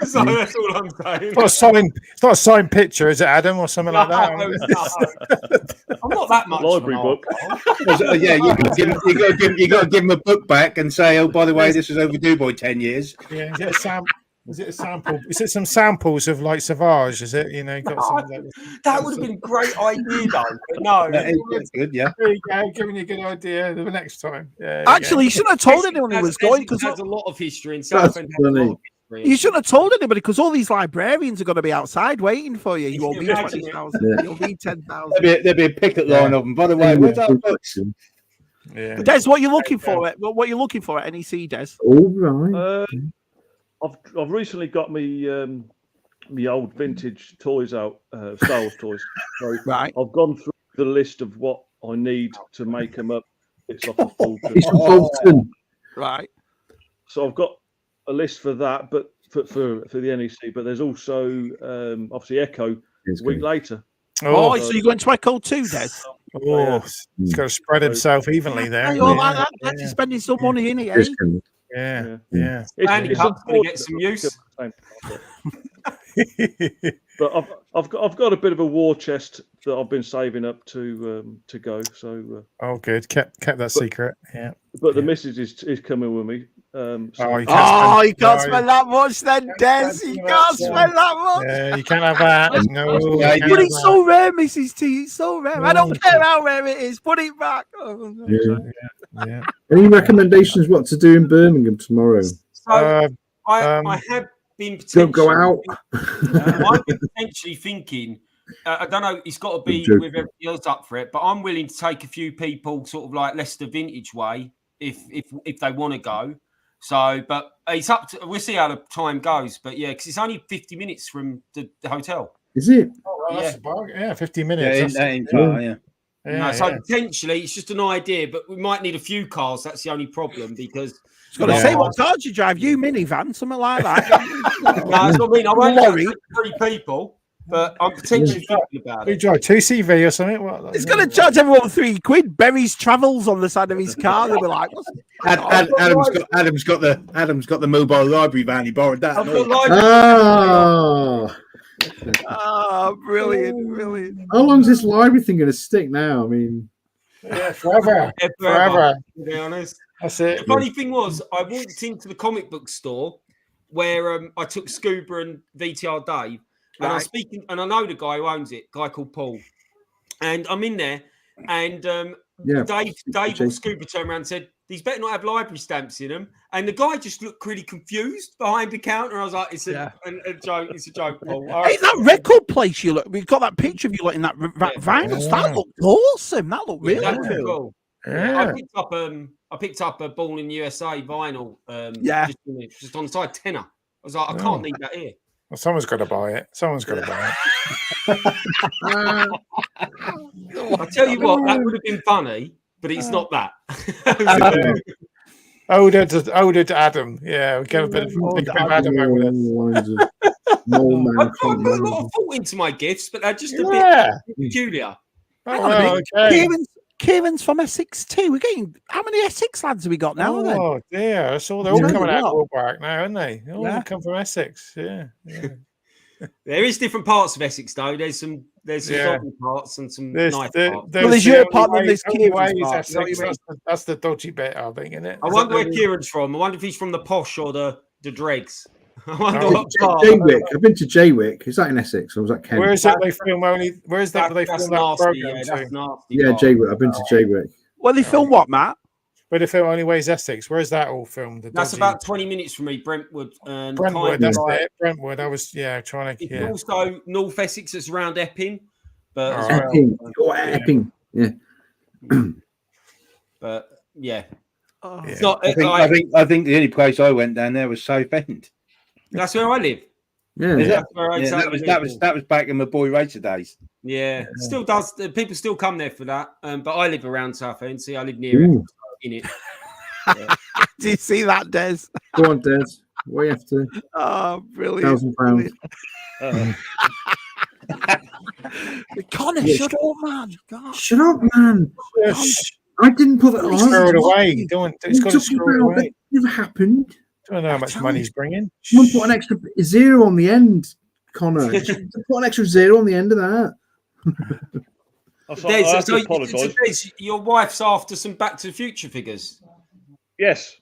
that's all I'm saying. It's not a signed picture, is it, Adam, or something like that? No. I'm not that much. Library book. Yeah, you got to give him a book back and say, oh, by the way, this is overdue by 10 years. Yeah, is it a sample? Is it some samples of like Savage? Is it? Got some that would have been a great idea, though. But no, that's good. Yeah, there you go. Giving you a good idea the next time. Yeah. Actually, you shouldn't have told anyone he was going because there's a lot of history in Southend. You shouldn't have told anybody because all these librarians are going to be outside waiting for you. You won't be 20,000. You'll be 10,000. There'll be a picket line of them. By the way, where's our books? Yeah. Des, what are you looking for? What are you looking for at NEC, Des? All right. I've recently got me old vintage toys out, Star Wars toys. So right. I've gone through the list of what I need to make them up. It's off of Fulton. It's Fulton. Right. So I've got a list for that, but for the NEC. But there's also obviously Echo a week later. So you're going to Echo too, Des? He's got to spread himself evenly there. That's spending some money in it, eh? Yeah. It's going to get some use. But I've got a bit of a war chest that I've been saving up to go. So good. Kept that secret. Yeah. But the missus is coming with me. You can't spend that much then, Des. You can't spend that much. Yeah, you can't have that. No, but it's so rare, Mrs. T. It's so rare. I don't care how rare it is. Put it back. Yeah. Any recommendations what to do in Birmingham tomorrow? So I have been potentially go out. I've been potentially thinking. I don't know. It's got to be with everybody else up for it, but I'm willing to take a few people, sort of like Leicester Vintage way, if they want to go. So, but it's up to. We'll see how the time goes. But yeah, because it's only 50 minutes from the hotel. Is it? Oh, well, 50 minutes. Yeah. So potentially it's just an idea, but we might need a few cars. That's the only problem because it's got to say what cars you drive. You minivan, something like that. No, that's what I mean. I won't have 3 people. But I'm potentially thinking about it. You drive 2CV or something? What? He's going to charge everyone £3. Berry's Travels on the side of his car. They'll be like, Adam's got the mobile library van. He borrowed that. Brilliant. How long's this library thing going to stick now? I mean, forever. To be honest, that's it. The funny thing was, I walked into the comic book store where I took Scuba and VTR Dave. And I'm speaking, and I know the guy who owns it, a guy called Paul. And I'm in there, and Dave or Scuba turned around and said, "These better not have library stamps in them." And the guy just looked really confused behind the counter. I was like, "It's a joke. It's a joke, Paul." Hey, that record place you look. We've got that picture of you in that vinyl. That looked awesome. That looked really cool. Yeah. I picked up a Born in the USA vinyl. Just on the side, tenner. I was like, I can't leave that here. Well, someone's got to buy it. I'll tell you what, that would have been funny, but it's not that. Older to Adam. Yeah, we get a bit of Adam over this. I put a lot of thought into my gifts, but they're just a bit peculiar. Kieran's from Essex too. We're getting how many Essex lads have we got now? Oh dear! So they're all coming out of Woodbark now, aren't they? They all come from Essex. Yeah. There is different parts of Essex though. There's some dodgy parts and some nice parts. There's your part and there's Kieran's part. That's the dodgy bit, I think, isn't it? I wonder where Kieran's from. I wonder if he's from the posh or the dregs. I wonder Jaywick. I've been to Jaywick. Is that in Essex or was that Kent? Where is that they film only? Where is that they film that program? That's nasty. Yeah, Jaywick. I've been to Jaywick. Well, they film what, Matt? Where they film Only Ways Essex. Where is that all filmed? That's about 20 minutes from me, Brentwood. Brentwood, that's it. Brentwood. I was trying to. It's also North Essex. It's around Epping, but Epping. Yeah. But yeah. It's not. I think the only place I went down there was Southend. That's where I live. Yeah, that was back in my boy racer days. Yeah, still does. People still come there for that. But I live around Southend. See, I live near it, in it. Do you see that, Des? Go on, Des. What you have to? Oh, brilliant! £1,000. Connor, shut up, man! God. Shut up, man! I didn't put that on. Throw it away. It's got to throw it away. That never happened. I don't know how much money he's bringing. Someone put an extra 0 on the end, Connor. Put an extra 0 on the end of that. Des, your wife's after some Back to the Future figures. Yes.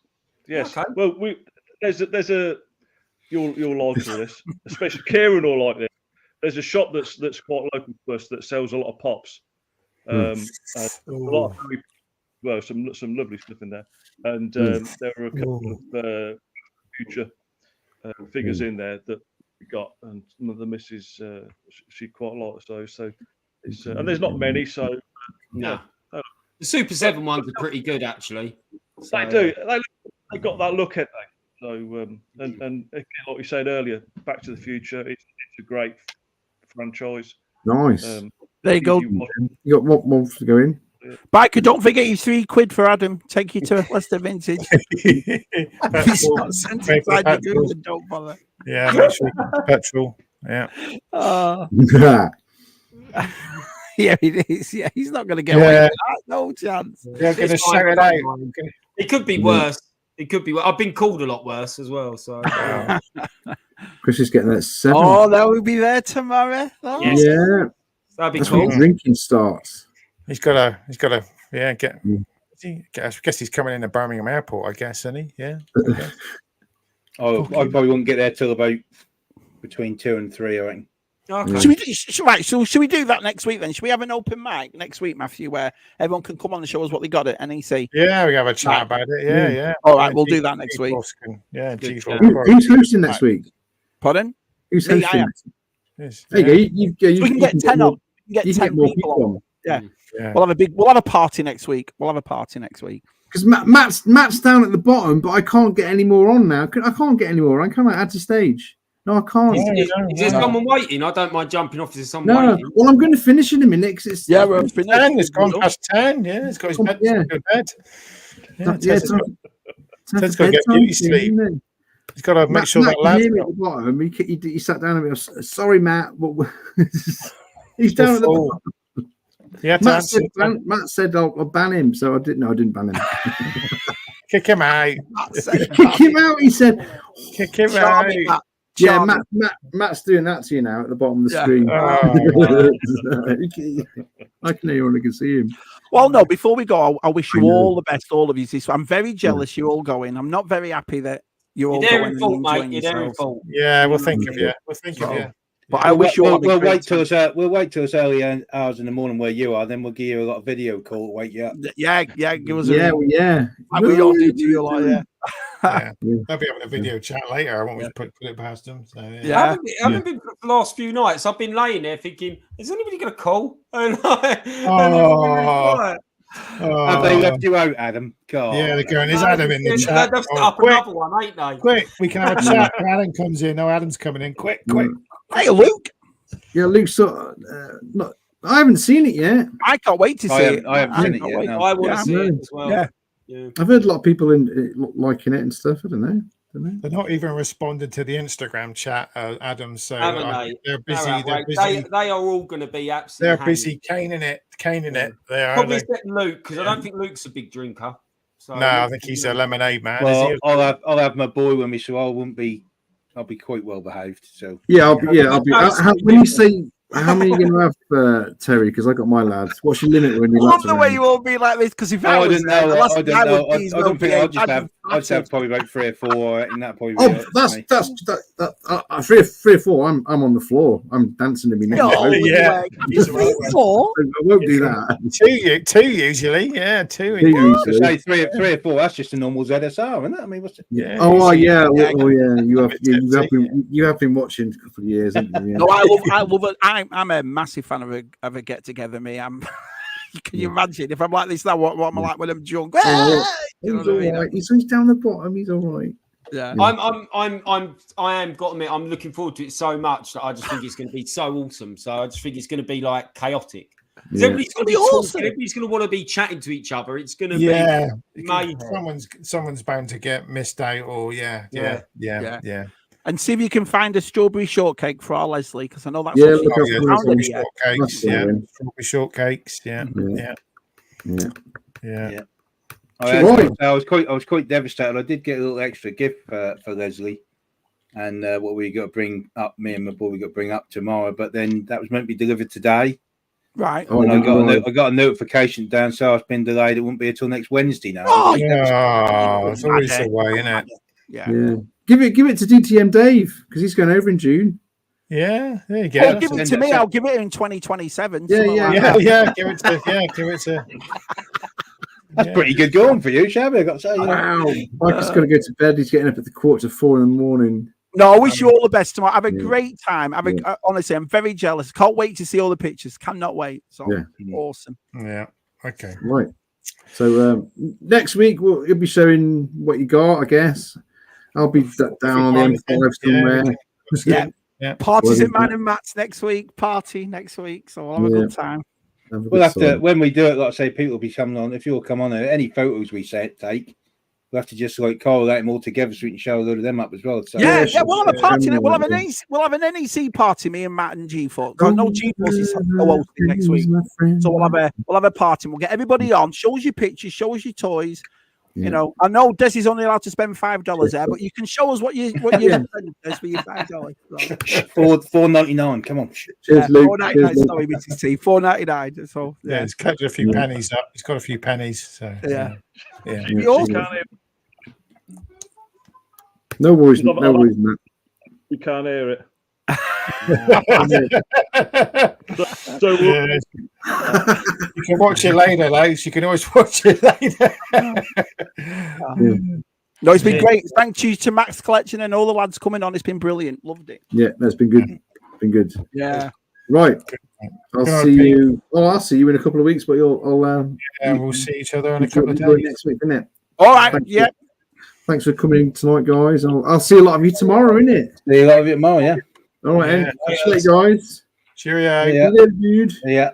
Okay. Well, there's a you'll like all this, especially Kieran will like this. There's a shop that's quite local to us that sells a lot of pops. A lot of some lovely stuff in there, and there are a couple of future figures in there that we got, and some of the missus she quite like those. So it's and there's not many, so no. The Super 7 ones are pretty good actually. So, they do. They got that look at they. So and like you said earlier, Back to the Future. It's a great franchise. Nice. There you go. You got what month to go in? Biker, don't forget your £3 for Adam. Take you to Leicester Vintage. Don't bother. Yeah, petrol. Yeah. Yeah, it is. Yeah, he's not going to get away with that. No chance. They're going to shout it out. It could be worse. It could be. I've been called a lot worse as well. So Chris is getting that 7. Oh, that will be there tomorrow. Oh. Yes. Yeah, that'd be that's cool. when drinking starts. He's got to. Yeah, get. I guess he's coming in at Birmingham Airport. I guess, isn't he? Yeah. I probably won't get there till about between 2 and 3. I think. Okay. Should we do that next week then? Should we have an open mic next week, Matthew, where everyone can come on and show us what they got at NEC? Yeah, we have a chat about it. Yeah. All right, we'll do that next week. Yeah, who's hosting next week? Pardon? Who's hosting? Yes. There you go. We can get 10 on. We can get 10 people on. Yeah. We'll have a party next week. Because Matt's down at the bottom, but I can't get any more on now. I can't get any more on. Can I add to stage? No, I can't. Is there someone waiting? I don't mind jumping off if there's someone waiting. Well, I'm going to finish in a minute. Cause it's, we're finished. It's gone past 10. Yeah, it's got his bed. To bed. Ted's got to get beauty sleep. He's got to make sure that lad's at the bottom. He sat down and went, sorry, Matt. He's down at the bottom. Matt said I'll ban him, so I didn't ban him. Kick him out. Kick him out, he said. Kick him out. Yeah, Matt's doing that to you now at the bottom of the screen. I can hear him, I can see him. Well, no, before we go, I wish you all the best, all of you. I'm very jealous you're all going. I'm not very happy that you're all going. You're there in fault, mate. You're there in fault. Yeah, we'll think of you. We'll think of you. But I wish you all. We'll wait till it's early hours in the morning where you are. Then we'll give you a lot of video call to wake you up. Yeah. Give us yeah. We all do to you like that. Yeah. They'll be having a video chat later. I won't put it past them. So, I haven't been for the last few nights. I've been laying there thinking, is anybody going to call? Have they left you out, Adam? God. Yeah, they're going, is Adam in the chat? They've set up another one, ain't they? Quick, we can have a chat when Adam comes in. No, Adam's coming in. Quick. Hey, Luke. Yeah, Luke. I haven't seen it yet. I can't wait to see it. I haven't seen it yet. No. I want to see it as well. Yeah. I've heard a lot of people liking it and stuff. I don't know. They're not even responding to the Instagram chat, Adam. So they're busy. They are all going to be absolutely. They're busy caning it. They are probably except Luke, because I don't think Luke's a big drinker. So no, I think he's a lemonade man. Well, I'll have my boy with me, so I'll be quite well behaved. So I'll be. When you say how many are you going to have, Terry? Because I got my lads. What's your limit when you? I love the way you all be like this. Because if I don't know. I don't think I'll just have probably about 3 or 4. And that probably. That's 3 or 4. I'm on the floor. I'm dancing to me next. No, yeah. 3 or 4. I won't do that. 2 usually. Yeah, 2. Say 3 or 4. That's just a normal ZSR, isn't it? I mean, what's it? Yeah. Oh yeah. You have been watching a couple of years, haven't you? Yeah. No, I love it. I'm a massive fan of a get together. Me, Can you imagine if I'm like this now? What am I like when I'm drunk? He's all right. He's down the bottom. He's all right. Yeah. I am got to admit, I'm looking forward to it so much that I just think it's going to be so awesome. So I just think it's going to be like chaotic. Everybody's going to be awesome. Everybody's going to want to be chatting to each other. It's going to be amazing. Someone's bound to get missed out. Or yeah. And see if you can find a strawberry shortcake for our Leslie, because I know that's strawberry shortcakes. Yeah. I was quite devastated. I did get a little extra gift for Leslie, and what we got to bring up, me and my boy, we got to bring up tomorrow. But then that was meant to be delivered today. Right. And I got a notification down, so it's been delayed. It won't be until next Wednesday now. It's always the way, isn't it? Yeah. Give it to DTM Dave, because he's going over in June. Yeah, there you go. Give it to me. I'll give it in 2027. Give it to. That's pretty good going for you, Shabby. I got to say. Wow. Mike's got to go to bed. He's getting up at the 3:45 in the morning. No, I wish you all the best tomorrow. Have a great time. Honestly, I'm very jealous. Can't wait to see all the pictures. Cannot wait. So awesome. Yeah. Okay. Right. So next week you'll be showing what you got, I guess. I'll be down on the M5 somewhere. Yeah. Parties at Man and Matt's next week. Party next week. So we'll have a good time. We'll have to, when we do it, like I say, people will be coming on. If you'll come on, any photos we take, we'll have to just correlate them all together so we can show a load of them up as well. So, we'll have a party. We'll have an NEC party. Me and Matt and G4. No G4 is hosting next week, so we'll have a party. We'll get everybody on. Show us your pictures. Show us your toys. You know, I know Desi's only allowed to spend $5 there, but you can show us what you for your $5. $4.99. Come on. Cheers, Luke. $4.99. Sorry, Mrs. T. $4.99. So it's cut a few pennies up. It's got a few pennies. So No worries, Matt. You can't hear it. So you can watch it later, Lace. You can always watch it later. No, it's been great. Thank you to Max Collection and all the lads coming on. It's been brilliant. Loved it. Yeah, that's been good. Yeah. Right. I'll see you in a couple of weeks, but we'll see each other in a couple of days next week, isn't it? All right. thanks for coming tonight, guys. I'll see a lot of you tomorrow, innit? See a lot of you tomorrow, yeah. All right, catch you later, guys. Cheerio. Yeah, dude. Yeah.